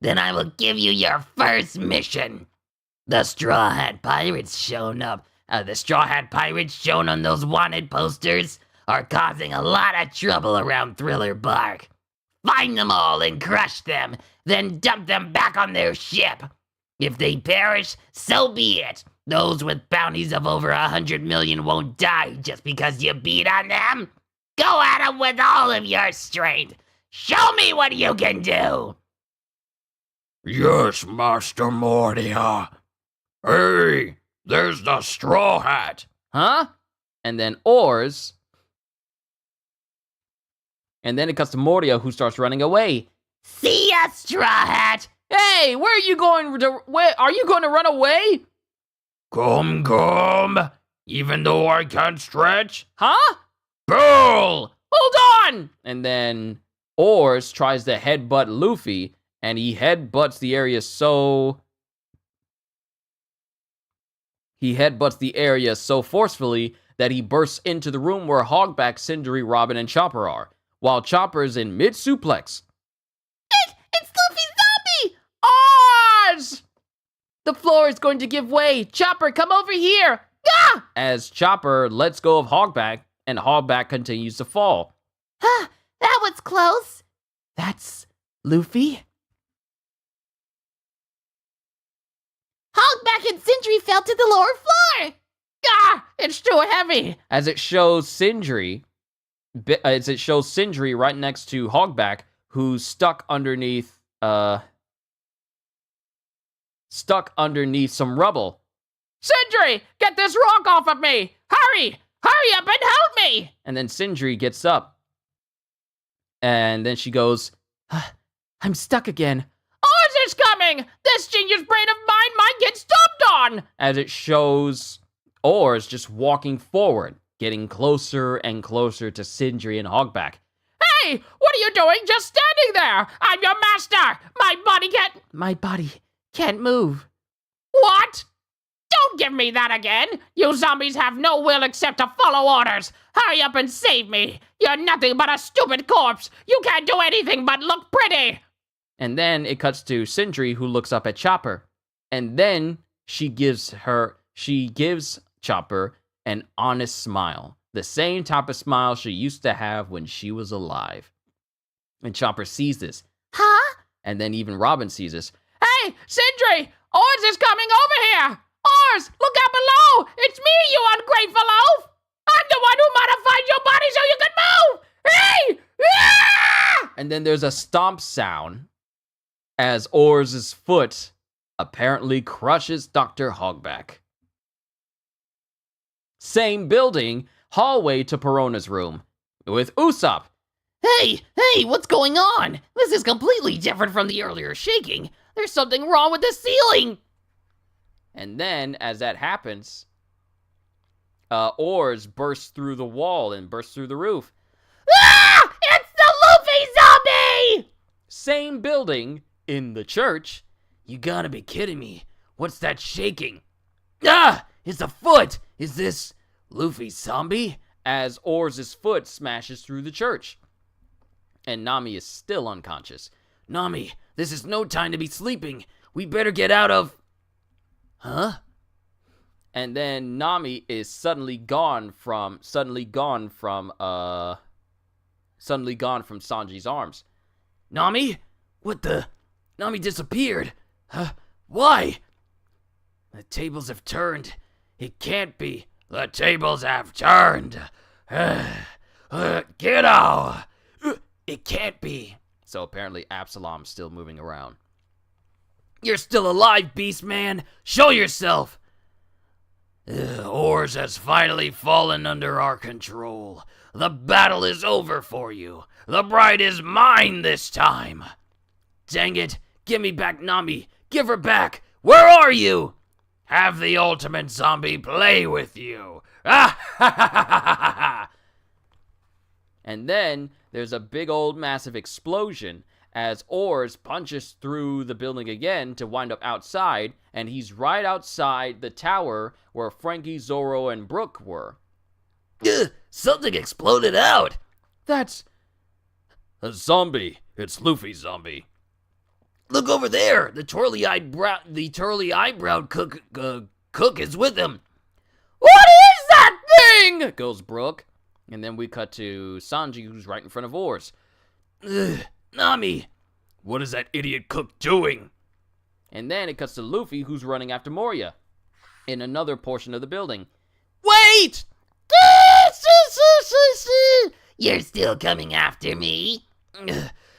Then I will give you your first mission. The Straw Hat Pirates shown on those wanted posters are causing a lot of trouble around Thriller Bark. Find them all and crush them, then dump them back on their ship. If they perish, so be it. Those with bounties of over 100 million won't die just because you beat on them. Go at them with all of your strength. Show me what you can do. Yes, Master Moria. Hey, there's the Straw Hat. Huh? And then Oars. And then it cuts to Moria, who starts running away. See ya, Straw Hat. Hey, where are you going to? Where are you going to run away? Come. Even though I can't stretch. Huh? Pull! Hold on! And then Oars tries to headbutt Luffy, and he headbutts the area so forcefully that he bursts into the room where Hogback, Sindri, Robin, and Chopper are, while Chopper's in mid-suplex. It's Luffy Zombie! Oars! The floor is going to give way. Chopper, come over here. Ah! As Chopper lets go of Hogback, and Hogback continues to fall. Huh, that was close. That's Luffy? Hogback and Sindri fell to the lower floor. Ah! It's too heavy. As it shows Sindri right next to Hogback, who's stuck underneath some rubble. Sindri, get this rock off of me. Hurry! Hurry up and help me! And then Sindri gets up. And then she goes, I'm stuck again. Oars is coming! This genius brain of mine might get stomped on! as it shows Oars just walking forward, getting closer and closer to Sindri and Hogback. Hey, what are you doing just standing there? I'm your master! My body can't move. What? Don't give me that again! You zombies have no will except to follow orders! Hurry up and save me! You're nothing but a stupid corpse! You can't do anything but look pretty! And then it cuts to Sindri, who looks up at Chopper. And then she gives Chopper an honest smile. The same type of smile she used to have when she was alive. And Chopper sees this. Huh? And then even Robin sees this. Hey, Sindri! Oars is coming over here! Oars, look out below! It's me, you ungrateful oaf! I'm the one who modified your body so you can move! Hey! Ah! And then there's a stomp sound as Oars' foot apparently crushes Dr. Hogback. Same building, hallway to Perona's room, with Usopp. Hey, what's going on? This is completely different from the earlier shaking. There's something wrong with the ceiling. And then, as that happens, Oars bursts through the wall and bursts through the roof. Ah! It's the Luffy zombie! Same building, in the church. You gotta be kidding me. What's that shaking? Ah! It's a foot! Is this Luffy's zombie? As Oars' foot smashes through the church. And Nami is still unconscious. Nami, this is no time to be sleeping. We better get out of... Huh? And then Nami is suddenly gone from Sanji's arms. Nami? What the? Nami disappeared. Why? The tables have turned. It can't be. The tables have turned. Get out. It can't be. So apparently Absalom's still moving around. You're still alive, Beast Man. Show yourself. Oars has finally fallen under our control. The battle is over for you. The bride is mine this time. Dang it. Give me back Nami. Give her back. Where are you? Have the ultimate zombie play with you. Ah ha ha ha ha ha. And then there's a big old massive explosion as Oars punches through the building again to wind up outside, and he's right outside the tower where Frankie, Zoro, and Brook were. Something exploded out. That's a zombie. It's Luffy's zombie. Look over there. The twirly eyebrow cook is with him. What is that thing? Goes Brook. And then we cut to Sanji, who's right in front of Oars. Nami, what is that idiot cook doing? And then it cuts to Luffy, who's running after Moria in another portion of the building. Wait! You're still coming after me?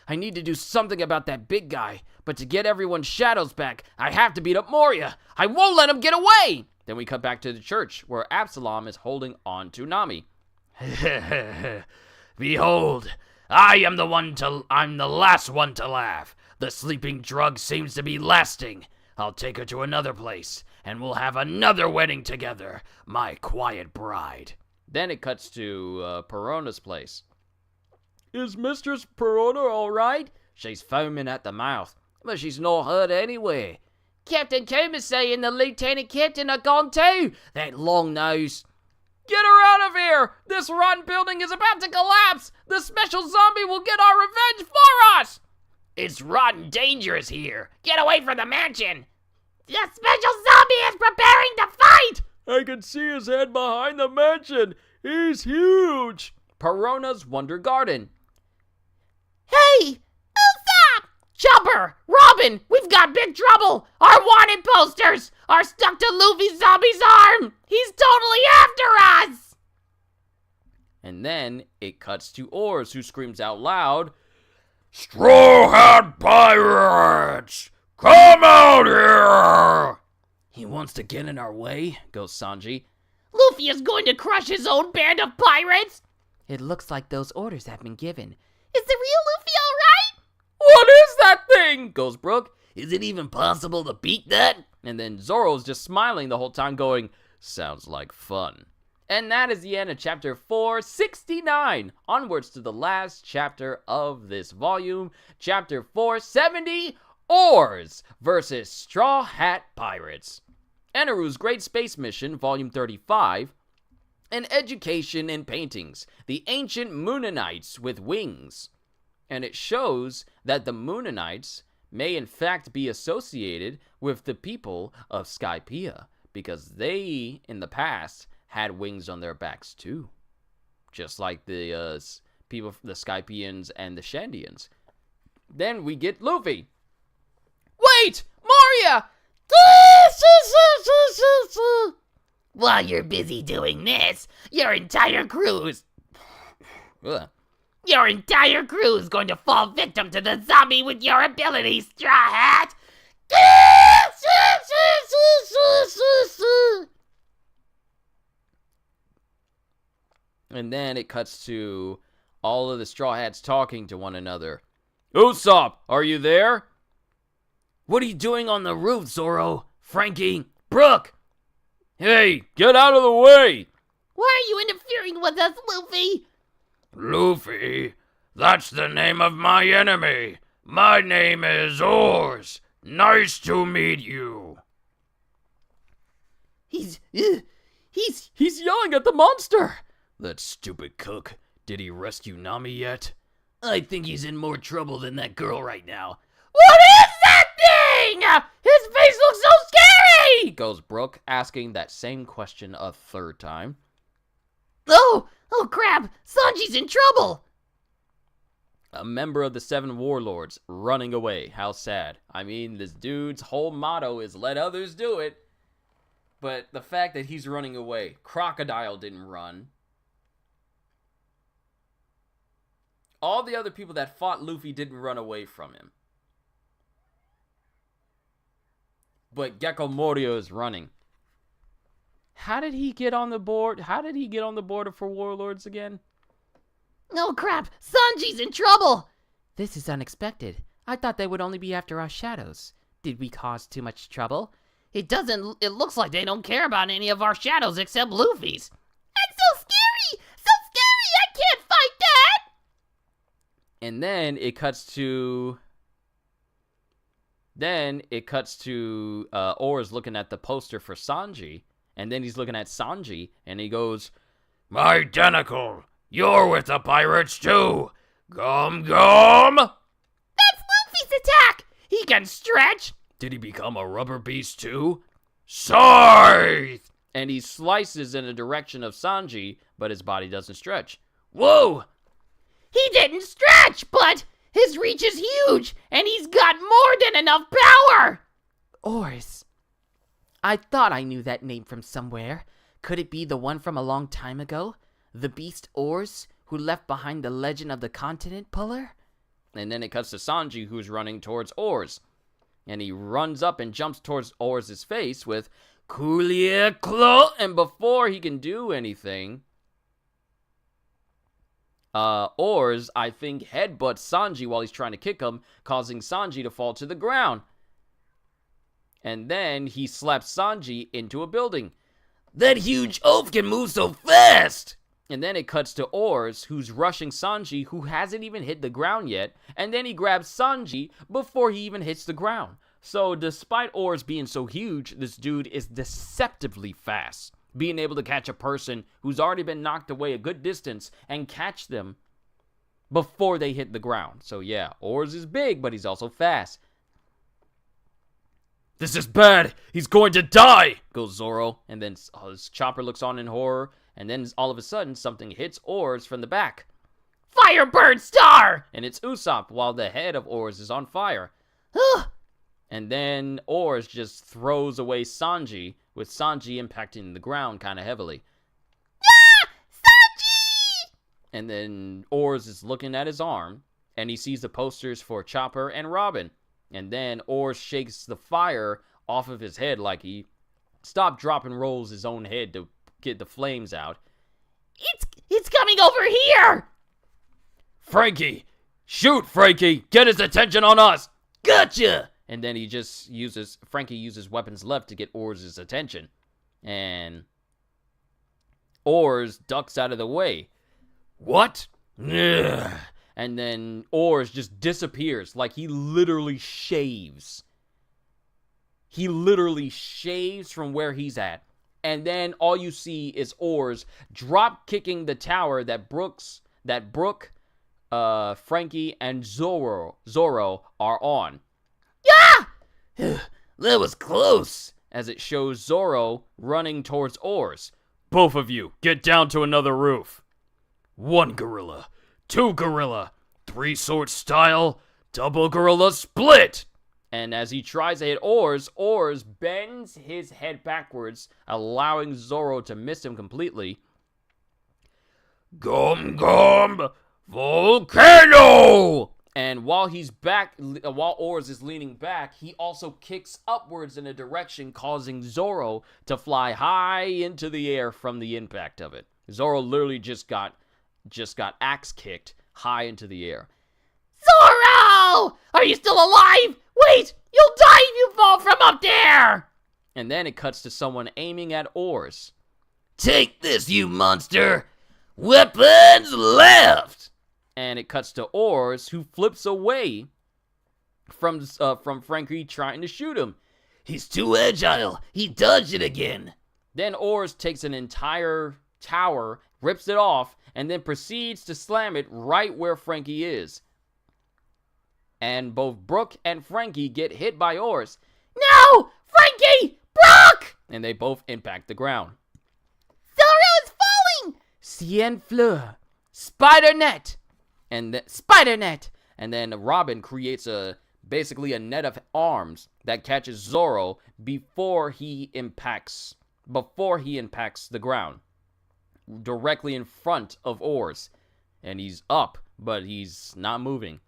I need to do something about that big guy, but to get everyone's shadows back, I have to beat up Moria. I won't let him get away! Then we cut back to the church, where Absalom is holding on to Nami. Behold, I'm the last one to laugh. The sleeping drug seems to be lasting. I'll take her to another place, and we'll have another wedding together, my quiet bride. Then it cuts to Perona's place. Is Mistress Perona all right? She's foaming at the mouth, but she's not hurt anyway. Captain Kuma saying the lieutenant captain are gone too. That long nose. Get her out of here! This rotten building is about to collapse! The special zombie will get our revenge for us! It's rotten dangerous here. Get away from the mansion. The special zombie is preparing to fight! I can see his head behind the mansion. He's huge. Perona's Wonder Garden. Hey! Usopp! Chopper! Robin! We've got big trouble! Our wanted posters are stuck to Luffy Zombie's arm! He's totally after us! And then it cuts to Oars, who screams out loud, Straw Hat Pirates! Come out here! "He wants to get in our way," goes Sanji. Luffy is going to crush his own band of pirates? It looks like those orders have been given. Is the real Luffy alright? "What is that thing?" goes Brook. Is it even possible to beat that? And then Zoro's just smiling the whole time going, "Sounds like fun." And that is the end of chapter 469. Onwards to the last chapter of this volume, chapter 470, Oars versus Straw Hat Pirates. Eneru's Great Space Mission, volume 35. An Education in Paintings, the Ancient Moonanites with Wings. And it shows that the Moonanites may in fact be associated with the people of Skypiea, because they, in the past, had wings on their backs too. Just like the people, the Skypieans and the Shandians. Then we get Luffy. Wait! Moria! While you're busy doing this, your entire crew is going to fall victim to the zombie with your abilities, Straw Hat! And then it cuts to all of the Straw Hats talking to one another. Usopp, are you there? What are you doing on the roof, Zoro? Frankie? Brook? Hey, get out of the way! Why are you interfering with us, Luffy? Luffy, that's the name of my enemy. My name is Oars. Nice to meet you. He's yelling at the monster! That stupid cook. Did he rescue Nami yet? I think he's in more trouble than that girl right now. What is that thing? His face looks so scary! Goes Brook, asking that same question a third time. Oh crap! Sanji's in trouble! A member of the 7 warlords running away. How sad. I mean, this dude's whole motto is let others do it. But the fact that he's running away. Crocodile didn't run. All the other people that fought Luffy didn't run away from him. But Gecko Moria is running. How did he get on the board? How did he get on the border for warlords again? Oh crap! Sanji's in trouble! This is unexpected. I thought they would only be after our shadows. Did we cause too much trouble? It looks like they don't care about any of our shadows except Luffy's. That's so scary! So scary! I can't fight that! And then it cuts to... Oars looking at the poster for Sanji. And then he's looking at Sanji, and he goes, My tentacle, you're with the pirates too. Gum gum. That's Luffy's attack! He can stretch! Did he become a rubber beast too? Scythe. And he slices in the direction of Sanji, but his body doesn't stretch. Whoa! He didn't stretch, but his reach is huge, and he's got more than enough power! Oars. I thought I knew that name from somewhere. Could it be the one from a long time ago? The beast Oars, who left behind the legend of the continent puller? And then it cuts to Sanji, who's running towards Oars. And he runs up and jumps towards Oars' face with Kulia Claw. And before he can do anything, Oars, I think, headbutts Sanji while he's trying to kick him, causing Sanji to fall to the ground. And then he slaps Sanji into a building. That huge oaf can move so fast! And then it cuts to Oars, who's rushing Sanji, who hasn't even hit the ground yet. And then he grabs Sanji before he even hits the ground. So despite Oars being so huge, this dude is deceptively fast. Being able to catch a person who's already been knocked away a good distance and catch them before they hit the ground. So yeah, Oars is big, but he's also fast. This is bad! He's going to die! Goes Zoro, and then his Chopper looks on in horror, and then all of a sudden, something hits Oars from the back. Firebird Star! And it's Usopp, while the head of Oars is on fire. And then Oars just throws away Sanji, with Sanji impacting the ground kind of heavily. Ah! Sanji! And then Oars is looking at his arm, and he sees the posters for Chopper and Robin. And then Oars shakes the fire off of his head like he stopped, drop, and rolls his own head to get the flames out. It's coming over here! Frankie! Shoot, Frankie! Get his attention on us! Gotcha! And then Frankie uses weapons left to get Oars' attention. And Oars ducks out of the way. What? Ugh. And then Oars just disappears, like he literally shaves. He literally shaves from where he's at. And then all you see is Oars drop kicking the tower that Brook, Frankie, and Zoro are on. Yeah! That was close. As it shows Zoro running towards Oars. Both of you, get down to another roof. 1 gorilla, 2 gorilla, 3 sword style, double gorilla split. And as he tries to hit Oars, Oars bends his head backwards, allowing Zoro to miss him completely. Gum Gum Volcano! And while Oars is leaning back, he also kicks upwards in a direction, causing Zoro to fly high into the air from the impact of it. Zoro literally just got axe kicked high into the air. Zoro! Are you still alive? Wait! You'll die if you fall from up there! And then it cuts to someone aiming at Oars. Take this, you monster! Weapons left! And it cuts to Oars, who flips away from Frankie trying to shoot him. He's too agile. He dodged it again. Then Oars takes an entire tower, rips it off, and then proceeds to slam it right where Frankie is. And both Brook and Frankie get hit by Oars. No! Frankie! Brook! And they both impact the ground. Zoro is falling! Cien Fleur. Spider Net. And Spider Net. And then Robin creates basically a net of arms that catches Zoro before he impacts the ground. Directly in front of Oars. And he's up, but he's not moving.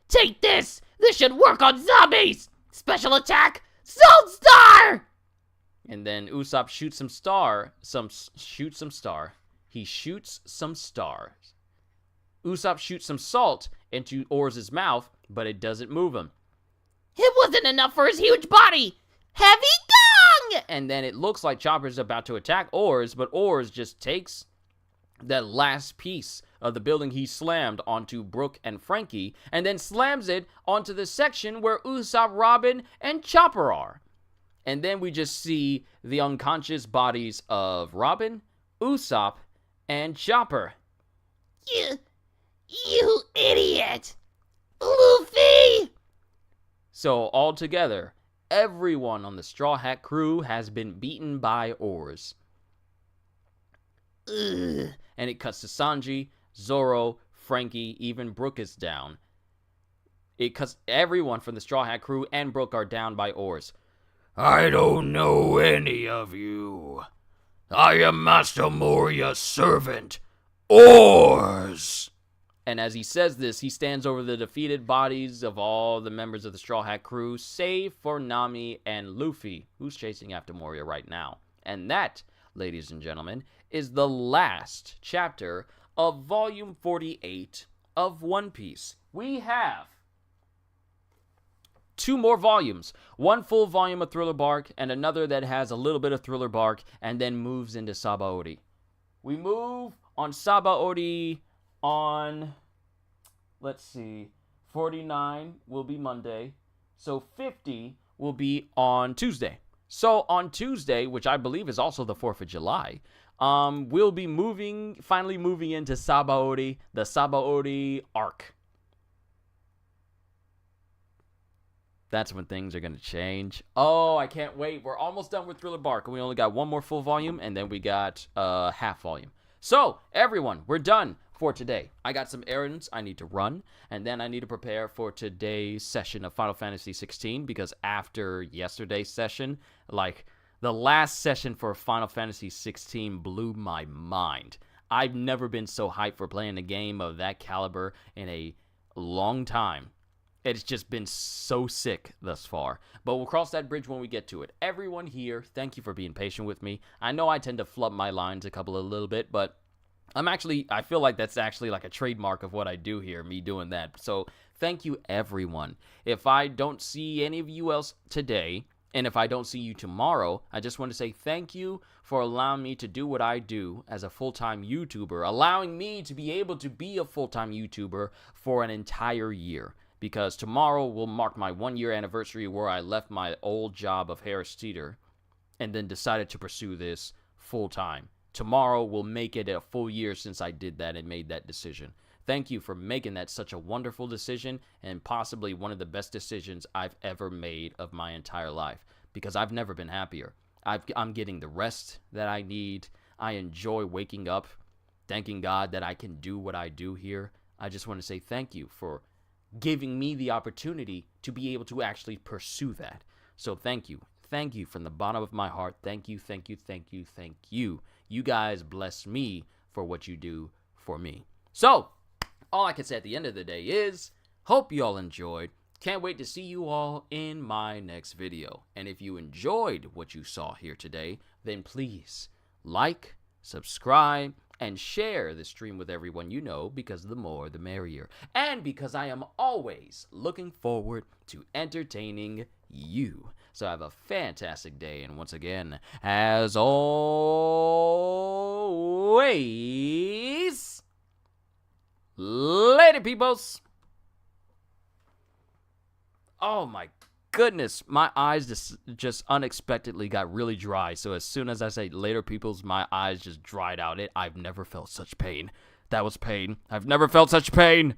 Take this! This should work on zombies! Special attack, Salt Star! And then Usopp shoots some star. He shoots some stars. Usopp shoots some salt into Oars' mouth, but it doesn't move him. It wasn't enough for his huge body! Heavy gong! And then it looks like Chopper's about to attack Oars, but Oars just takes that last piece of the building he slammed onto Brook and Frankie, and then slams it onto the section where Usopp, Robin, and Chopper are. And then we just see the unconscious bodies of Robin, Usopp, and Chopper. You idiot! Luffy! So altogether, everyone on the Straw Hat crew has been beaten by Oars. Ugh. And it cuts to Sanji, Zoro, Frankie, even Brook is down. It cuts everyone from the Straw Hat crew and Brook are down by Oars. I don't know any of you. I am Master Moria's servant, Oars. And as he says this, he stands over the defeated bodies of all the members of the Straw Hat crew, save for Nami and Luffy, who's chasing after Moria right now. And that, ladies and gentlemen, is the last chapter of Volume 48 of One Piece. We have 2 more volumes. One full volume of Thriller Bark and another that has a little bit of Thriller Bark and then moves into Sabaody. We move on Sabaody on, let's see, 49 will be Monday. So 50 will be on Tuesday. So on Tuesday, which I believe is also the 4th of July, we'll be finally moving into Sabaody, the Sabaody arc. that's when things are going to change. Oh, I can't wait. We're almost done with Thriller Bark. We only got one more full volume, and then we got half volume. So, everyone, we're done for today. I got some errands I need to run, and then I need to prepare for today's session of Final Fantasy 16, because after yesterday's session, like, the last session for Final Fantasy 16 blew my mind. I've never been so hyped for playing a game of that caliber in a long time. It's just been so sick thus far. But we'll cross that bridge when we get to it. Everyone here, thank you for being patient with me. I know I tend to flub my lines a little bit, but I feel like that's actually like a trademark of what I do here, me doing that. So thank you, everyone. If I don't see any of you else today, and if I don't see you tomorrow, I just want to say thank you for allowing me to do what I do as a full-time YouTuber, allowing me to be able to be a full-time YouTuber for an entire year. Because tomorrow will mark my 1-year anniversary where I left my old job of Harris Teeter and then decided to pursue this full-time. Tomorrow will make it a full year since I did that and made that decision. Thank you for making that such a wonderful decision and possibly one of the best decisions I've ever made of my entire life, because I've never been happier. I'm getting the rest that I need. I enjoy waking up, thanking God that I can do what I do here. I just want to say thank you for giving me the opportunity to be able to actually pursue that. So thank you. Thank you from the bottom of my heart. Thank you, thank you, thank you, thank you. You guys bless me for what you do for me. So, all I can say at the end of the day is, hope you all enjoyed. Can't wait to see you all in my next video. And if you enjoyed what you saw here today, then please like, subscribe, and share the stream with everyone you know, because the more the merrier. And because I am always looking forward to entertaining you. So have a fantastic day, and once again, as always, later, peoples. Oh my goodness, my eyes just unexpectedly got really dry. So as soon as I say later, peoples, my eyes just dried out. I've never felt such pain. That was pain. I've never felt such pain.